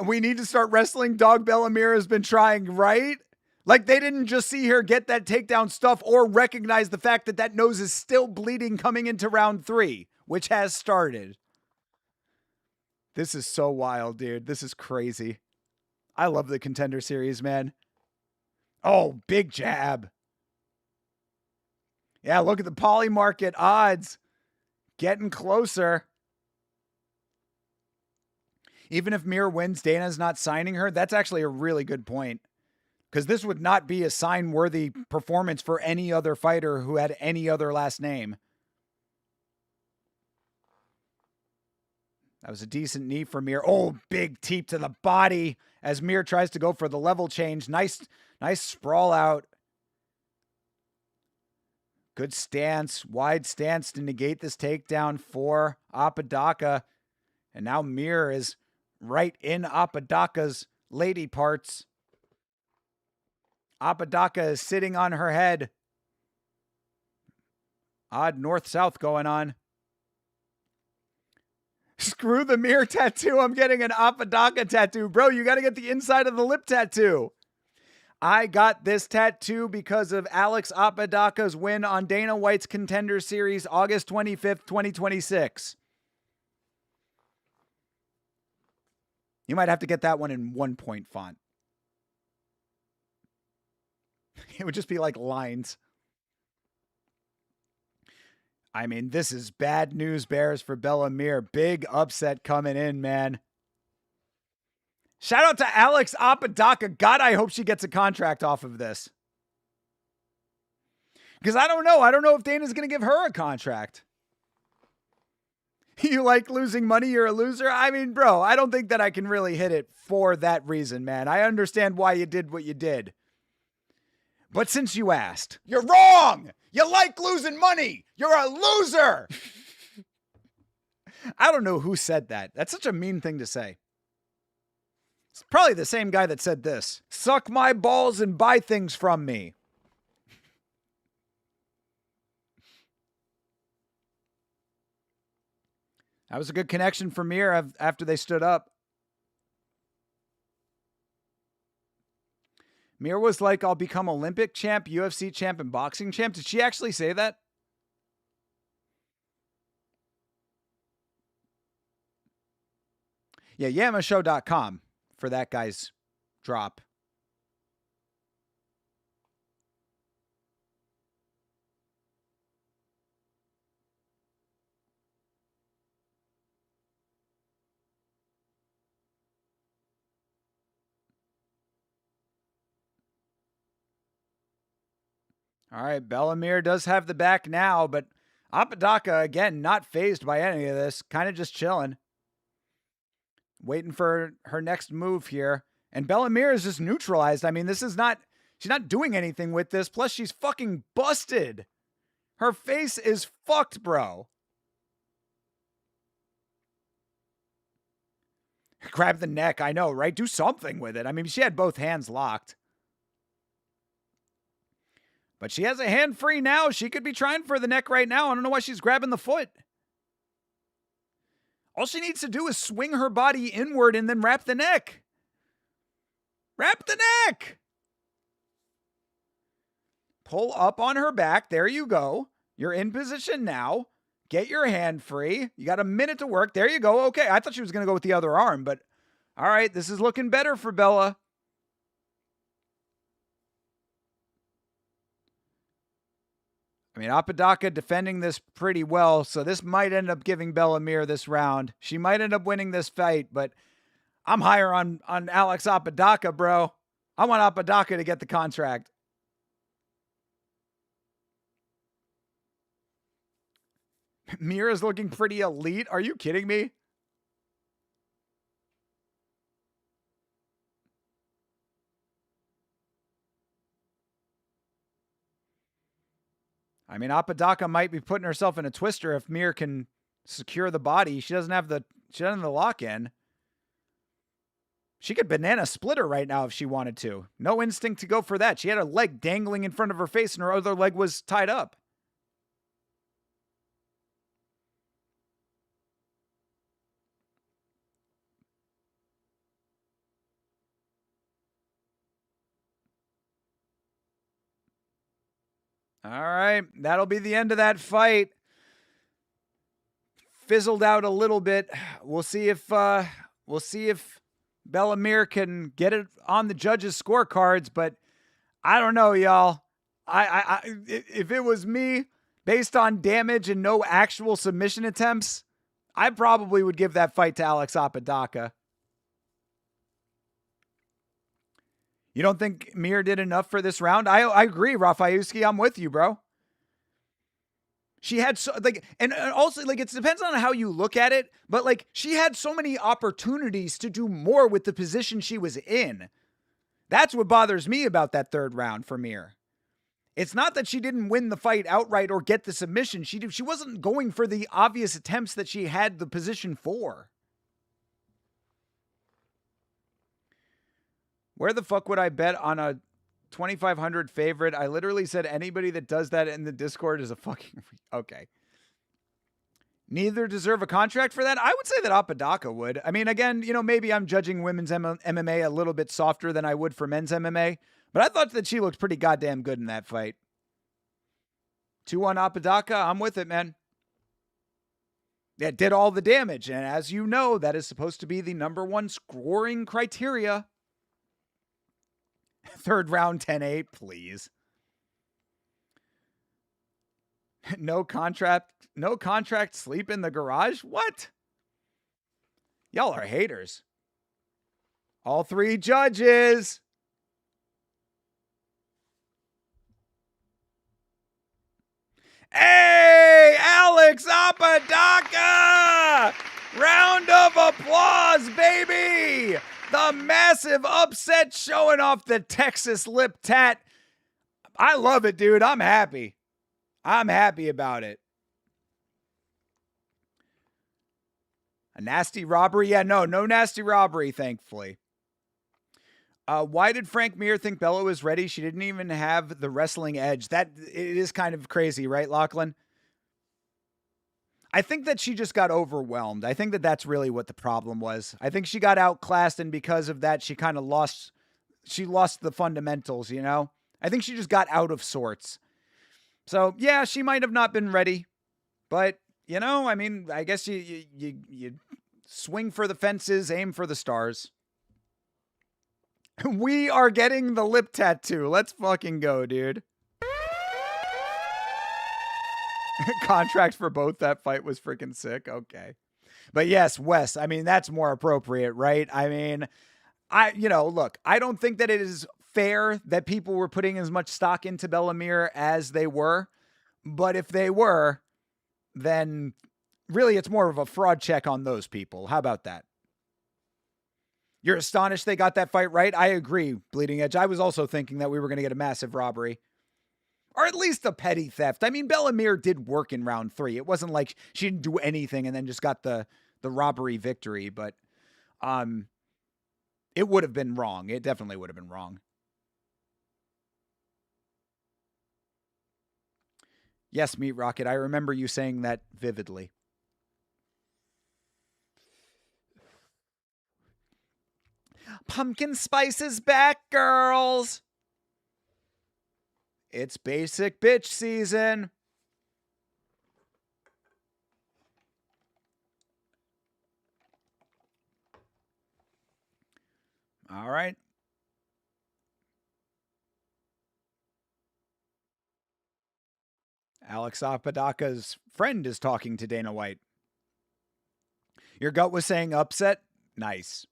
We need to start wrestling. Dog Bellamir has been trying, right? Like they didn't just see her get that takedown stuff or recognize the fact that nose is still bleeding coming into round 3, which has started. This is so wild, dude. This is crazy. I love the Contender series, man. Oh, big jab. Yeah, look at the poly market odds. Getting closer. Even if Mir wins, Dana's not signing her. That's actually a really good point. Because this would not be a sign-worthy performance for any other fighter who had any other last name. That was a decent knee for Mir. Oh, big teep to the body as Mir tries to go for the level change. Nice sprawl out. Good stance, wide stance to negate this takedown for Apodaca. And now Mir is right in Apodaca's lady parts. Apodaca is sitting on her head. Odd north-south going on. Screw the Mir tattoo. I'm getting an Apodaca tattoo. Bro, you got to get the inside of the lip tattoo. I got this tattoo because of Alex Apodaca's win on Dana White's Contender Series, August 25th, 2026. You might have to get that one in 1-point font. It would just be like lines. I mean, this is bad news bears for Bellamir. Big upset coming in, man. Shout out to Alex Apodaca. God, I hope she gets a contract off of this. Because I don't know. I don't know if Dana's going to give her a contract. You like losing money, you're a loser? I mean, bro, I don't think that I can really hit it for that reason, man. I understand why you did what you did. But since you asked, you're wrong! You like losing money! You're a loser! I don't know who said that. That's such a mean thing to say. It's probably the same guy that said this. Suck my balls and buy things from me. That was a good connection for Mir after they stood up. Mir was like, I'll become Olympic champ, UFC champ, and boxing champ. Did she actually say that? Yeah, yamashow.com for that guy's drop. All right, Bellamere does have the back now, but Apodaca, again, not phased by any of this. Kind of just chilling. Waiting for her next move here. And Bellamere is just neutralized. I mean, this is not... She's not doing anything with this. Plus, she's fucking busted. Her face is fucked, bro. Grab the neck. I know, right? Do something with it. I mean, she had both hands locked. But she has a hand free now. She could be trying for the neck right now. I don't know why she's grabbing the foot. All she needs to do is swing her body inward and then wrap the neck. Wrap the neck. Pull up on her back. There you go. You're in position now. Get your hand free. You got a minute to work. There you go. Okay, I thought she was going to go with the other arm, but all right, this is looking better for Bella. I mean, Apodaca defending this pretty well, so this might end up giving Bellamere this round. She might end up winning this fight, but I'm higher on Alex Apodaca, bro. I want Apodaca to get the contract. Mira's looking pretty elite. Are you kidding me? I mean, Apodaca might be putting herself in a twister if Mir can secure the body. She doesn't have the lock in. She could banana split her right now if she wanted to. No instinct to go for that. She had a leg dangling in front of her face and her other leg was tied up. All right, that'll be the end of that fight. Fizzled out a little bit. We'll see if Bellamere can get it on the judges' scorecards, but I don't know, y'all. If it was me, based on damage and no actual submission attempts, I probably would give that fight to Alex Apodaca. You don't think Mir did enough for this round? I agree, Rafayuski. I'm with you, bro. She had so and also it depends on how you look at it, but she had so many opportunities to do more with the position she was in. That's what bothers me about that third round for Mir. It's not that she didn't win the fight outright or get the submission. She wasn't going for the obvious attempts that she had the position for. Where the fuck would I bet on a 2,500 favorite? I literally said anybody that does that in the Discord is a fucking... Okay. Neither deserve a contract for that? I would say that Apodaca would. I mean, again, maybe I'm judging women's MMA a little bit softer than I would for men's MMA, but I thought that she looked pretty goddamn good in that fight. 2-1 Apodaca, I'm with it, man. It did all the damage, and as you know, that is supposed to be the number one scoring criteria. Third round, 10-8, please. No contract, sleep in the garage? What? Y'all are haters. All three judges. Hey, Alex Apodaca! Round of applause, baby! The massive upset showing off the Texas lip tat. I love it, dude. I'm happy. I'm happy about it. A nasty robbery? Yeah, no nasty robbery, thankfully. Why did Frank Mir think Bella was ready? She didn't even have the wrestling edge. It is kind of crazy, right, Lachlan? I think that she just got overwhelmed. I think that that's really what the problem was. I think she got outclassed, and because of that, she kind of lost the fundamentals, I think she just got out of sorts. So, yeah, she might have not been ready. But, I mean, I guess you swing for the fences, aim for the stars. We are getting the lip tattoo. Let's fucking go, dude. Contract for both. That fight was freaking sick. Okay. But yes, Wes, I mean, that's more appropriate, right? I mean, look, I don't think that it is fair that people were putting as much stock into Bellemere as they were. But if they were, then really it's more of a fraud check on those people. How about that? You're astonished they got that fight right? I agree, Bleeding Edge. I was also thinking that we were going to get a massive robbery. Or at least a petty theft. I mean, Bellemere did work in round 3. It wasn't like she didn't do anything and then just got the robbery victory. But it would have been wrong. It definitely would have been wrong. Yes, Meat Rocket, I remember you saying that vividly. Pumpkin spice is back, girls. It's basic bitch season. All right. Alex Apodaca's friend is talking to Dana White. Your gut was saying upset? Nice.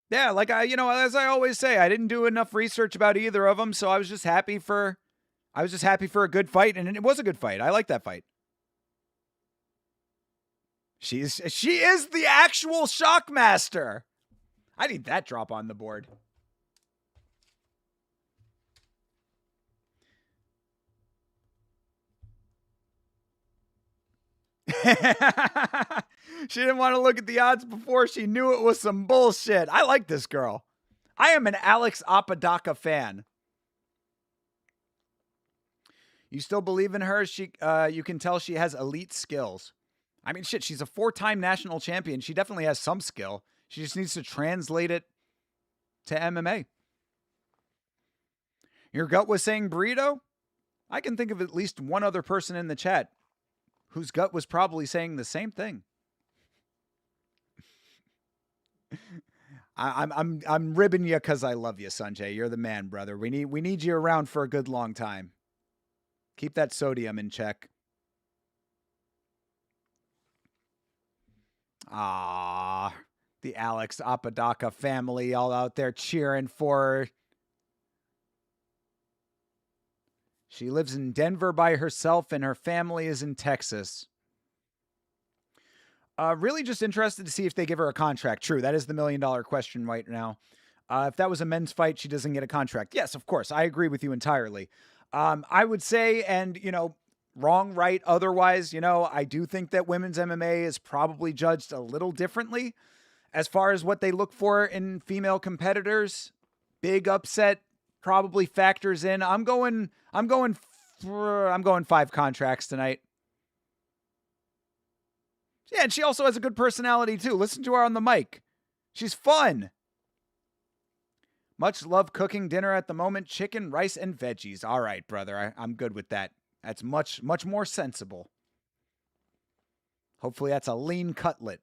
Yeah, like as I always say, I didn't do enough research about either of them, so I was just happy for a good fight, and it was a good fight. I like that fight. She is the actual Shockmaster. I need that drop on the board. She didn't want to look at the odds before she knew it was some bullshit. I like this girl. I am an Alex Apodaca fan. You still believe in her? You can tell she has elite skills. I mean, shit, she's a 4-time national champion. She definitely has some skill. She just needs to translate it to MMA. Your gut was saying burrito? I can think of at least one other person in the chat whose gut was probably saying the same thing. I'm ribbing you because I love you, Sanjay. You're the man, brother. We need you around for a good long time. Keep that sodium in check. Ah, the Alex Apodaca family all out there cheering for her. She lives in Denver by herself, and her family is in Texas. Really just interested to see if they give her a contract. True, that is the $1 million question right now. If that was a men's fight, she doesn't get a contract. Yes, of course. I agree with you entirely. I would say, and, wrong, right, otherwise, I do think that women's MMA is probably judged a little differently as far as what they look for in female competitors. Big upset probably factors in. I'm going 5 contracts tonight. Yeah, and she also has a good personality too. Listen to her on the mic. She's fun. Much love cooking dinner at the moment. Chicken, rice, and veggies. All right, brother. I'm good with that. That's much more sensible. Hopefully that's a lean cutlet.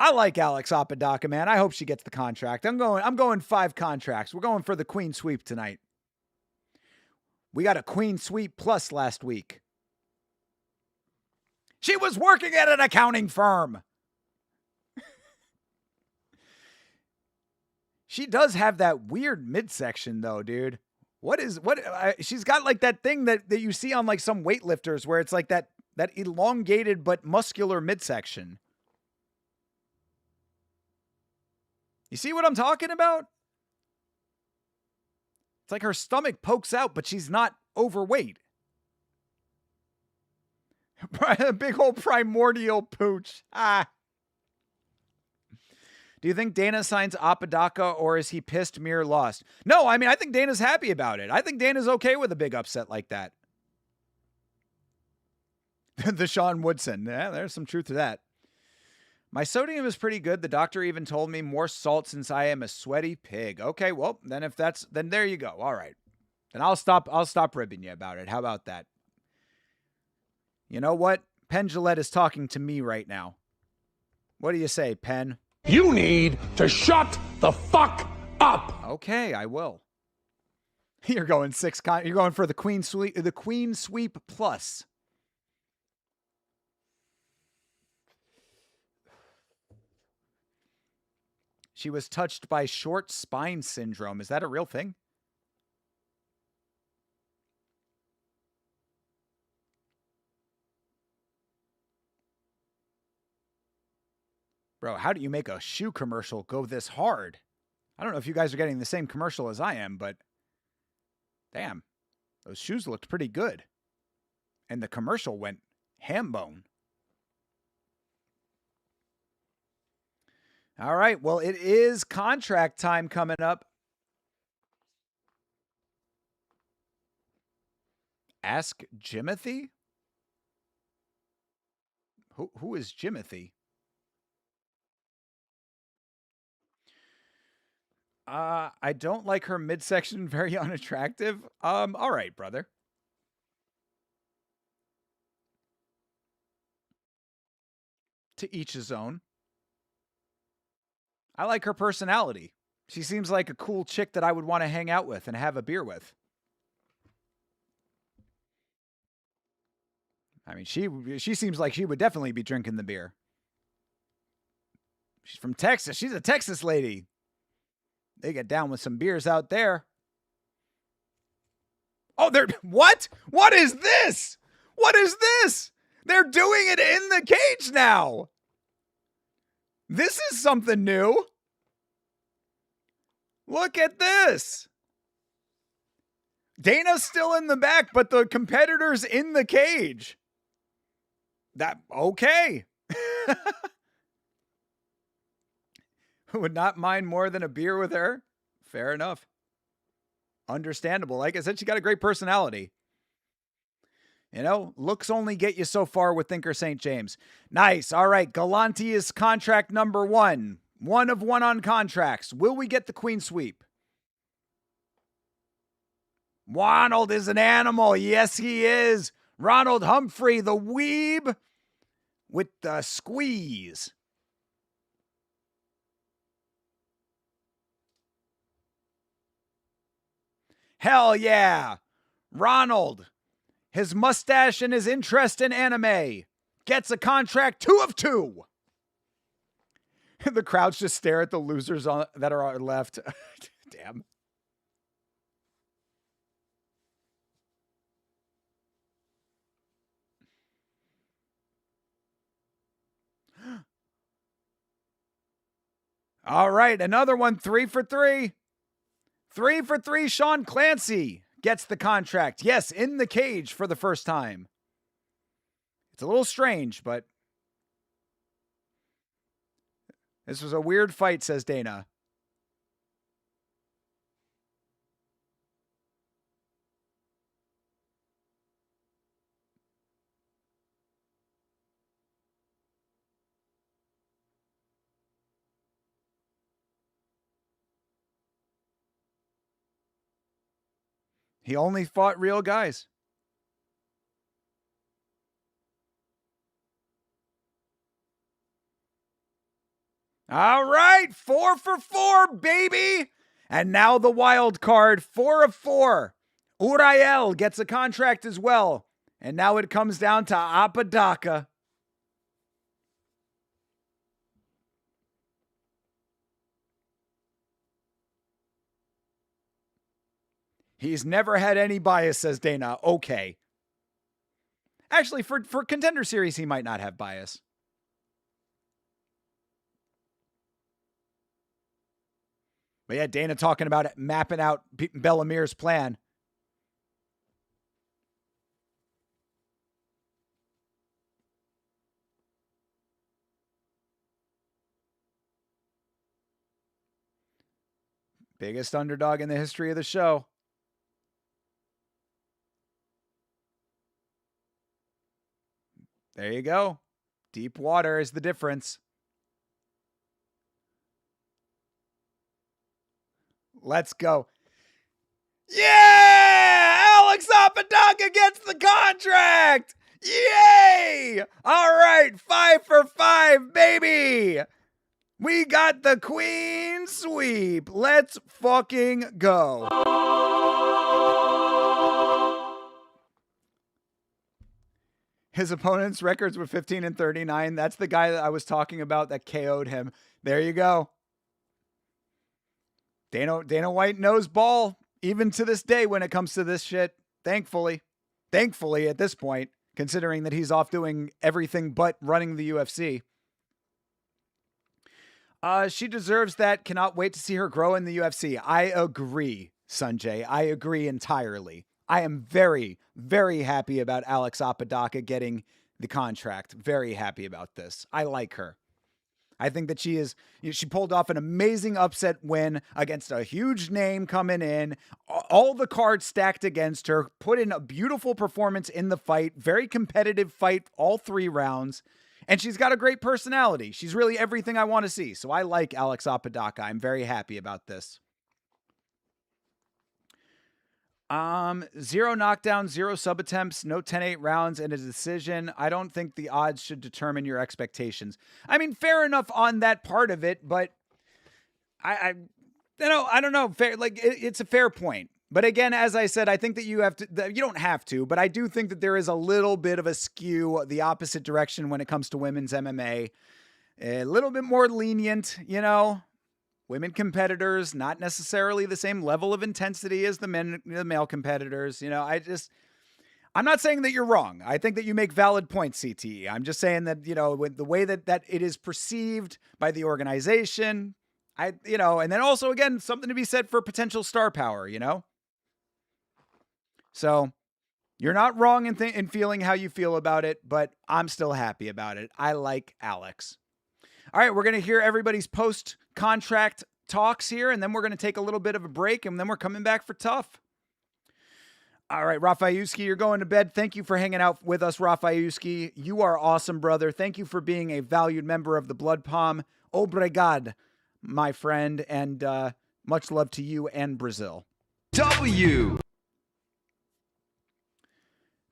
I like Alex Apodaca, man. I hope she gets the contract. I'm going 5 contracts. We're going for the Queen Sweep tonight. We got a Queen Sweep plus last week. She was working at an accounting firm. She does have that weird midsection though, dude. She's got like that thing that you see on like some weightlifters where it's like that elongated but muscular midsection. You see what I'm talking about? It's like her stomach pokes out, but she's not overweight. A big old primordial pooch. Ah. Do you think Dana signs Apodaca, or is he pissed Mir lost? No, I mean, I think Dana's happy about it. I think Dana's okay with a big upset like that. The Sean Woodson. Yeah, there's some truth to that. My sodium is pretty good. The doctor even told me more salt since I am a sweaty pig. Okay, well, then there you go. All right. Then I'll stop ribbing you about it. How about that? You know what? Penn Jillette is talking to me right now. What do you say, Penn? You need to shut the fuck up. Okay, I will. You're going 6. You're going for the Queen Sweep. The Queen Sweep plus. She was touched by short spine syndrome. Is that a real thing? Bro, how do you make a shoe commercial go this hard? I don't know if you guys are getting the same commercial as I am, but damn, those shoes looked pretty good. And the commercial went ham bone. All right, well, it is contract time coming up. Ask Jimothy? Who is Jimothy? I don't like her midsection, very unattractive. All right, brother. To each his own. I like her personality. She seems like a cool chick that I would want to hang out with and have a beer with. I mean, she seems like she would definitely be drinking the beer. She's from Texas. She's a Texas lady. They get down with some beers out there. Oh, what? What is this? What is this? They're doing it in the cage now. This is something new. Look at this. Dana's still in the back, but the competitor's in the cage. Okay. Would not mind more than a beer with her. Fair enough. Understandable. Like I said, she got a great personality. You know, looks only get you so far with Thinker St. James. Nice. All right. Galante is contract number 1. 1 of 1 on contracts. Will we get the queen sweep? Ronald is an animal. Yes, he is. Ronald Humphrey, the weeb with the squeeze. Hell yeah. Ronald, his mustache and his interest in anime, gets a contract 2 of 2. The crowds just stare at the losers that are left. Damn. All right, another one, 3 for 3. 3 for 3, Sean Clancy gets the contract. Yes, in the cage for the first time. It's a little strange, but this was a weird fight, says Dana. He only fought real guys. All right, 4 for 4, baby. And now the wild card, 4 of 4. Uriel gets a contract as well. And now it comes down to Apodaca. He's never had any bias, says Dana. Okay. Actually, for Contender Series, he might not have bias. But yeah, Dana talking about it, mapping out Bellamir's plan. Biggest underdog in the history of the show. There you go. Deep water is the difference. Let's go. Yeah! Alex Apodaca gets the contract! Yay! All right, 5 for 5, baby! We got the queen sweep. Let's fucking go. His opponent's records were 15 and 39. That's the guy that I was talking about that KO'd him. There you go. Dana White knows ball even to this day when it comes to this shit. Thankfully at this point, considering that he's off doing everything but running the UFC. She deserves that. Cannot wait to see her grow in the UFC. I agree, Sanjay. I agree entirely. I am very, very happy about Alex Apodaca getting the contract. Very happy about this. I like her. I think that she pulled off an amazing upset win against a huge name coming in, all the cards stacked against her, put in a beautiful performance in the fight, very competitive fight, all 3 rounds. And she's got a great personality. She's really everything I want to see. So I like Alex Apodaca. I'm very happy about this. 0 knockdowns, 0 sub attempts, no 10-8 rounds, and a decision. I don't think the odds should determine your expectations. I mean, fair enough on that part of it, but I don't know. Fair, like it's a fair point. But again, as I said, I think that you don't have to, but I do think that there is a little bit of a skew the opposite direction when it comes to women's MMA. A little bit more lenient, women competitors, not necessarily the same level of intensity as the male competitors. I'm not saying that you're wrong. I think that you make valid points, CTE. I'm just saying that, with the way that it is perceived by the organization, and then also, again, something to be said for potential star power, So you're not wrong in feeling how you feel about it, but I'm still happy about it. I like Alex. All right, we're going to hear everybody's post-contract talks here, and then we're going to take a little bit of a break, and then we're coming back for TUF. All right, Rafayuski, you're going to bed. Thank you for hanging out with us, Rafayuski. You are awesome, brother. Thank you for being a valued member of the Blood Palm. Obrigado, my friend, and much love to you and Brazil.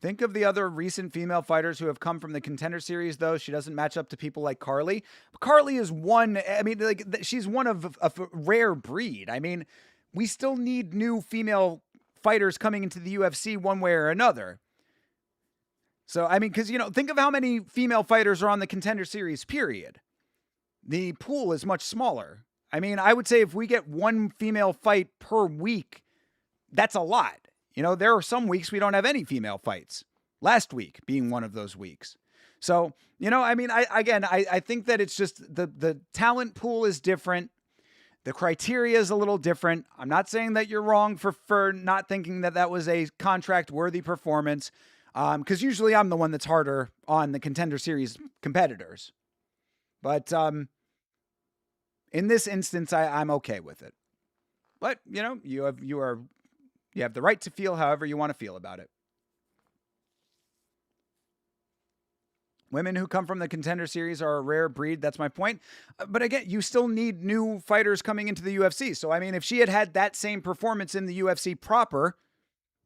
Think of the other recent female fighters who have come from the Contender Series, though. She doesn't match up to people like Carly. Carly is one, she's one of a rare breed. I mean, we still need new female fighters coming into the UFC one way or another. So, because, think of how many female fighters are on the Contender Series, period. The pool is much smaller. I would say if we get one female fight per week, that's a lot. There are some weeks we don't have any female fights. Last week being one of those weeks. So, I think that it's just the talent pool is different. The criteria is a little different. I'm not saying that you're wrong for not thinking that was a contract-worthy performance, because usually I'm the one that's harder on the Contender Series competitors. But in this instance, I'm okay with it. But, you have the right to feel however you want to feel about it. Women who come from the Contender Series are a rare breed. That's my point. But again, you still need new fighters coming into the UFC. So, if she had that same performance in the UFC proper,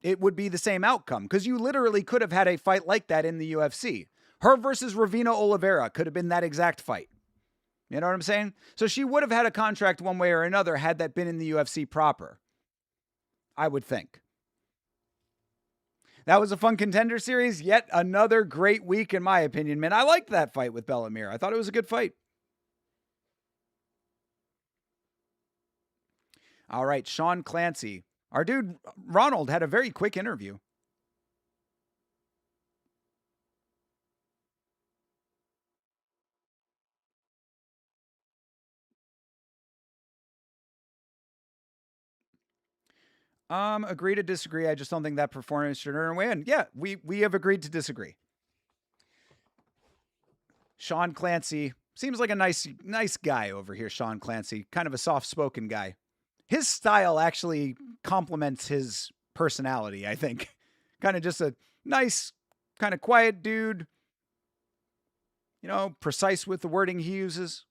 it would be the same outcome. Because you literally could have had a fight like that in the UFC. Her versus Ravina Oliveira could have been that exact fight. You know what I'm saying? So she would have had a contract one way or another had that been in the UFC proper. I would think. That was a fun Contender Series. Yet another great week, in my opinion, man. I liked that fight with Bellamir. I thought it was a good fight. All right, Sean Clancy. Our dude, Ronald, had a very quick interview. Agree to disagree. I just don't think that performance should earn a win. Yeah, we have agreed to disagree. Sean Clancy seems like a nice guy over here. Sean Clancy, kind of a soft-spoken guy. His style actually complements his personality, I think. Kind of just a nice, kind of quiet dude. Precise with the wording he uses.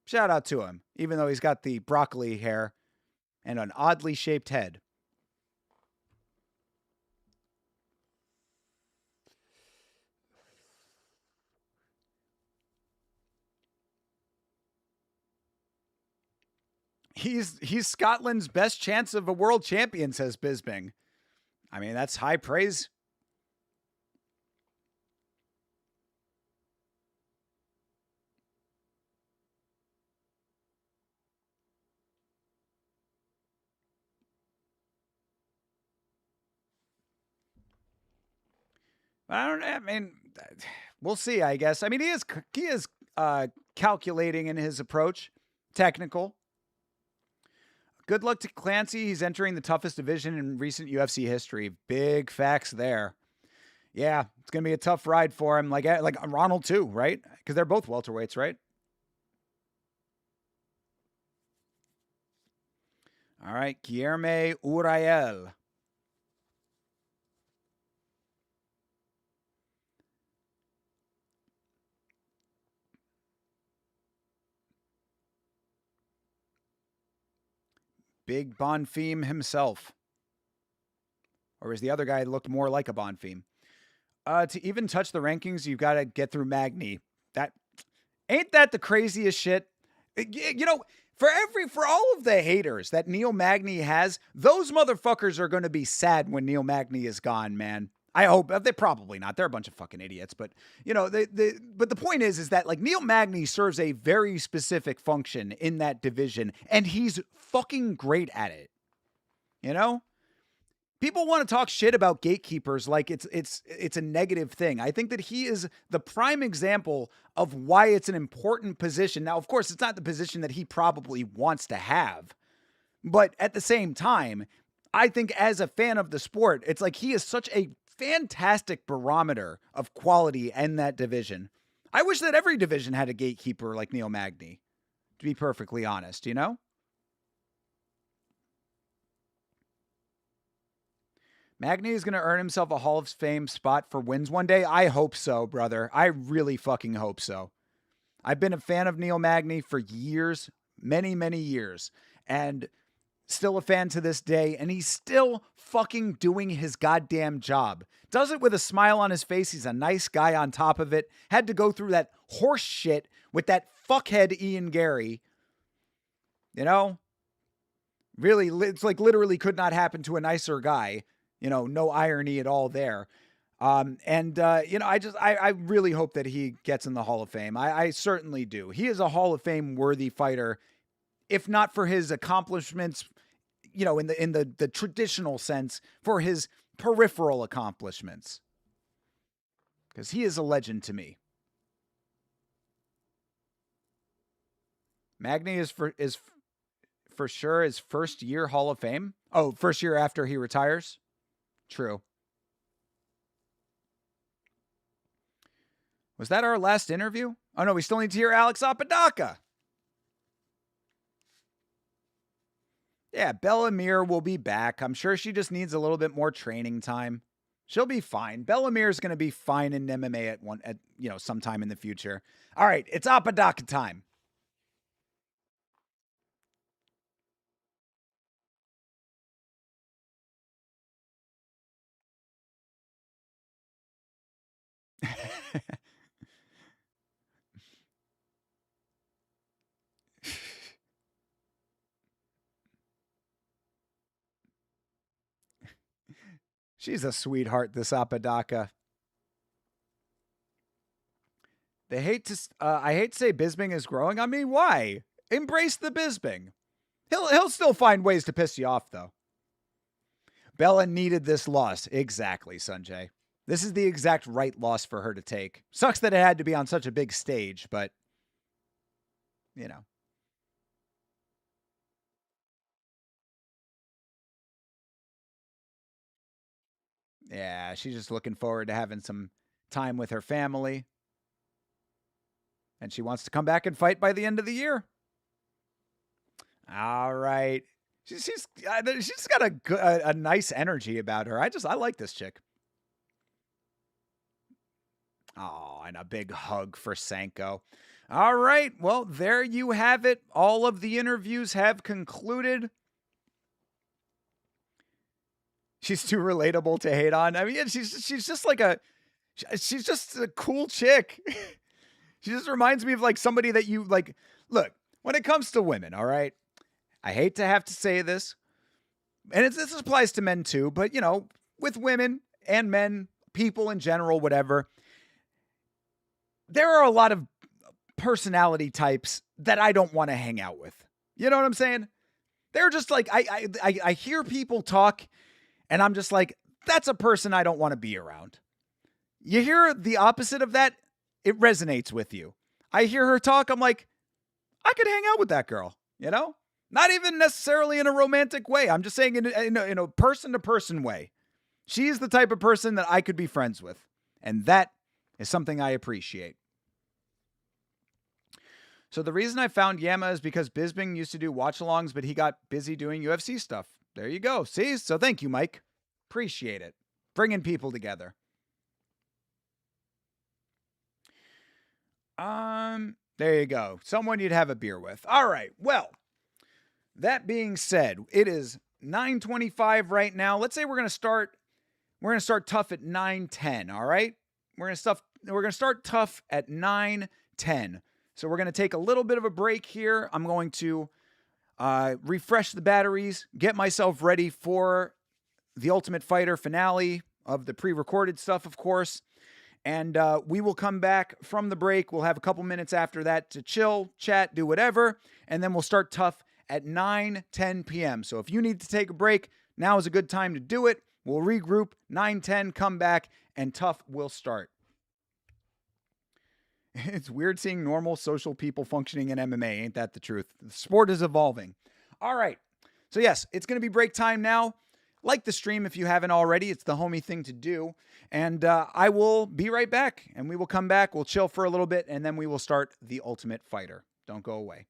Shout out to him, even though he's got the broccoli hair and an oddly shaped head. He's Scotland's best chance of a world champion, says Bisping. That's high praise. I mean, we'll see, I guess. I mean, he is calculating in his approach, technical. Good luck to Clancy. He's entering the toughest division in recent UFC history. Big facts there. Yeah, it's going to be a tough ride for him. Like Ronald too, right? Because they're both welterweights, right? All right, Guilherme Uriel. Big Bonfim himself. Or is the other guy looked more like a Bonfim? To even touch the rankings, you've got to get through Magny. Ain't that the craziest shit? You know, for all of the haters that Neil Magny has, those motherfuckers are going to be sad when Neil Magny is gone, man. I hope they're probably not. They're a bunch of fucking idiots, but you know, but the point is that like Neil Magny serves a very specific function in that division, and he's fucking great at it. You know, people want to talk shit about gatekeepers like it's a negative thing. I think that he is the prime example of why it's an important position. Now, of course, it's not the position that he probably wants to have, but at the same time, I think as a fan of the sport, it's like he is such a fantastic barometer of quality in that division. I wish that every division had a gatekeeper like Neil Magny, to be perfectly honest, you know? Magny is going to earn himself a Hall of Fame spot for wins one day. I hope so, brother. I really fucking hope so. I've been a fan of Neil Magny for years, many, many years, and still a fan to this day, and he's still fucking doing his goddamn job. Does it with a smile on his face. He's a nice guy on top of it. Had to go through that horse shit with that fuckhead Ian Gary. You know? Really, it's like literally could not happen to a nicer guy. You know, no irony at all there. You know, I really hope that he gets in the Hall of Fame. I certainly do. He is a Hall of Fame worthy fighter, if not for his accomplishments, you know, in the traditional sense, for his peripheral accomplishments. Because he is a legend to me. Magny is for sure his first year Hall of Fame. Oh, first year after he retires. True. Was that our last interview? Oh no, we still need to hear Alex Apodaca. Yeah, Bellamir will be back. I'm sure she just needs a little bit more training time. She'll be fine. Bellamir is going to be fine in MMA at sometime in the future. All right, it's Apodaca time. She's a sweetheart, this Apodaca. I hate to say Bisping is growing on me. Why? Embrace the Bisping. He'll still find ways to piss you off, though. Bella needed this loss. Exactly, Sanjay. This is the exact right loss for her to take. Sucks that it had to be on such a big stage, but, you know. Yeah, she's just looking forward to having some time with her family. And she wants to come back and fight by the end of the year. All right. She's got a nice energy about her. I like this chick. Oh, and a big hug for Sanko. All right. Well, there you have it. All of the interviews have concluded. She's too relatable to hate on. I mean, she's just a cool chick. She just reminds me of like somebody that you like. Look, when it comes to women, all right, I hate to have to say this, and this applies to men too, but you know, with women and men, people in general, whatever, there are a lot of personality types that I don't want to hang out with. You know what I'm saying? They're just like, I hear people talk and I'm just like, that's a person I don't want to be around. You hear the opposite of that, it resonates with you. I hear her talk, I'm like, I could hang out with that girl, you know? Not even necessarily in a romantic way. I'm just saying in a person-to-person way. She's the type of person that I could be friends with. And that is something I appreciate. So the reason I found Yama is because Bisping used to do watch-alongs, but he got busy doing UFC stuff. There you go. See? So thank you, Mike. Appreciate it. Bringing people together. There you go. Someone you'd have a beer with. All right. Well, that being said, it is 9:25 right now. Let's say we're going to start TUF at 9:10, all right? We're going to start TUF at 9:10. So we're going to take a little bit of a break here. I'm going to refresh the batteries, get myself ready for the Ultimate Fighter finale of the pre-recorded stuff, of course. And we will come back from the break. We'll have a couple minutes after that to chill, chat, do whatever. And then we'll start TUF at 9:10 p.m. So if you need to take a break, now is a good time to do it. We'll regroup, 9:10, come back, and TUF will start. It's weird seeing normal social people functioning in MMA. Ain't that the truth? The sport is evolving. All right. So yes, it's going to be break time now. Like the stream if you haven't already. It's the homie thing to do. And I will be right back. And we will come back. We'll chill for a little bit. And then we will start the Ultimate Fighter. Don't go away.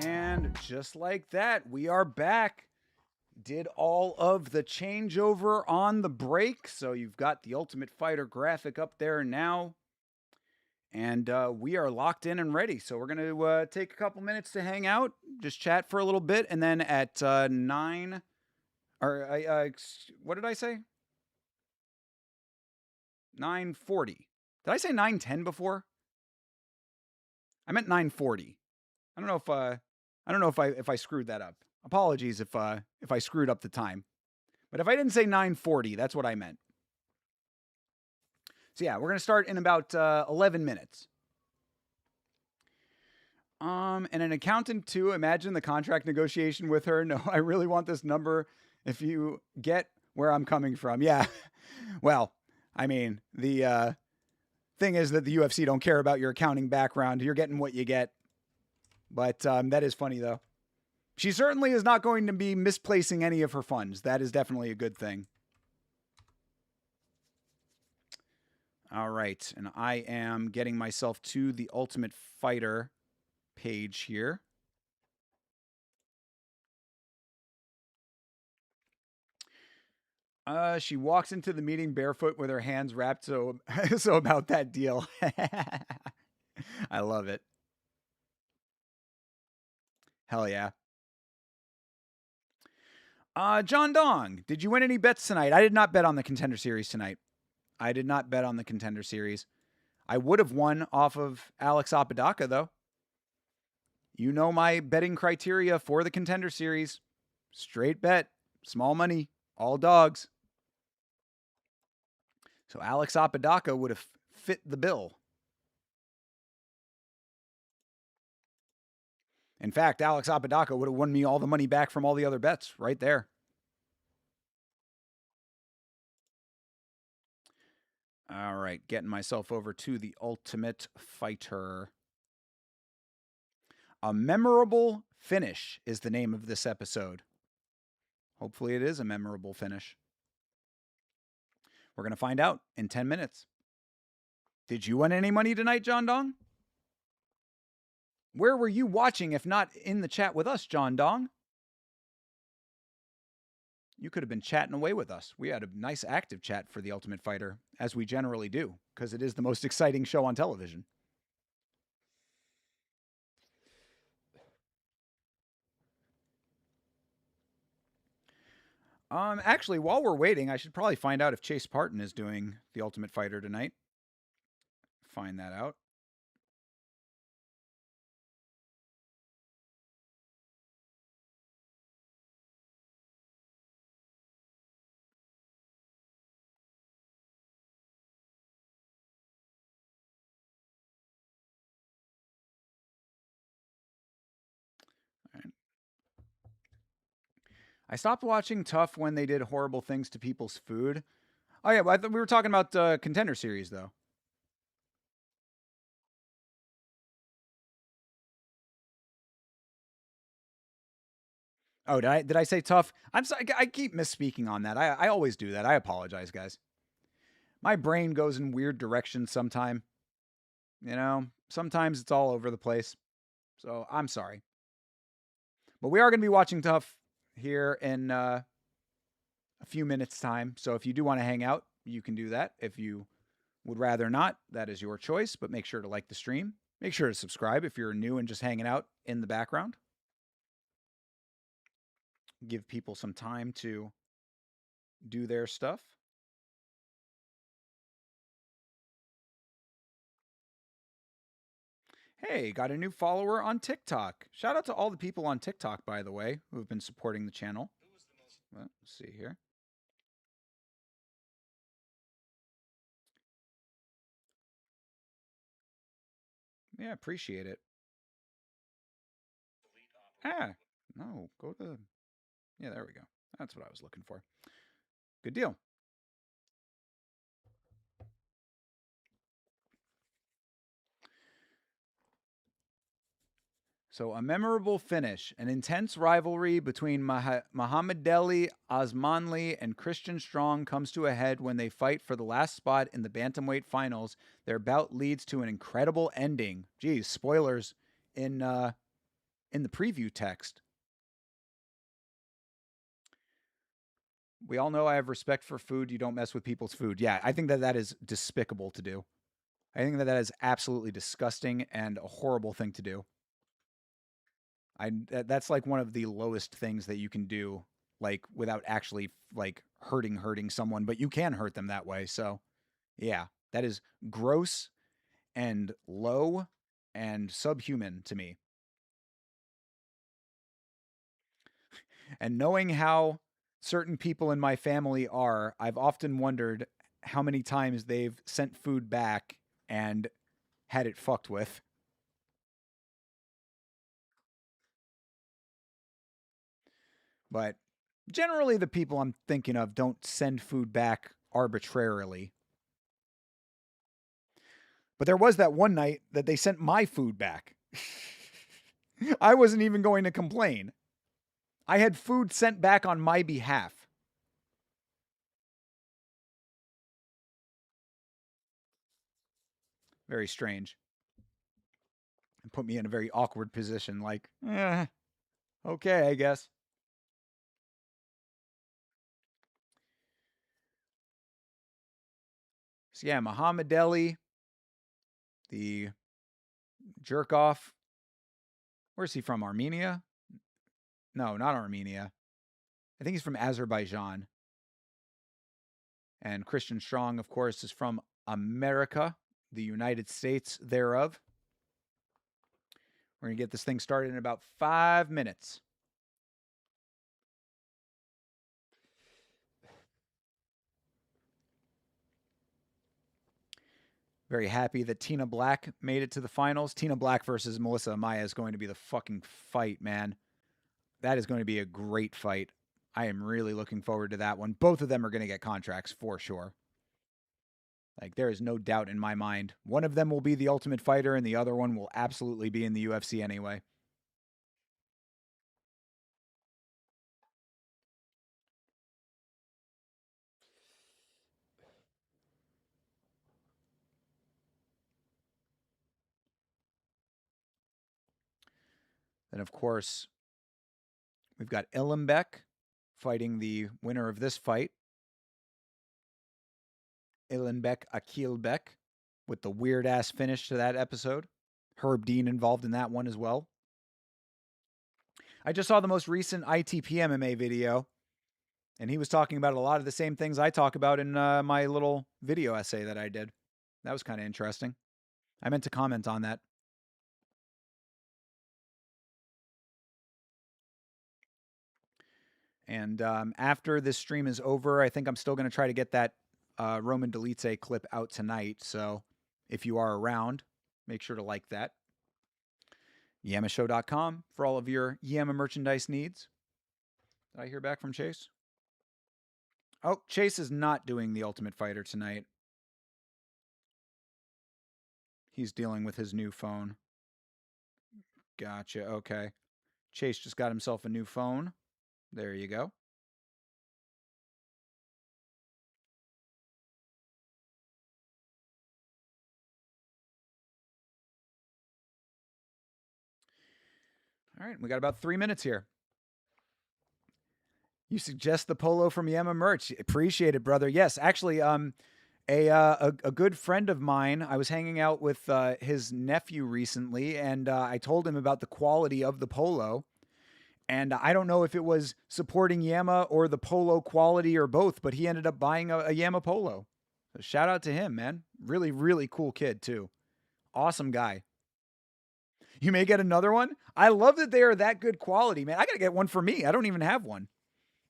And just like that, we are back. Did all of the changeover on the break. So you've got the Ultimate Fighter graphic up there now. And we are locked in and ready. So we're going to take a couple minutes to hang out, just chat for a little bit. And then at 9, or what did I say? 9:40. Did I say 9:10 before? I meant 9:40. I don't know if I screwed that up. Apologies if I screwed up the time. But if I didn't say 9:40, that's what I meant. So yeah, we're going to start in about 11 minutes. And an accountant too. Imagine the contract negotiation with her. No, I really want this number if you get where I'm coming from. Yeah. Well, I mean, the thing is that the UFC don't care about your accounting background. You're getting what you get. But that is funny, though. She certainly is not going to be misplacing any of her funds. That is definitely a good thing. All right. And I am getting myself to the Ultimate Fighter page here. She walks into the meeting barefoot with her hands wrapped. So, so about that deal. I love it. Hell yeah. John Dong, did you win any bets tonight? I did not bet on the Contender Series tonight. I did not bet on the Contender Series. I would have won off of Alex Apodaca, though. You know my betting criteria for the Contender Series. Straight bet, small money, all dogs. So Alex Apodaca would have fit the bill. In fact, Alex Apodaca would have won me all the money back from all the other bets right there. All right, getting myself over to the Ultimate Fighter. A memorable finish is the name of this episode. Hopefully it is a memorable finish. We're going to find out in 10 minutes. Did you win any money tonight, John Dong? Where were you watching if not in the chat with us, John Dong? You could have been chatting away with us. We had a nice active chat for The Ultimate Fighter, as we generally do, because it is the most exciting show on television. Actually, while we're waiting, I should probably find out if Chase Parton is doing The Ultimate Fighter tonight. Find that out. I stopped watching TUF when they did horrible things to people's food. Oh, yeah, I thought we were talking about Contender Series, though. Oh, did I say TUF? I'm sorry. I keep misspeaking on that. I always do that. I apologize, guys. My brain goes in weird directions sometime. You know, sometimes it's all over the place. So I'm sorry. But we are going to be watching TUF here in a few minutes' time. So if you do want to hang out, you can do that. If you would rather not, that is your choice. But make sure to like the stream. Make sure to subscribe if you're new and just hanging out in the background. Give people some time to do their stuff. Hey, got a new follower on TikTok. Shout out to all the people on TikTok, by the way, who have been supporting the channel. Let's see here. Yeah, appreciate it. No, go to... Yeah, there we go. That's what I was looking for. Good deal. So, a memorable finish, an intense rivalry between Muhammad Ali, Osmanli, and Christian Strong comes to a head when they fight for the last spot in the bantamweight finals. Their bout leads to an incredible ending. Geez, spoilers in the preview text. We all know I have respect for food. You don't mess with people's food. Yeah, I think that is despicable to do. I think that is absolutely disgusting and a horrible thing to do. That's like one of the lowest things that you can do, like without actually like hurting someone, but you can hurt them that way. So, yeah, that is gross and low and subhuman to me. And knowing how certain people in my family are, I've often wondered how many times they've sent food back and had it fucked with. But generally, the people I'm thinking of don't send food back arbitrarily. But there was that one night that they sent my food back. I wasn't even going to complain. I had food sent back on my behalf. Very strange. And put me in a very awkward position, like, okay, I guess. So yeah, Muhammad Ali, the jerk off. Where's he from? Armenia? No, not Armenia. I think he's from Azerbaijan. And Christian Strong, of course, is from America, the United States thereof. We're going to get this thing started in about 5 minutes. Very happy that Tina Black made it to the finals. Tina Black versus Melissa Amaya is going to be the fucking fight, man. That is going to be a great fight. I am really looking forward to that one. Both of them are going to get contracts for sure. Like, there is no doubt in my mind. One of them will be the Ultimate Fighter, and the other one will absolutely be in the UFC anyway. Then, of course, we've got Illenbeck fighting the winner of this fight. Illenbeck Akilbeck with the weird-ass finish to that episode. Herb Dean involved in that one as well. I just saw the most recent ITP MMA video, and he was talking about a lot of the same things I talk about in my little video essay that I did. That was kind of interesting. I meant to comment on that. And after this stream is over, I think I'm still going to try to get that Roman Delice clip out tonight. So if you are around, make sure to like that. YamaShow.com for all of your Yama merchandise needs. Did I hear back from Chase? Oh, Chase is not doing the Ultimate Fighter tonight. He's dealing with his new phone. Gotcha. Okay. Chase just got himself a new phone. There you go. All right, we got about 3 minutes here. You suggest the polo from Yama merch. Appreciate it, brother. Yes, actually, a good friend of mine, I was hanging out with his nephew recently, and I told him about the quality of the polo. And I don't know if it was supporting Yama or the polo quality or both, but he ended up buying a Yama polo. So shout out to him, man. Really, really cool kid, too. Awesome guy. You may get another one. I love that they are that good quality, man. I got to get one for me. I don't even have one.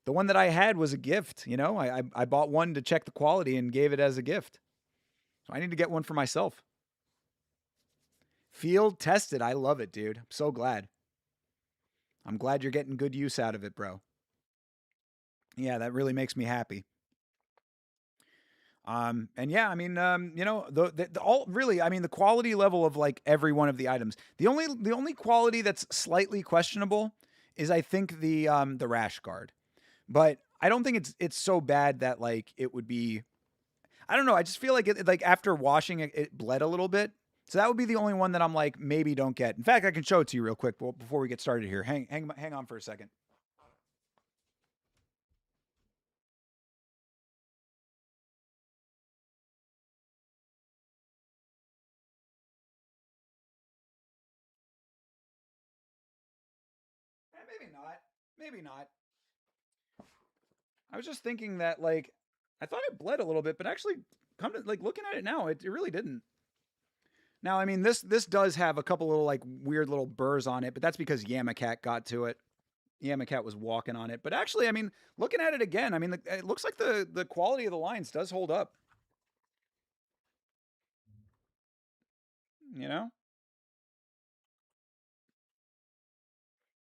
The one that I had was a gift, you know. I bought one to check the quality and gave it as a gift. So I need to get one for myself. Field tested. I love it, dude. I'm so glad. I'm glad you're getting good use out of it, bro. Yeah, that really makes me happy. And yeah, I mean, you know, the quality level of like every one of the items. The only quality that's slightly questionable is I think the rash guard. But I don't think it's so bad that like it would be. I don't know. I just feel like it like after washing it, it bled a little bit. So that would be the only one that I'm like maybe don't get. In fact, I can show it to you real quick before we get started here. Hang on for a second. Maybe not. Maybe not. I was just thinking that like I thought it bled a little bit, but actually come to like looking at it now, it really didn't. Now, I mean, this does have a couple little like weird little burrs on it, but that's because Yamacat got to it. Yamacat was walking on it. But actually, I mean, looking at it again, I mean, it looks like the quality of the lines does hold up. You know?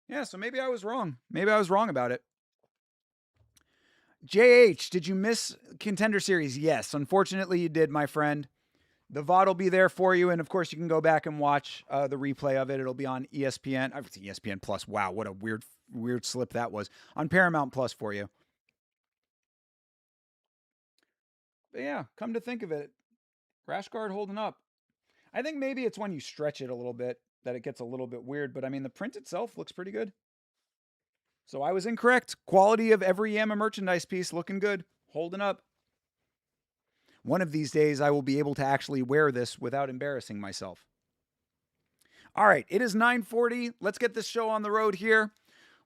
Yeah, so maybe I was wrong. Maybe I was wrong about it. JH, did you miss Contender Series? Yes, unfortunately you did, my friend. The VOD will be there for you, and of course you can go back and watch the replay of it. It'll be on ESPN. ESPN Plus. Wow, what a weird slip that was. On Paramount Plus for you. But yeah, come to think of it, rash guard holding up. I think maybe it's when you stretch it a little bit that it gets a little bit weird, but I mean the print itself looks pretty good. So I was incorrect. Quality of every Yama merchandise piece looking good, holding up. one of these days I will be able to actually wear this without embarrassing myself. All right, it is 9:40. Let's get this show on the road here.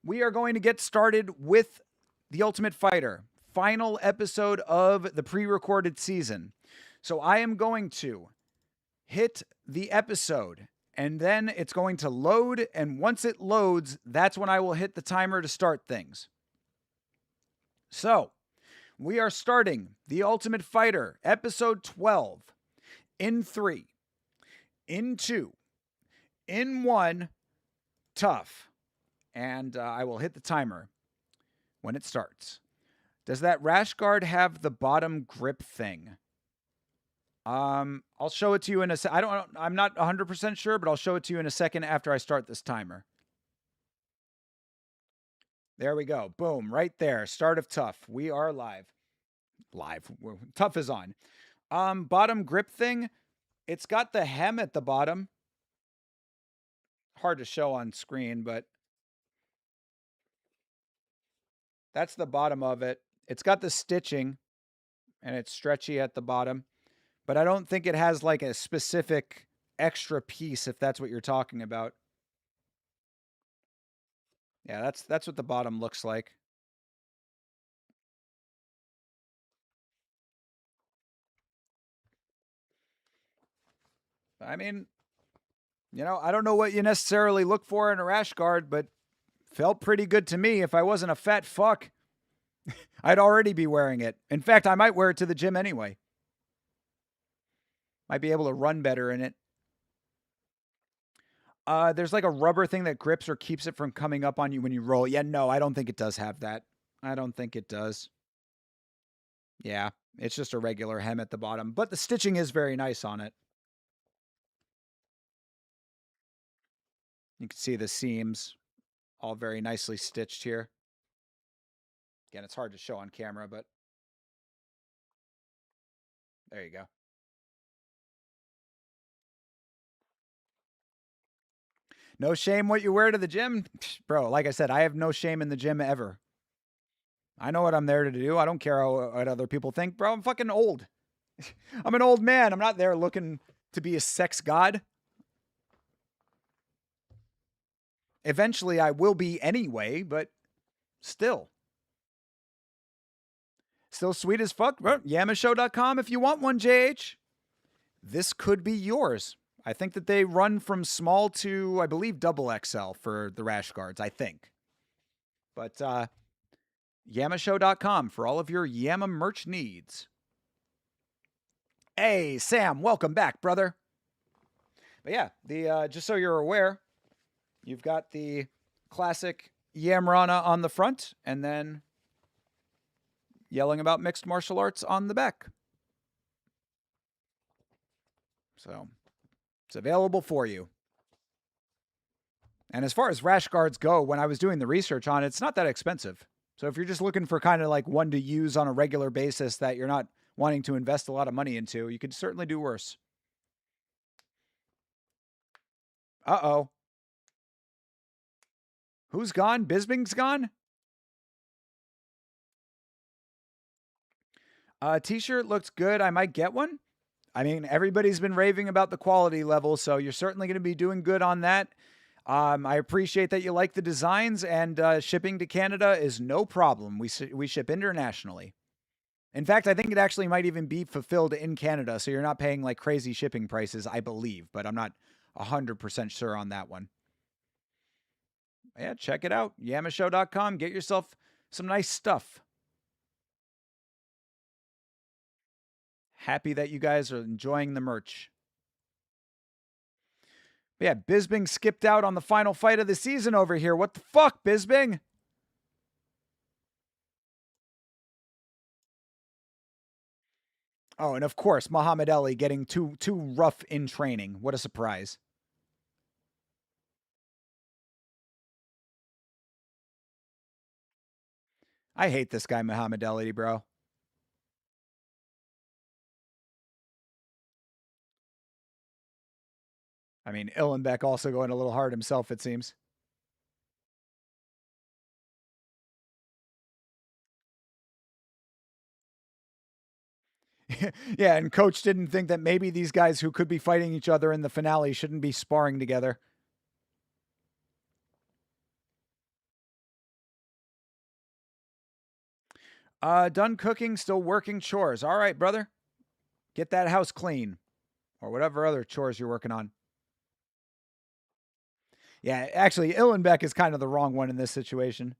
We are going to get started with The Ultimate Fighter, final episode of the pre-recorded season. So I am going to hit the episode, and then it's going to load, and once it loads, that's when I will hit the timer to start things. So, we are starting The Ultimate Fighter, episode 12, in 3, in 2, in 1, tough. And I will hit the timer when it starts. Does that rash guard have the bottom grip thing? I'll show it to you in a I'm not 100% sure, but I'll show it to you in a second after I start this timer. There we go. Boom, right there. Start of tough. We are live. Tough is on. Bottom grip thing. It's got the hem at the bottom. Hard to show on screen, but that's the bottom of it. It's got the stitching, and it's stretchy at the bottom. But I don't think it has like a specific extra piece, if that's what you're talking about. Yeah, that's what the bottom looks like. I mean, I don't know what you necessarily look for in a rash guard, but felt pretty good to me. If I wasn't a fat fuck, I'd already be wearing it. In fact, I might wear it to the gym anyway. Might be able to run better in it. There's like a rubber thing that grips or keeps it from coming up on you when you roll. Yeah, no, I don't think it does have that. I don't think it does. Yeah, it's just a regular hem at the bottom, but the stitching is very nice on it. You can see the seams all very nicely stitched here. Again, it's hard to show on camera, but there you go. No shame what you wear to the gym. Bro, like I said, I have no shame in the gym ever. I know what I'm there to do. I don't care what other people think. Bro, I'm fucking old. I'm an old man. I'm not there looking to be a sex god. Eventually, I will be anyway, but still. Still sweet as fuck. Yamashow.com if you want one, JH. This could be yours. I think that they run from small to, I believe, double XL for the rash guards, I think. But Yamashow.com for all of your Yama merch needs. Hey, Sam, welcome back, brother. But yeah, the just so you're aware, you've got the classic Yamrana on the front, and then yelling about mixed martial arts on the back. So it's available for you. And as far as rash guards go, when I was doing the research on it, it's not that expensive. So if you're just looking for kind of like one to use on a regular basis that you're not wanting to invest a lot of money into, you could certainly do worse. Uh-oh. Who's gone? Bisping's gone? T-shirt looks good. I might get one. I mean, everybody's been raving about the quality level, so you're certainly going to be doing good on that. I appreciate that you like the designs, and shipping to Canada is no problem. We ship internationally. In fact, I think it actually might even be fulfilled in Canada, so you're not paying like crazy shipping prices, I believe, but I'm not 100% sure on that one. Yeah, check it out. Yamashow.com. Get yourself some nice stuff. Happy that you guys are enjoying the merch. But yeah, Bisping skipped out on the final fight of the season over here. What the fuck, Bisping? Oh, and of course, Muhammad Ali getting too rough in training. What a surprise. I hate this guy, Muhammad Ali, bro. I mean, Illenbeck also going a little hard himself, it seems. Yeah, and coach didn't think that maybe these guys who could be fighting each other in the finale shouldn't be sparring together. Done cooking, still working chores. All right, brother. Get that house clean or whatever other chores you're working on. Yeah, actually, Illenbeck is kind of the wrong one in this situation.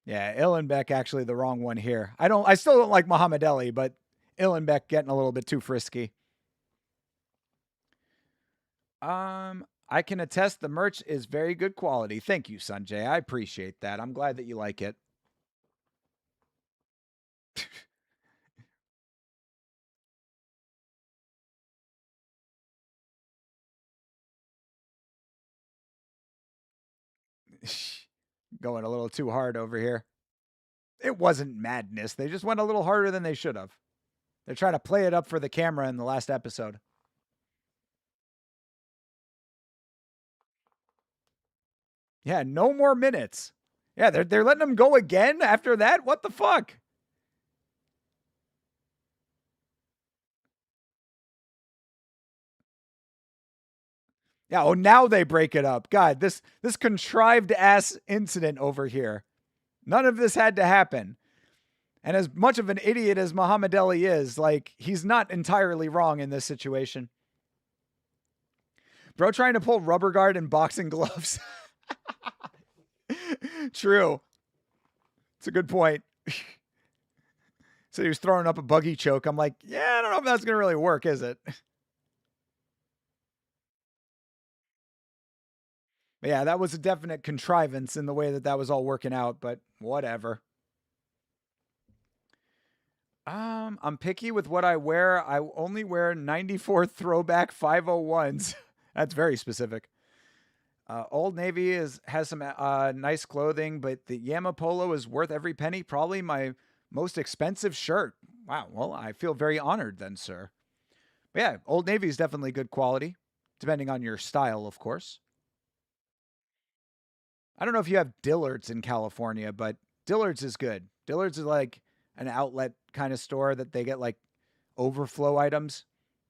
Yeah, Illenbeck actually the wrong one here. I still don't like Muhammad Ali, but Illenbeck getting a little bit too frisky. I can attest the merch is very good quality. Thank you, Sanjay. I appreciate that. I'm glad that you like it. Going a little too hard over here. It wasn't madness. They just went a little harder than they should have. They're trying to play it up for the camera in the last episode. Yeah, no more minutes. Yeah, they're letting them go again after that? What the fuck? Yeah, oh now they break it up. God, this contrived ass incident over here. None of this had to happen. And as much of an idiot as Muhammad Ali is, like, he's not entirely wrong in this situation. Bro trying to pull rubber guard and boxing gloves. True. It's a good point. So he was throwing up a buggy choke. I'm like, yeah, I don't know if that's going to really work, is it? But yeah, that was a definite contrivance in the way that that was all working out, but whatever. I'm picky with what I wear. I only wear 94 throwback 501s. That's very specific. Old Navy has some nice clothing, but the Yama Polo is worth every penny. Probably my most expensive shirt. Wow. Well, I feel very honored then, sir. But yeah, Old Navy is definitely good quality, depending on your style, of course. I don't know if you have Dillard's in California, but Dillard's is good. Dillard's is like an outlet kind of store that they get like overflow items,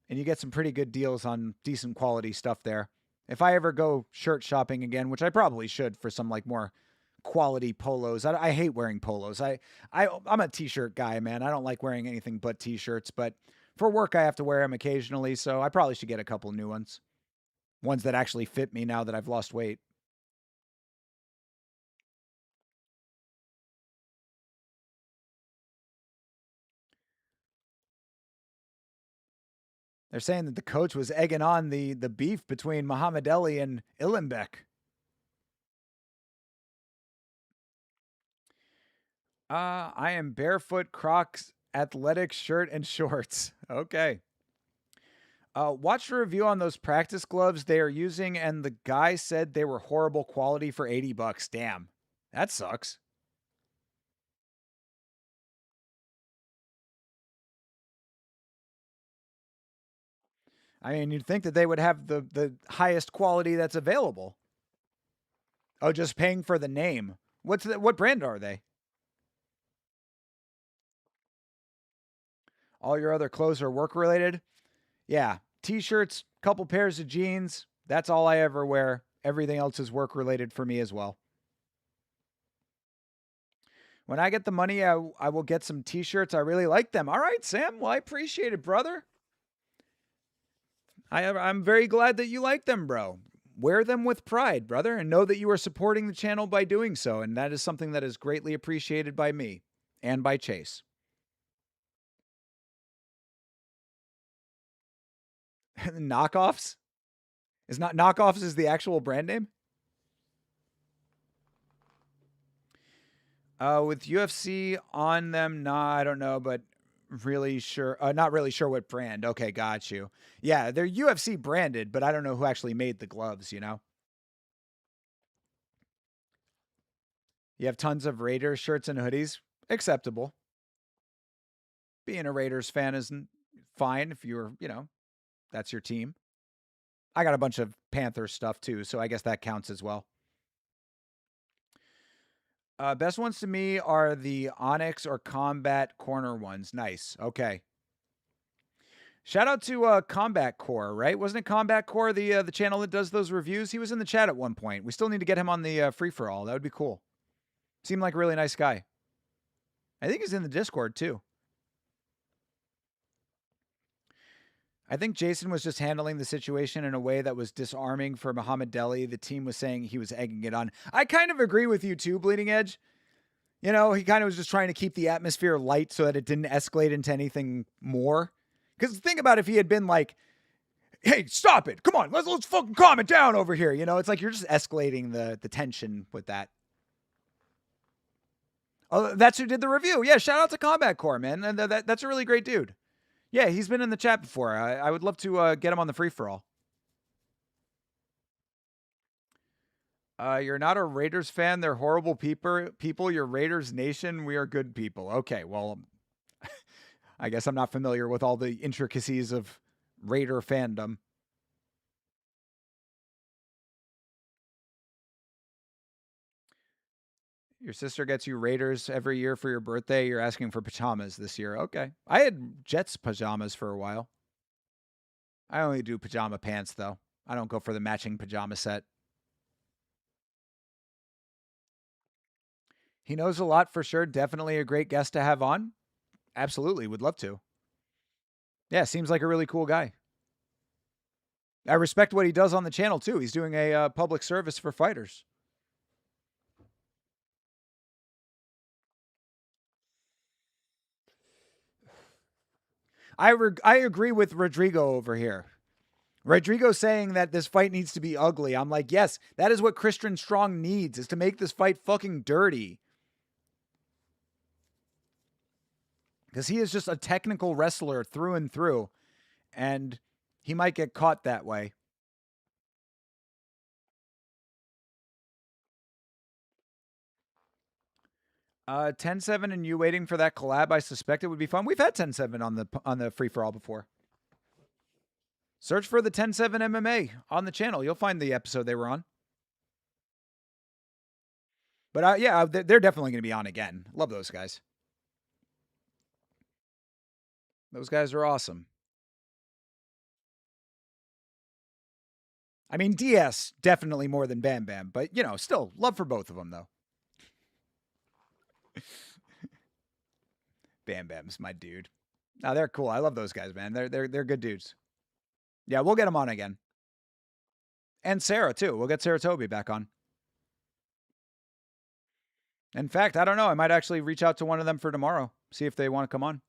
and you get some pretty good deals on decent quality stuff there. If I ever go shirt shopping again, which I probably should for some like more quality polos. I hate wearing polos. I'm a t-shirt guy, man. I don't like wearing anything but t-shirts, but for work I have to wear them occasionally, so I probably should get a couple new ones. Ones that actually fit me now that I've lost weight. They're saying that the coach was egging on the beef between Muhammad Ali and Illenbeck. I am barefoot Crocs athletic shirt and shorts. Okay. Watched a review on those practice gloves they are using, and the guy said they were horrible quality for $80. Damn. That sucks. I mean, you'd think that they would have the highest quality that's available. Oh, just paying for the name. What brand are they? All your other clothes are work related? Yeah, t-shirts, couple pairs of jeans. That's all I ever wear. Everything else is work related for me as well. When I get the money, I will get some t-shirts. I really like them. All right, Sam. Well, I appreciate it, brother. I'm very glad that you like them, bro. Wear them with pride, brother, and know that you are supporting the channel by doing so. And that is something that is greatly appreciated by me and by Chase. Knockoffs? Is not knockoffs is the actual brand name? With UFC on them, nah, I don't know, but really sure, not really sure what brand. Okay, got you. Yeah, they're UFC branded, but I don't know who actually made the gloves, you know? You have tons of Raiders shirts and hoodies. Acceptable. Being a Raiders fan isn't fine if you're, that's your team. I got a bunch of Panthers stuff too, so I guess that counts as well. Best ones to me are the Onyx or Combat Corner ones. Nice. Okay. Shout out to Combat Core, right? Wasn't it Combat Core, the channel that does those reviews? He was in the chat at one point. We still need to get him on the free for all. That would be cool. Seemed like a really nice guy. I think he's in the Discord too. I think Jason was just handling the situation in a way that was disarming for Muhammad Deli. The team was saying he was egging it on. I kind of agree with you too, Bleeding Edge. You know, he kind of was just trying to keep the atmosphere light so that it didn't escalate into anything more. Because think about if he had been like, hey, stop it. Come on, let's fucking calm it down over here. You know, it's like you're just escalating the tension with that. Oh, that's who did the review. Yeah, shout out to Combat Core, man. And that's a really great dude. Yeah, he's been in the chat before. I would love to get him on the free-for-all. You're not a Raiders fan. They're horrible people. You're Raiders Nation. We are good people. Okay, well, I guess I'm not familiar with all the intricacies of Raider fandom. Your sister gets you Raiders every year for your birthday. You're asking for pajamas this year. Okay. I had Jets pajamas for a while. I only do pajama pants, though. I don't go for the matching pajama set. He knows a lot for sure. Definitely a great guest to have on. Absolutely. Would love to. Yeah, seems like a really cool guy. I respect what he does on the channel, too. He's doing a public service for fighters. I agree with Rodrigo over here. Rodrigo saying that this fight needs to be ugly. I'm like, yes, that is what Christian Strong needs, is to make this fight fucking dirty. Because he is just a technical wrestler through and through. And he might get caught that way. Uh, 10-7 and you waiting for that collab. I suspect it would be fun. We've had 10-7 on the free for all before. Search for the 10-7 MMA on the channel. You'll find the episode they were on. But yeah, they're definitely going to be on again. Love those guys. Those guys are awesome. I mean, DS definitely more than Bam Bam, but you know, still love for both of them though. Bam Bam's my dude. No, they're cool. I love those guys, man. They're good dudes. Yeah, we'll get them on again. And Sarah too. We'll get Sarah Toby back on. In fact, I don't know. I might actually reach out to one of them for tomorrow. See if they want to come on.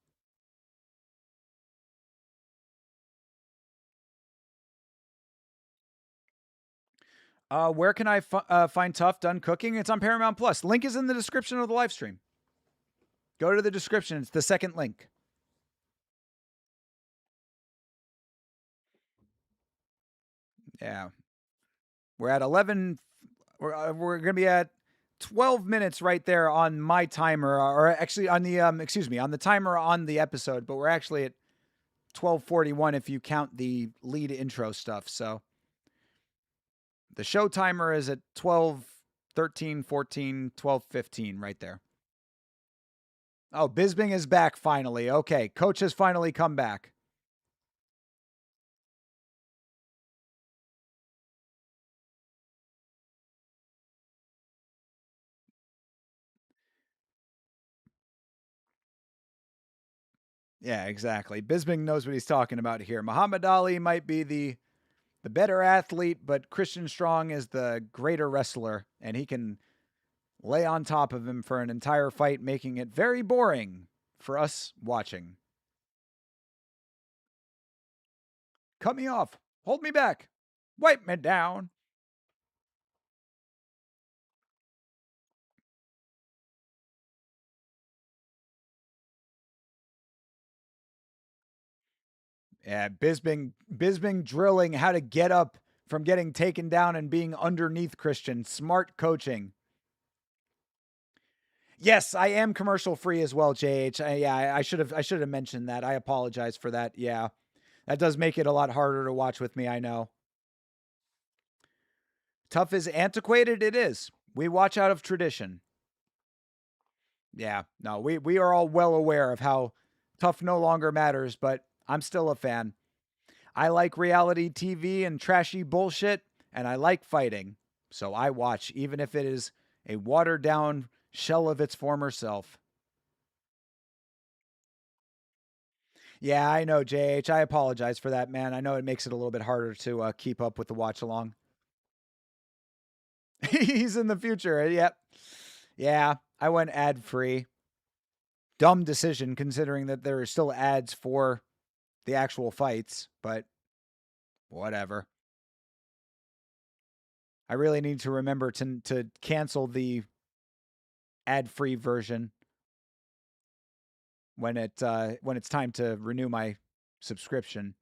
Where can I find TUF Done Cooking? It's on Paramount Plus. Link is in the description of the live stream. Go to the description. It's the second link. Yeah. We're at 11. We're going to be at 12 minutes right there on my timer, or actually on the, on the timer on the episode, but we're actually at 12:41 if you count the lead intro stuff. So the show timer is at 12, 13, 14, 12, 15 right there. Oh, Bisping is back finally. Okay, coach has finally come back. Yeah, exactly. Bisping knows what he's talking about here. Muhammad Ali might be the better athlete, but Christian Strong is the greater wrestler, and he can lay on top of him for an entire fight, making it very boring for us watching. Cut me off. Hold me back. Wipe me down. Yeah, Bisping drilling how to get up from getting taken down and being underneath Christian. Smart coaching. Yes, I am commercial free as well, JH. I should have mentioned that. I apologize for that. Yeah. That does make it a lot harder to watch with me, I know. TUF is antiquated, it is. We watch out of tradition. Yeah, no, we are all well aware of how tough no longer matters, but I'm still a fan. I like reality TV and trashy bullshit, and I like fighting. So I watch, even if it is a watered down shell of its former self. Yeah, I know, JH. I apologize for that, man. I know it makes it a little bit harder to keep up with the watch along. He's in the future. Yep. Yeah, I went ad free. Dumb decision considering that there are still ads for the actual fights, but whatever. I really need to remember to cancel the ad free version when it's time to renew my subscription.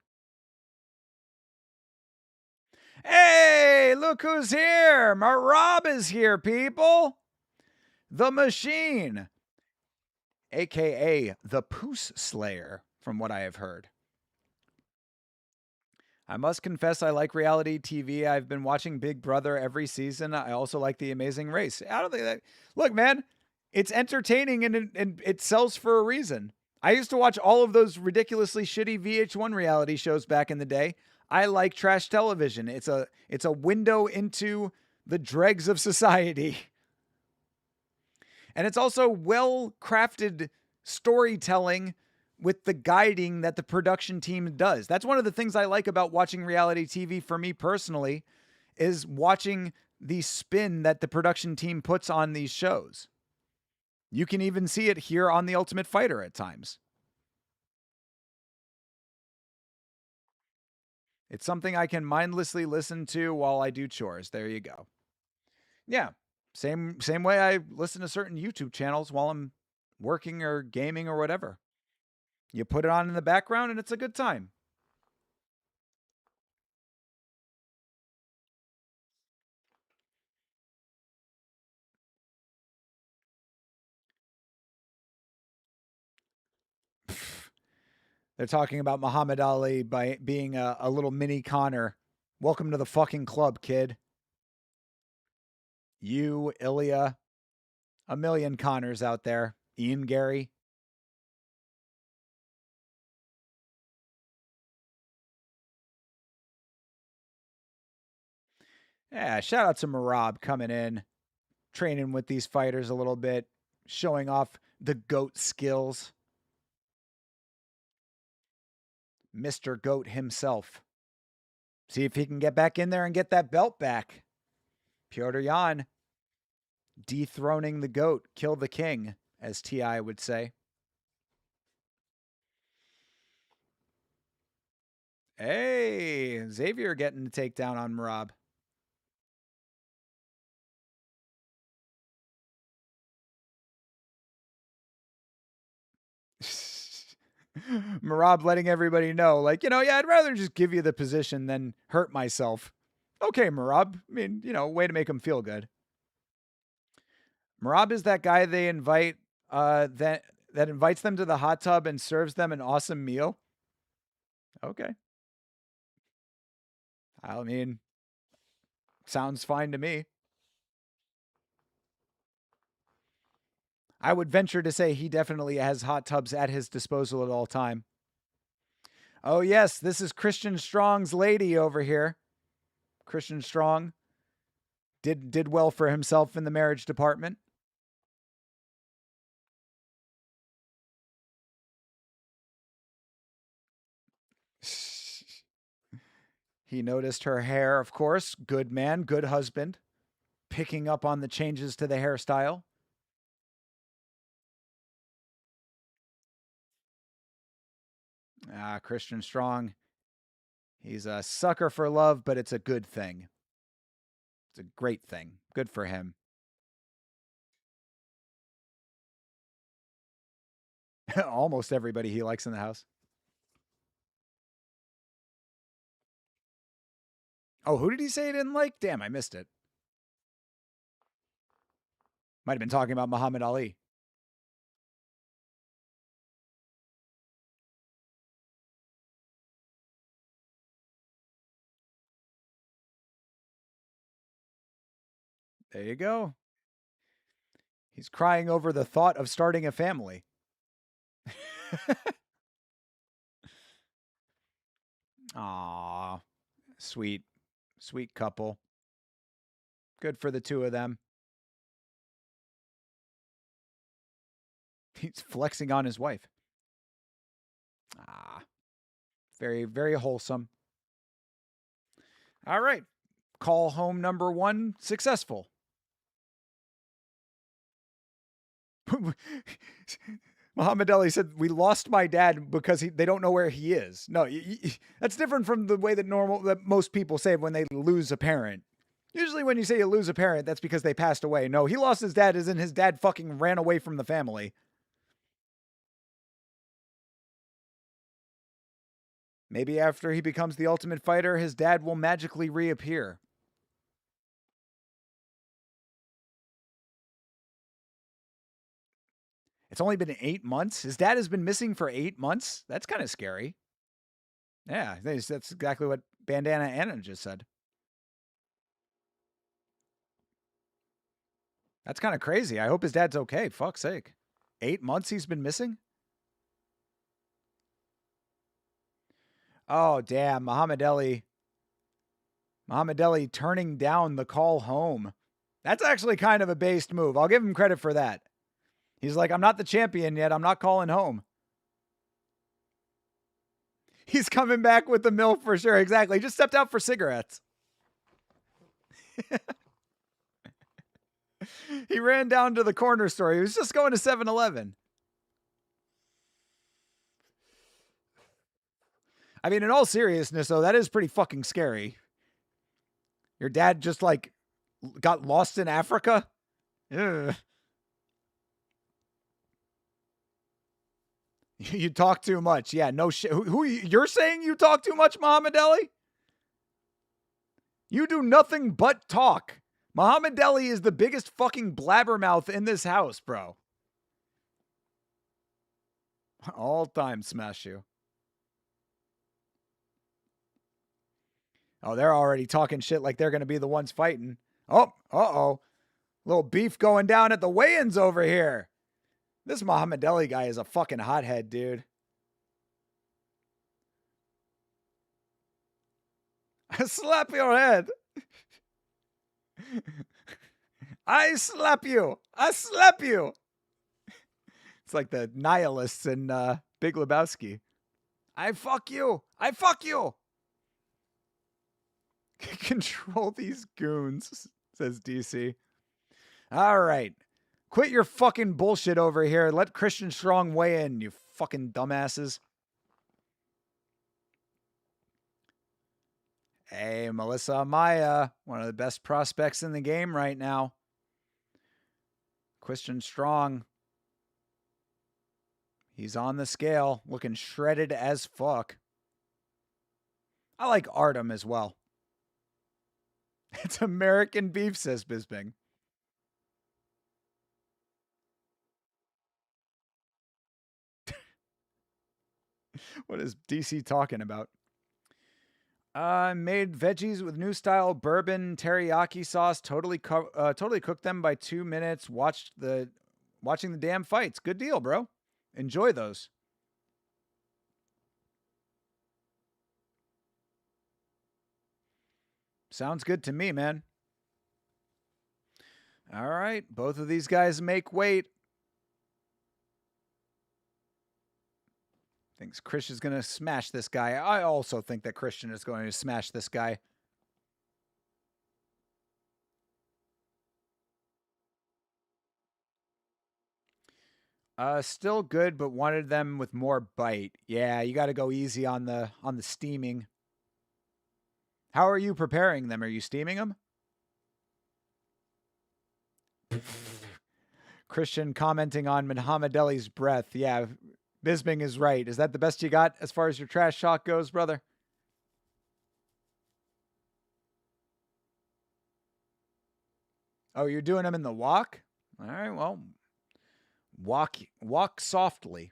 Hey, look who's here! Marab is here, people. The Machine, aka the Poos Slayer, from what I have heard. I must confess, I like reality TV. I've been watching Big Brother every season. I also like The Amazing Race. I don't think that. Look, man, it's entertaining and it sells for a reason. I used to watch all of those ridiculously shitty VH1 reality shows back in the day. I like trash television. It's a window into the dregs of society. And it's also well crafted storytelling with the guiding that the production team does. That's one of the things I like about watching reality TV for me personally is watching the spin that the production team puts on these shows. You can even see it here on The Ultimate Fighter at times. It's something I can mindlessly listen to while I do chores. There you go. Yeah. Same way I listen to certain YouTube channels while I'm working or gaming or whatever. You put it on in the background and it's a good time. They're talking about Muhammad Ali by being a little mini Connor. Welcome to the fucking club, kid. You, Ilya, a million Connors out there. Ian Gary. Yeah, shout out to Marab coming in, training with these fighters a little bit, showing off the GOAT skills. Mr. GOAT himself. See if he can get back in there and get that belt back. Piotr Jan dethroning the GOAT, kill the king, as T.I. would say. Hey, Xavier getting the takedown on Marab. Marab letting everybody know, like, yeah, I'd rather just give you the position than hurt myself. Okay, Marab. I mean, way to make him feel good. Marab is that guy they invite that invites them to the hot tub and serves them an awesome meal. Okay. I mean, sounds fine to me. I would venture to say he definitely has hot tubs at his disposal at all time. Oh yes, this is Christian Strong's lady over here. Christian Strong did well for himself in the marriage department. He noticed her hair, of course. Good man, good husband. Picking up on the changes to the hairstyle. Christian Strong. He's a sucker for love, but it's a good thing. It's a great thing. Good for him. Almost everybody he likes in the house. Oh, who did he say he didn't like? Damn, I missed it. Might have been talking about Muhammad Ali. There you go. He's crying over the thought of starting a family. Aw, sweet, sweet couple. Good for the two of them. He's flexing on his wife. Ah, very, very wholesome. All right. Call home number 1 successful. Muhammad Ali said, we lost my dad because they don't know where he is. No, that's different from the way that most people say when they lose a parent. Usually when you say you lose a parent, that's because they passed away. No, he lost his dad as in his dad fucking ran away from the family. Maybe after he becomes the Ultimate Fighter, his dad will magically reappear. It's only been 8 months. His dad has been missing for 8 months. That's kind of scary. Yeah, that's exactly what Bandana Anna just said. That's kind of crazy. I hope his dad's okay. Fuck's sake. 8 months he's been missing? Oh, damn. Muhammad Ali turning down the call home. That's actually kind of a based move. I'll give him credit for that. He's like, I'm not the champion yet. I'm not calling home. He's coming back with the milk for sure. Exactly. He just stepped out for cigarettes. He ran down to the corner store. He was just going to 7-Eleven. I mean, in all seriousness, though, that is pretty fucking scary. Your dad just, like, got lost in Africa? Ugh. You talk too much. Yeah, no shit. Who you're saying you talk too much, Muhammad Ali? You do nothing but talk. Muhammad Ali is the biggest fucking blabbermouth in this house, bro. All time smash you. Oh, they're already talking shit like they're going to be the ones fighting. Oh, uh-oh. Little beef going down at the weigh-ins over here. This Muhammad Ali guy is a fucking hothead, dude. I slap your head. I slap you. I slap you. It's like the nihilists in Big Lebowski. I fuck you. I fuck you. Control these goons, says DC. All right. Quit your fucking bullshit over here. Let Christian Strong weigh in, you fucking dumbasses. Hey, Melissa Amaya, one of the best prospects in the game right now. Christian Strong. He's on the scale, looking shredded as fuck. I like Artem as well. It's American beef, says Bisping. What is DC talking about? Made veggies with new style bourbon teriyaki sauce. Totally cooked them by 2 minutes. Watching the damn fights. Good deal, bro. Enjoy those. Sounds good to me, man. All right, both of these guys make weight. Thinks Christian is going to smash this guy. I also think that Christian is going to smash this guy. Still good, but wanted them with more bite. Yeah, you got to go easy on the steaming. How are you preparing them? Are you steaming them? Christian commenting on Muhammad Ali's breath. Yeah, Bisping is right. Is that the best you got as far as your trash talk goes, brother? Oh, you're doing them in the walk? All right, well, walk softly.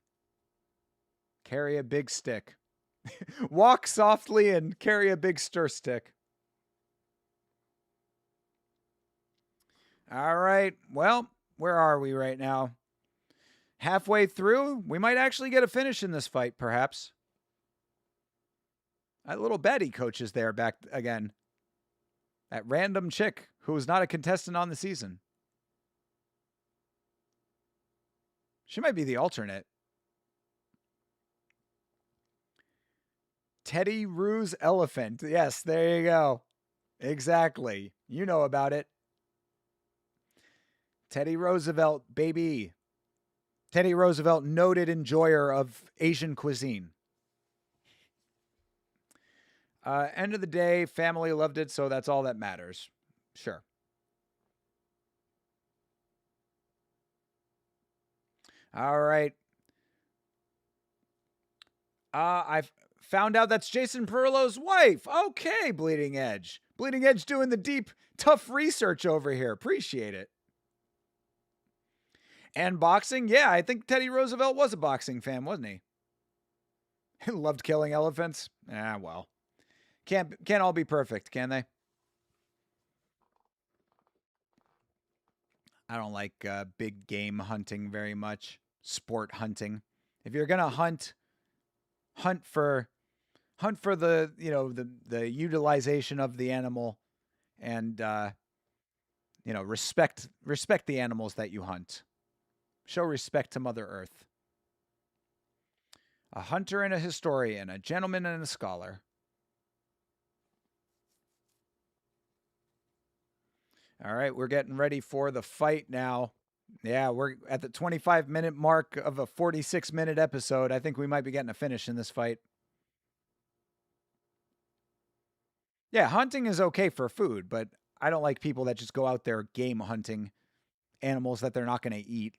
Carry a big stick. Walk softly and carry a big stir stick. All right, well, where are we right now? Halfway through? We might actually get a finish in this fight, perhaps. That little Betty coach is there back again. That random chick who was not a contestant on the season. She might be the alternate. Teddy Roo's elephant. Yes, there you go. Exactly. You know about it. Teddy Roosevelt, baby. Teddy Roosevelt, noted enjoyer of Asian cuisine. End of the day, family loved it, so that's all that matters. Sure. All right. I've found out that's Jason Perillo's wife. Okay, Bleeding Edge. Bleeding Edge doing the deep, tough research over here. Appreciate it. And boxing? Yeah, I think Teddy Roosevelt was a boxing fan, wasn't he? He loved killing elephants. Ah, well. Can't all be perfect, can they? I don't like big game hunting very much. Sport hunting. If you're gonna hunt for the the utilization of the animal, and respect the animals that you hunt. Show respect to Mother Earth. A hunter and a historian, a gentleman and a scholar. All right, we're getting ready for the fight now. Yeah, we're at the 25-minute mark of a 46-minute episode. I think we might be getting a finish in this fight. Yeah, hunting is okay for food, but I don't like people that just go out there game hunting animals that they're not going to eat.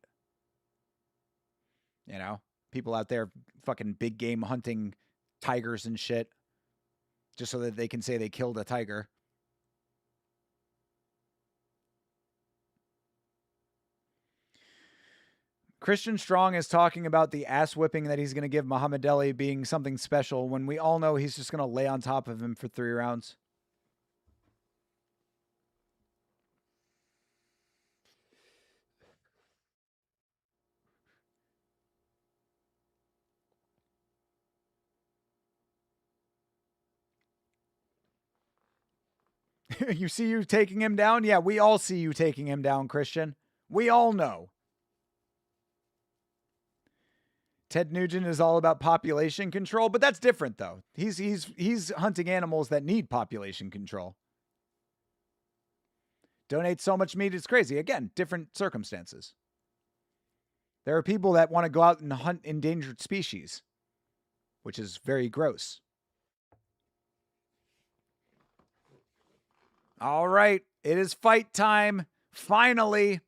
You know, people out there fucking big game hunting tigers and shit just so that they can say they killed a tiger. Christian Strong is talking about the ass whipping that he's going to give Muhammad Ali being something special when we all know he's just going to lay on top of him for 3 rounds. You see you taking him down? Yeah, we all see you taking him down, Christian. We all know. Ted Nugent is all about population control, but that's different though. He's hunting animals that need population control. Donate so much meat, it's crazy. Again, different circumstances. There are people that want to go out and hunt endangered species, which is very gross. All right, it is fight time. Finally.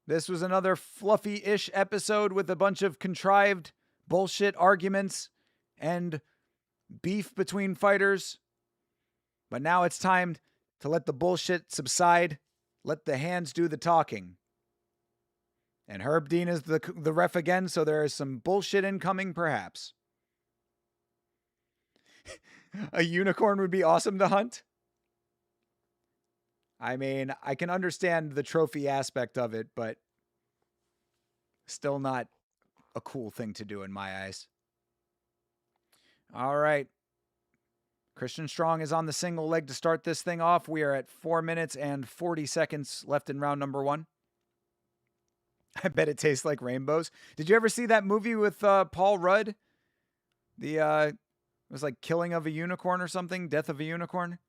This was another fluffy-ish episode with a bunch of contrived bullshit arguments and beef between fighters. But now it's time to let the bullshit subside. Let the hands do the talking. And Herb Dean is the ref again, so there is some bullshit incoming, perhaps. A unicorn would be awesome to hunt. I mean, I can understand the trophy aspect of it, but still not a cool thing to do in my eyes. All right. Christian Strong is on the single leg to start this thing off. We are at 4 minutes and 40 seconds left in round number 1. I bet it tastes like rainbows. Did you ever see that movie with Paul Rudd? It was like Killing of a Unicorn or something, Death of a Unicorn.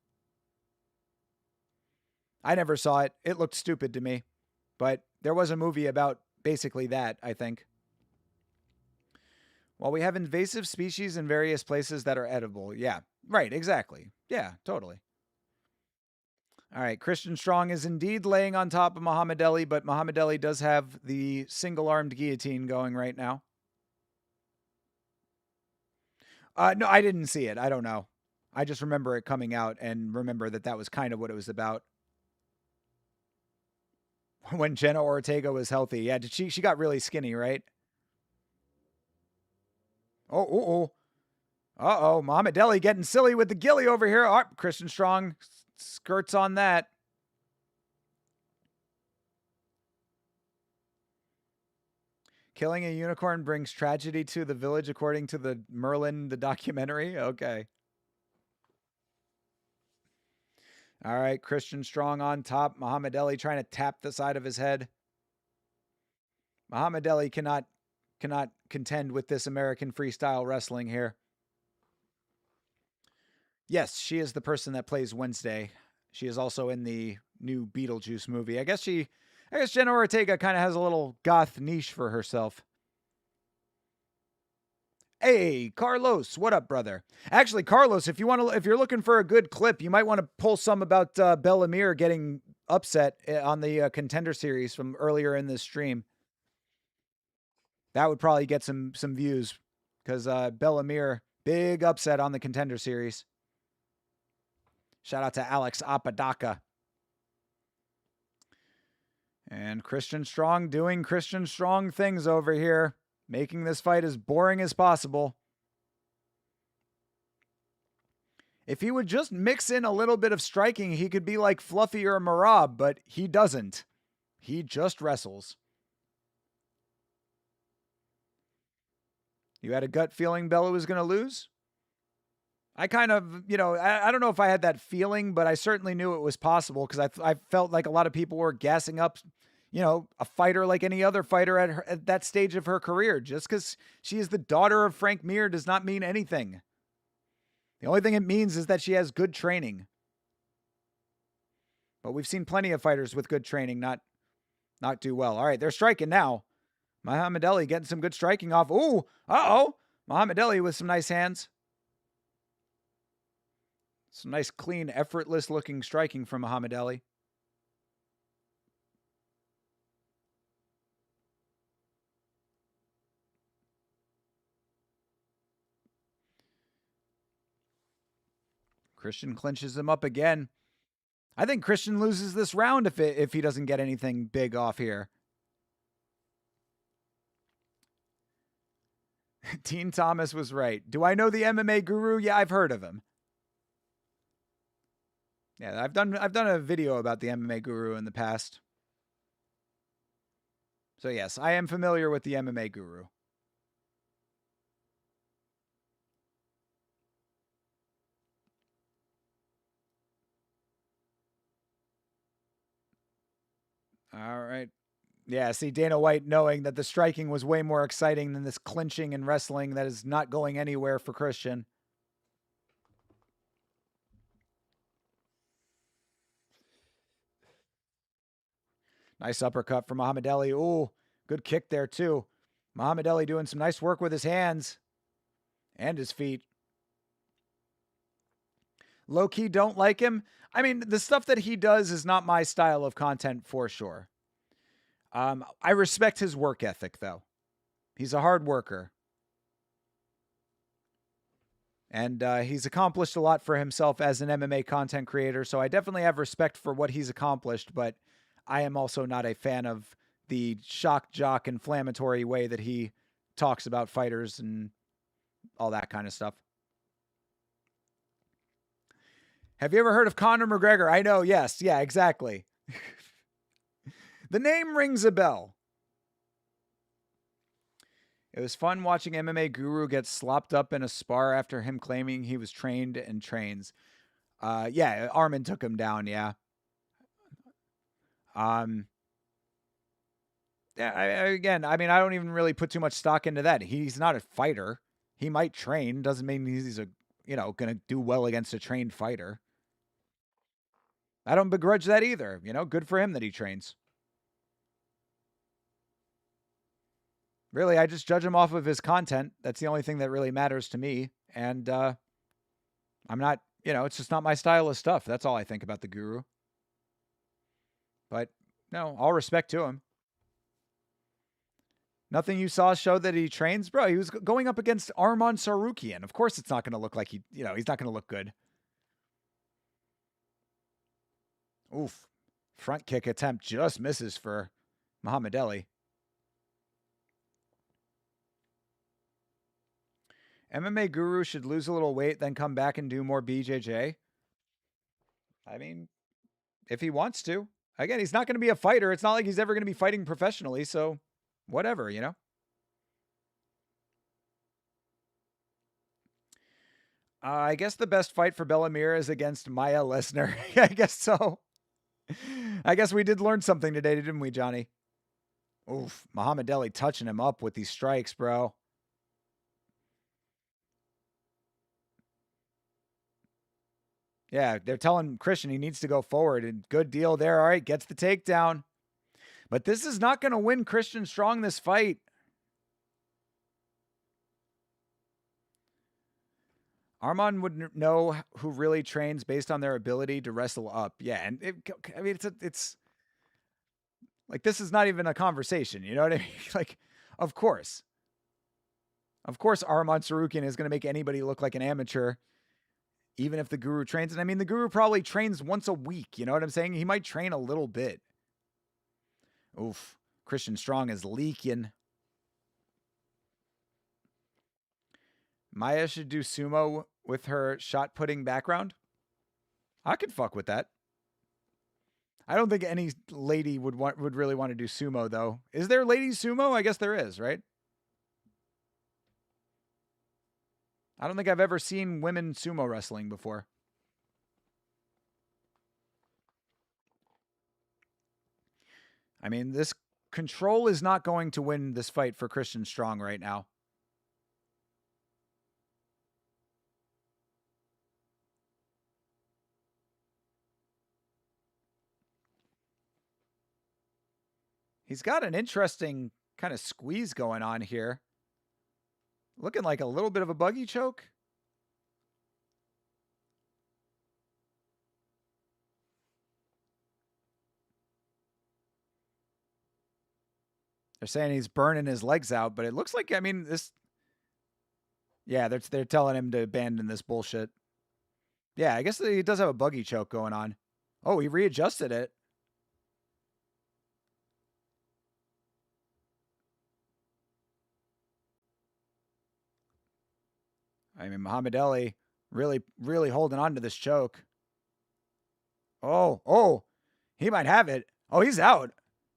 I never saw it. It looked stupid to me. But there was a movie about basically that, I think. Well, we have invasive species in various places that are edible. Yeah, right, exactly. Yeah, totally. All right, Christian Strong is indeed laying on top of Muhammad Ali, but Muhammad Ali does have the single-armed guillotine going right now. No, I didn't see it. I don't know. I just remember it coming out and remember that was kind of what it was about. When Jenna Ortega was healthy. Yeah, she got really skinny, right? Oh. Uh-oh, Muhammad Ali getting silly with the gilly over here. Oh, Christian Strong skirts on that. Killing a unicorn brings tragedy to the village, according to the Merlin, the documentary. Okay. All right, Christian Strong on top. Muhammad Ali trying to tap the side of his head. Muhammad Ali cannot contend with this American freestyle wrestling here. Yes, she is the person that plays Wednesday. She is also in the new Beetlejuice movie. I guess Jenna Ortega kind of has a little goth niche for herself. Hey, Carlos, what up, brother? Actually, Carlos, if you're looking for a good clip, you might want to pull some about Bellamere getting upset on the Contender series from earlier in this stream. That would probably get some views because Bellamere, big upset on the Contender series. Shout out to Alex Apodaca. And Christian Strong doing Christian Strong things over here, making this fight as boring as possible. If he would just mix in a little bit of striking, he could be like Fluffy or Marab, but he doesn't. He just wrestles. You had a gut feeling Bella was going to lose? I kind of, I don't know if I had that feeling, but I certainly knew it was possible because I felt like a lot of people were gassing up, a fighter like any other fighter at that stage of her career. Just because she is the daughter of Frank Mir does not mean anything. The only thing it means is that she has good training. But we've seen plenty of fighters with good training not do well. All right, they're striking now. Muhammad Ali getting some good striking off. Ooh, uh-oh. Muhammad Ali with some nice hands. Some nice, clean, effortless-looking striking from Muhammad Ali. Christian clinches him up again. I think Christian loses this round if he doesn't get anything big off here. Dean Thomas was right. Do I know the MMA guru? Yeah, I've heard of him. Yeah, I've done a video about the MMA guru in the past. So yes, I am familiar with the MMA guru. All right. Yeah, see, Dana White knowing that the striking was way more exciting than this clinching and wrestling that is not going anywhere for Christian. Nice uppercut from Muhammad Ali. Ooh, good kick there too. Muhammad Ali doing some nice work with his hands and his feet. Low-key don't like him. I mean, the stuff that he does is not my style of content for sure. I respect his work ethic, though. He's a hard worker. And he's accomplished a lot for himself as an MMA content creator, so I definitely have respect for what he's accomplished, but I am also not a fan of the shock jock inflammatory way that he talks about fighters and all that kind of stuff. Have you ever heard of Conor McGregor? I know, yes. Yeah, exactly. The name rings a bell. It was fun watching MMA Guru get slopped up in a spar after him claiming he was trained and trains. Yeah, Armin took him down, yeah. Yeah, again, I mean, I don't even really put too much stock into that. He's not a fighter. He might train. Doesn't mean he's going to do well against a trained fighter. I don't begrudge that either. Good for him that he trains. Really, I just judge him off of his content. That's the only thing that really matters to me. And I'm not, it's just not my style of stuff. That's all I think about the guru. But no, all respect to him. Nothing you saw showed that he trains? Bro, he was going up against Arman Sarukian. Of course it's not going to look like he's not going to look good. Oof. Front kick attempt just misses for Muhammad Ali. MMA Guru should lose a little weight, then come back and do more BJJ. I mean, if he wants to. Again, he's not going to be a fighter. It's not like he's ever going to be fighting professionally, so whatever, I guess the best fight for Bellamir is against Maya Lesnar. I guess so. I guess we did learn something today, didn't we, Johnny? Oof, Muhammad Ali touching him up with these strikes, bro. Yeah, they're telling Christian he needs to go forward, and good deal there. All right, gets the takedown. But this is not going to win Christian Strong this fight. Arman would know who really trains based on their ability to wrestle up. Yeah, and I mean, it's like, this is not even a conversation. You know what I mean? Like, of course. Of course, Arman Sarukian is going to make anybody look like an amateur, even if the guru trains. And I mean, the guru probably trains once a week. You know what I'm saying? He might train a little bit. Oof. Christian Strong is leaking. Maya should do sumo with her shot putting background. I could fuck with that. I don't think any lady would really want to do sumo, though. Is there ladies sumo? I guess there is, right? I don't think I've ever seen women sumo wrestling before. I mean, this control is not going to win this fight for Christian Strong right now. He's got an interesting kind of squeeze going on here. Looking like a little bit of a buggy choke. They're saying he's burning his legs out, but it looks like, I mean, this... Yeah, they're telling him to abandon this bullshit. Yeah, I guess he does have a buggy choke going on. Oh, he readjusted it. I mean, Muhammad Ali really, really holding on to this choke. Oh, he might have it. Oh, he's out.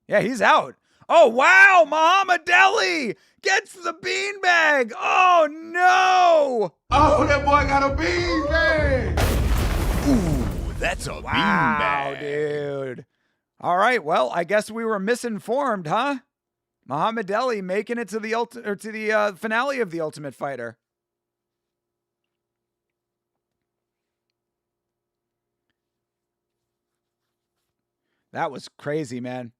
Yeah, he's out. Oh, wow, Muhammad Ali gets the beanbag. Oh, no. Oh, that boy got a beanbag. Ooh, that's a Wow, beanbag. dude. All right, well, I guess we were misinformed, huh? Muhammad Ali making it to the finale of The Ultimate Fighter. That was crazy, man.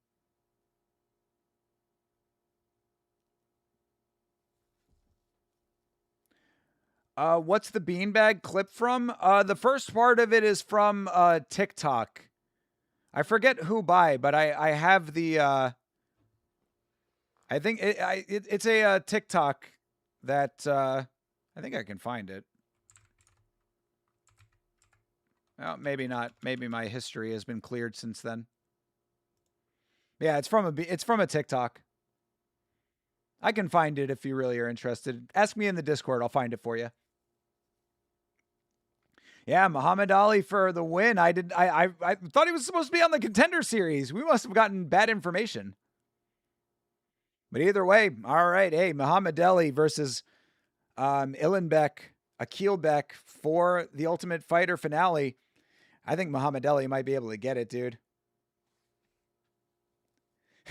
What's the beanbag clip from? The first part of it is from TikTok. I forget who by, but I have the. I think it's a TikTok that I think I can find it. Well, maybe not. Maybe my history has been cleared since then. Yeah, it's from a TikTok. I can find it if you really are interested. Ask me in the Discord. I'll find it for you. Yeah, Muhammad Ali for the win. I thought he was supposed to be on the Contender series. We must have gotten bad information. But either way, all right. Hey, Muhammad Ali versus Akil Beck for the Ultimate Fighter finale. I think Muhammad Ali might be able to get it, dude.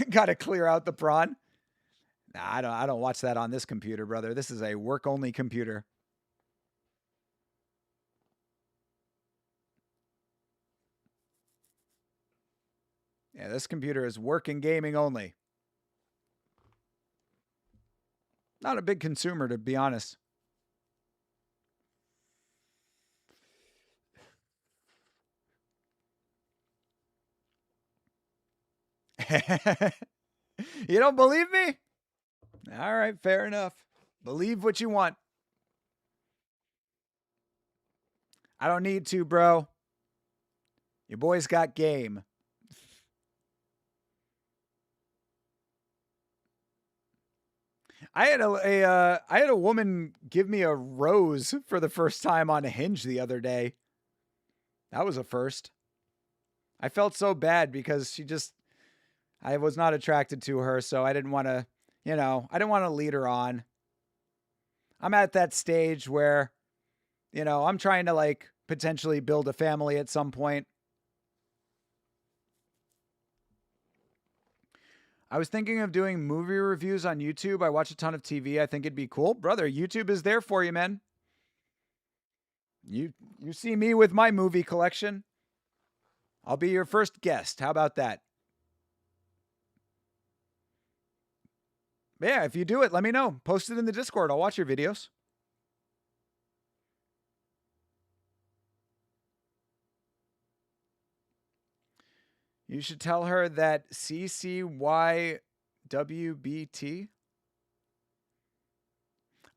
Got to clear out the prawn. Nah, I don't watch that on this computer, brother. This is a work-only computer. Yeah, this computer is working gaming only. Not a big consumer, to be honest. You don't believe me? All right, fair enough. Believe what you want. I don't need to, bro. Your boy's got game. I had a woman give me a rose for the first time on a Hinge the other day. That was a first. I felt so bad because I was not attracted to her, so I didn't want to, I didn't want to lead her on. I'm at that stage where You know, I'm trying to like potentially build a family at some point. I was thinking of doing movie reviews on YouTube. I watch a ton of TV. I think it'd be cool. Brother, YouTube is there for you, man. You see me with my movie collection. I'll be your first guest. How about that? But yeah, if you do it, let me know. Post it in the Discord. I'll watch your videos. You should tell her that CCYWBT.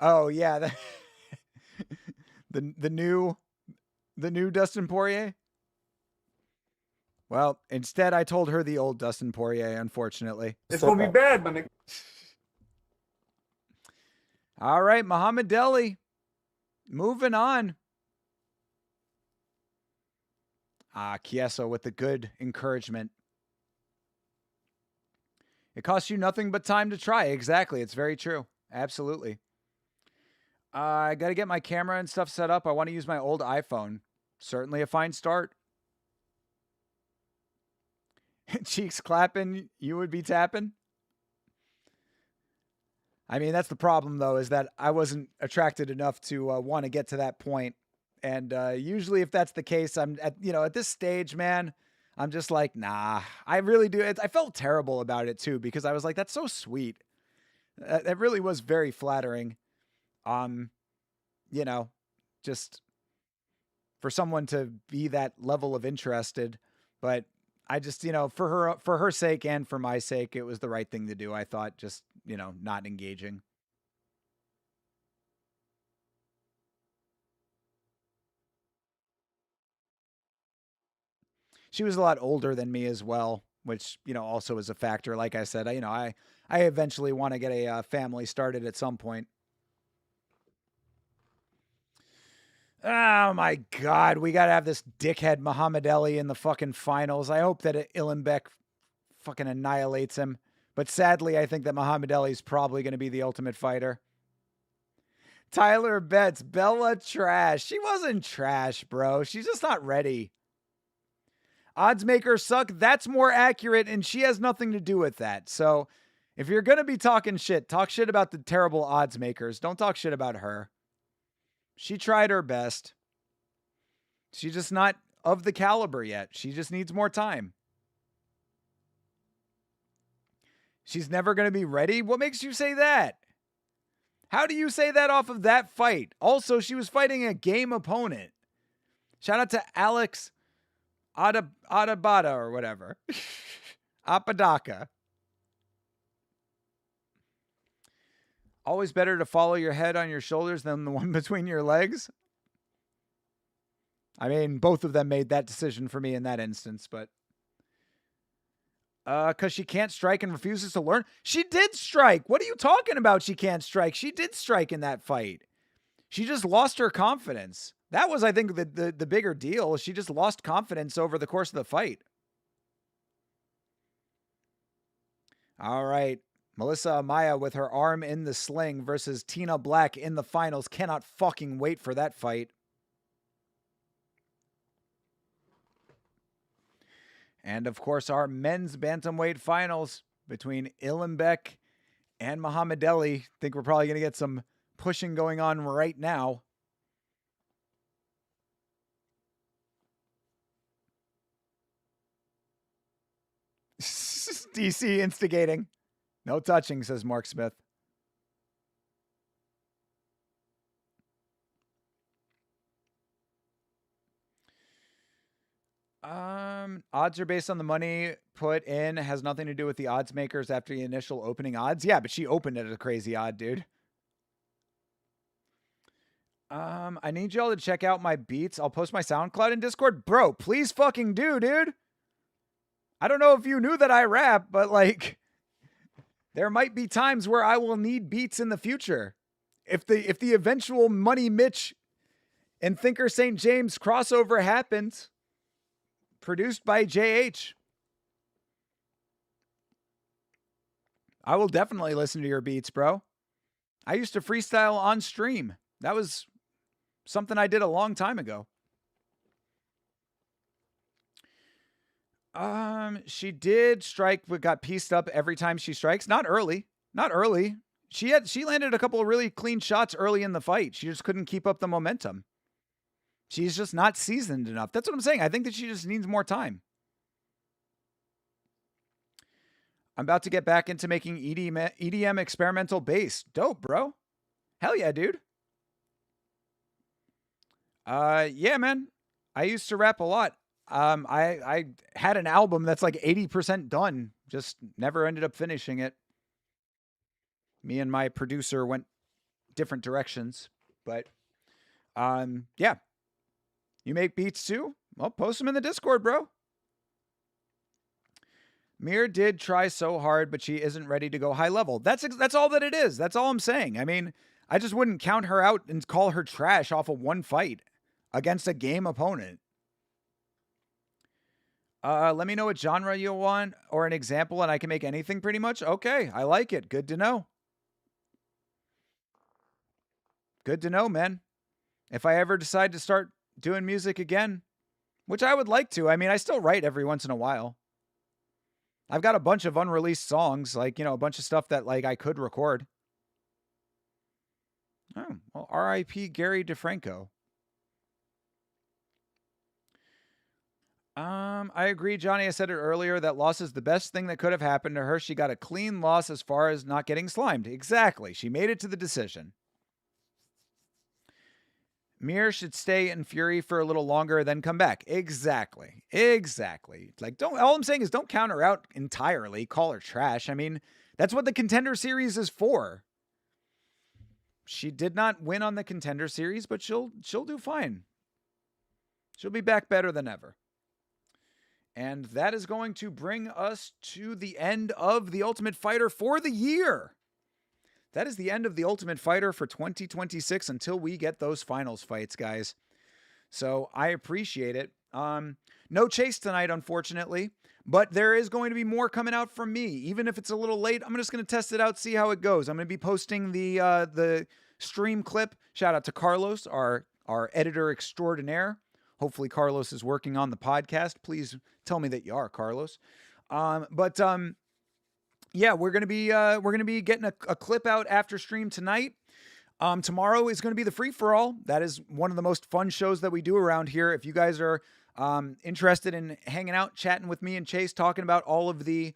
Oh yeah, the new Dustin Poirier. Well, instead I told her the old Dustin Poirier, unfortunately. It's gonna be bad, my nigga. All right, Muhammad Ali. Moving on. Chieso with the good encouragement. It costs you nothing but time to try. Exactly. It's very true. Absolutely. I got to get my camera and stuff set up. I want to use my old iPhone. Certainly a fine start. Cheeks clapping, you would be tapping. I mean, that's the problem, though, is that I wasn't attracted enough to want to get to that point. And usually if that's the case, I'm at this stage, man, I'm just like, nah, I really do. I felt terrible about it, too, because I was like, that's so sweet. That really was very flattering. Just for someone to be that level of interested. But I just, for her sake and for my sake, it was the right thing to do. I thought just, not engaging. She was a lot older than me as well, which, also is a factor. Like I said, I eventually want to get a family started at some point. Oh my God, we got to have this dickhead Muhammad Ali in the fucking finals. I hope that Ilenbeck fucking annihilates him. But sadly, I think that Muhammad Ali is probably going to be the ultimate fighter. Tyler Betts, Bella trash. She wasn't trash, bro. She's just not ready. Odds makers suck. That's more accurate, and she has nothing to do with that. So if you're going to be talking shit, talk shit about the terrible odds makers. Don't talk shit about her. She tried her best. She's just not of the caliber yet. She just needs more time. She's never going to be ready? What makes you say that? How do you say that off of that fight? Also, she was fighting a game opponent. Shout out to Alex Adabada or whatever. Apodaca. Always better to follow your head on your shoulders than the one between your legs. I mean, both of them made that decision for me in that instance, but because she can't strike and refuses to learn. She did strike. What are you talking about? She can't strike. She did strike in that fight. She just lost her confidence. That was, I think, the bigger deal. She just lost confidence over the course of the fight. All right. Melissa Amaya with her arm in the sling versus Tina Black in the finals. Cannot fucking wait for that fight. And, of course, our men's bantamweight finals between Ilenbeck and Muhammad Ali. Think we're probably going to get some pushing going on right now. DC instigating. No touching, says Mark Smith. Odds are based on the money put in. Has nothing to do with the odds makers after the initial opening odds. Yeah, but she opened at a crazy odd, dude. I need y'all to check out my beats. I'll post my SoundCloud and Discord. Bro, please fucking do, dude. I don't know if you knew that I rap, but like, there might be times where I will need beats in the future. If the eventual Money Mitch and Thinker St. James crossover happens, produced by JH, I will definitely listen to your beats, bro. I used to freestyle on stream. That was something I did a long time ago. She did strike, but got pieced up every time she strikes. Not early. She landed a couple of really clean shots early in the fight. She just couldn't keep up the momentum. She's just not seasoned enough. That's what I'm saying. I think that she just needs more time. I'm about to get back into making EDM experimental bass. Dope, bro. Hell yeah, dude. Yeah, man. I used to rap a lot. I had an album that's like 80% done. Just never ended up finishing it. Me and my producer went different directions, but yeah. You make beats too? Well, post them in the Discord, bro. Mir did try so hard, but she isn't ready to go high level. That's all that it is. That's all I'm saying. I mean, I just wouldn't count her out and call her trash off of one fight against a game opponent. Let me know what genre you want or an example, and I can make anything pretty much. Okay, I like it. Good to know. Good to know, man. If I ever decide to start doing music again, which I would like to. I mean, I still write every once in a while. I've got a bunch of unreleased songs, like, a bunch of stuff that like I could record. Oh, well, R.I.P. Gary DeFranco. I agree, Johnny. I said it earlier. That loss is the best thing that could have happened to her. She got a clean loss as far as not getting slimed. Exactly. She made it to the decision. Mir should stay in Fury for a little longer, then come back. Exactly. Like, all I'm saying is don't count her out entirely. Call her trash. I mean, that's what the Contender Series is for. She did not win on the Contender Series, but she'll do fine. She'll be back better than ever. And that is going to bring us to the end of The Ultimate Fighter for the year. That is the end of The Ultimate Fighter for 2026 until we get those finals fights, guys. So I appreciate it. No Chase tonight, unfortunately, but there is going to be more coming out from me. Even if it's a little late, I'm just going to test it out, see how it goes. I'm going to be posting the stream clip. Shout out to Carlos, our editor extraordinaire. Hopefully Carlos is working on the podcast. Please tell me that you are, Carlos. Yeah, we're gonna be getting a clip out after stream tonight. Tomorrow is going to be the free for all. That is one of the most fun shows that we do around here. If you guys are interested in hanging out, chatting with me and Chase, talking about all of the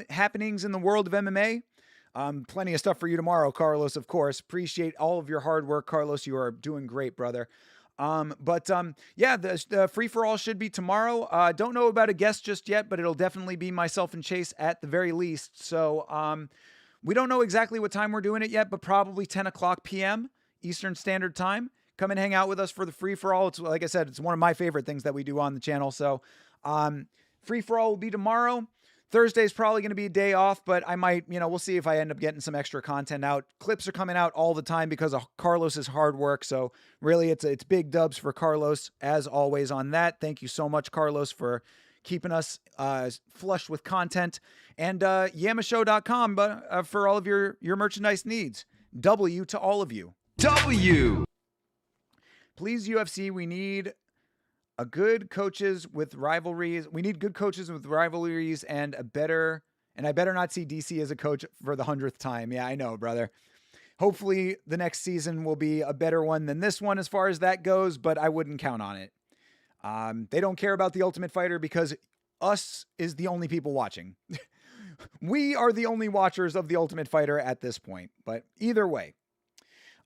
happenings in the world of MMA, plenty of stuff for you tomorrow, Carlos. Of course, appreciate all of your hard work, Carlos. You are doing great, brother. Yeah, the free for all should be tomorrow. Don't know about a guest just yet, but it'll definitely be myself and Chase at the very least. So, we don't know exactly what time we're doing it yet, but probably 10 o'clock p.m. Eastern Standard Time. Come and hang out with us for the free for all. It's, like I said, it's one of my favorite things that we do on the channel. So, free for all will be tomorrow. Thursday is probably going to be a day off, but I might, we'll see if I end up getting some extra content out. Clips are coming out all the time because of Carlos's hard work. So really it's big dubs for Carlos as always on that. Thank you so much, Carlos, for keeping us flush with content, and yamashow.com for all of your merchandise needs. W to all of you. W. Please, UFC, we need good coaches with rivalries. We need good coaches with rivalries and I better not see DC as a coach for the 100th time. Yeah, I know, brother. Hopefully the next season will be a better one than this one as far as that goes, but I wouldn't count on it. They don't care about the Ultimate Fighter because us is the only people watching. We are the only watchers of the Ultimate Fighter at this point, but either way.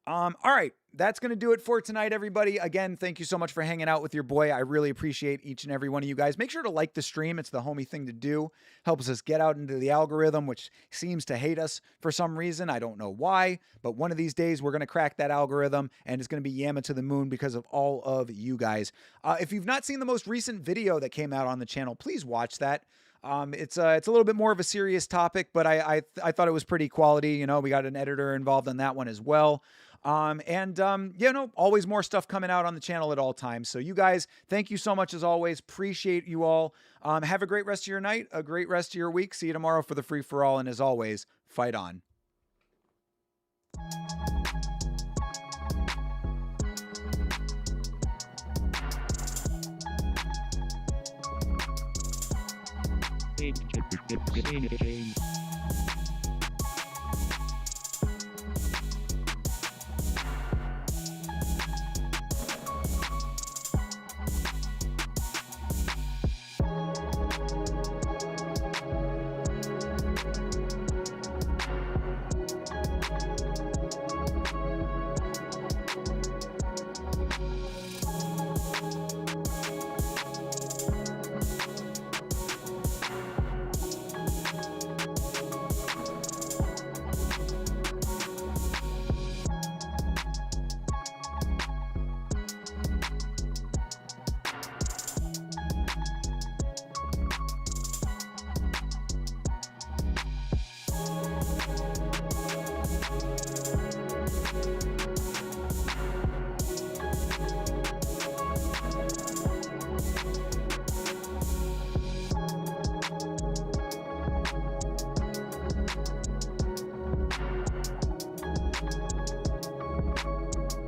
All right, that's going to do it for tonight, everybody. Again, thank you so much for hanging out with your boy. I really appreciate each and every one of you guys. Make sure to like the stream. It's the homie thing to do. Helps us get out into the algorithm, which seems to hate us for some reason. I don't know why, but one of these days we're going to crack that algorithm, and it's going to be Yama to the moon because of all of you guys. If you've not seen the most recent video that came out on the channel, please watch that. It's a little bit more of a serious topic, but I thought it was pretty quality. We got an editor involved in that one as well. Always more stuff coming out on the channel at all times. So you guys, thank you so much as always. Appreciate you all. Have a great rest of your night, a great rest of your week. See you tomorrow for the free for all. And as always, fight on. Infinity.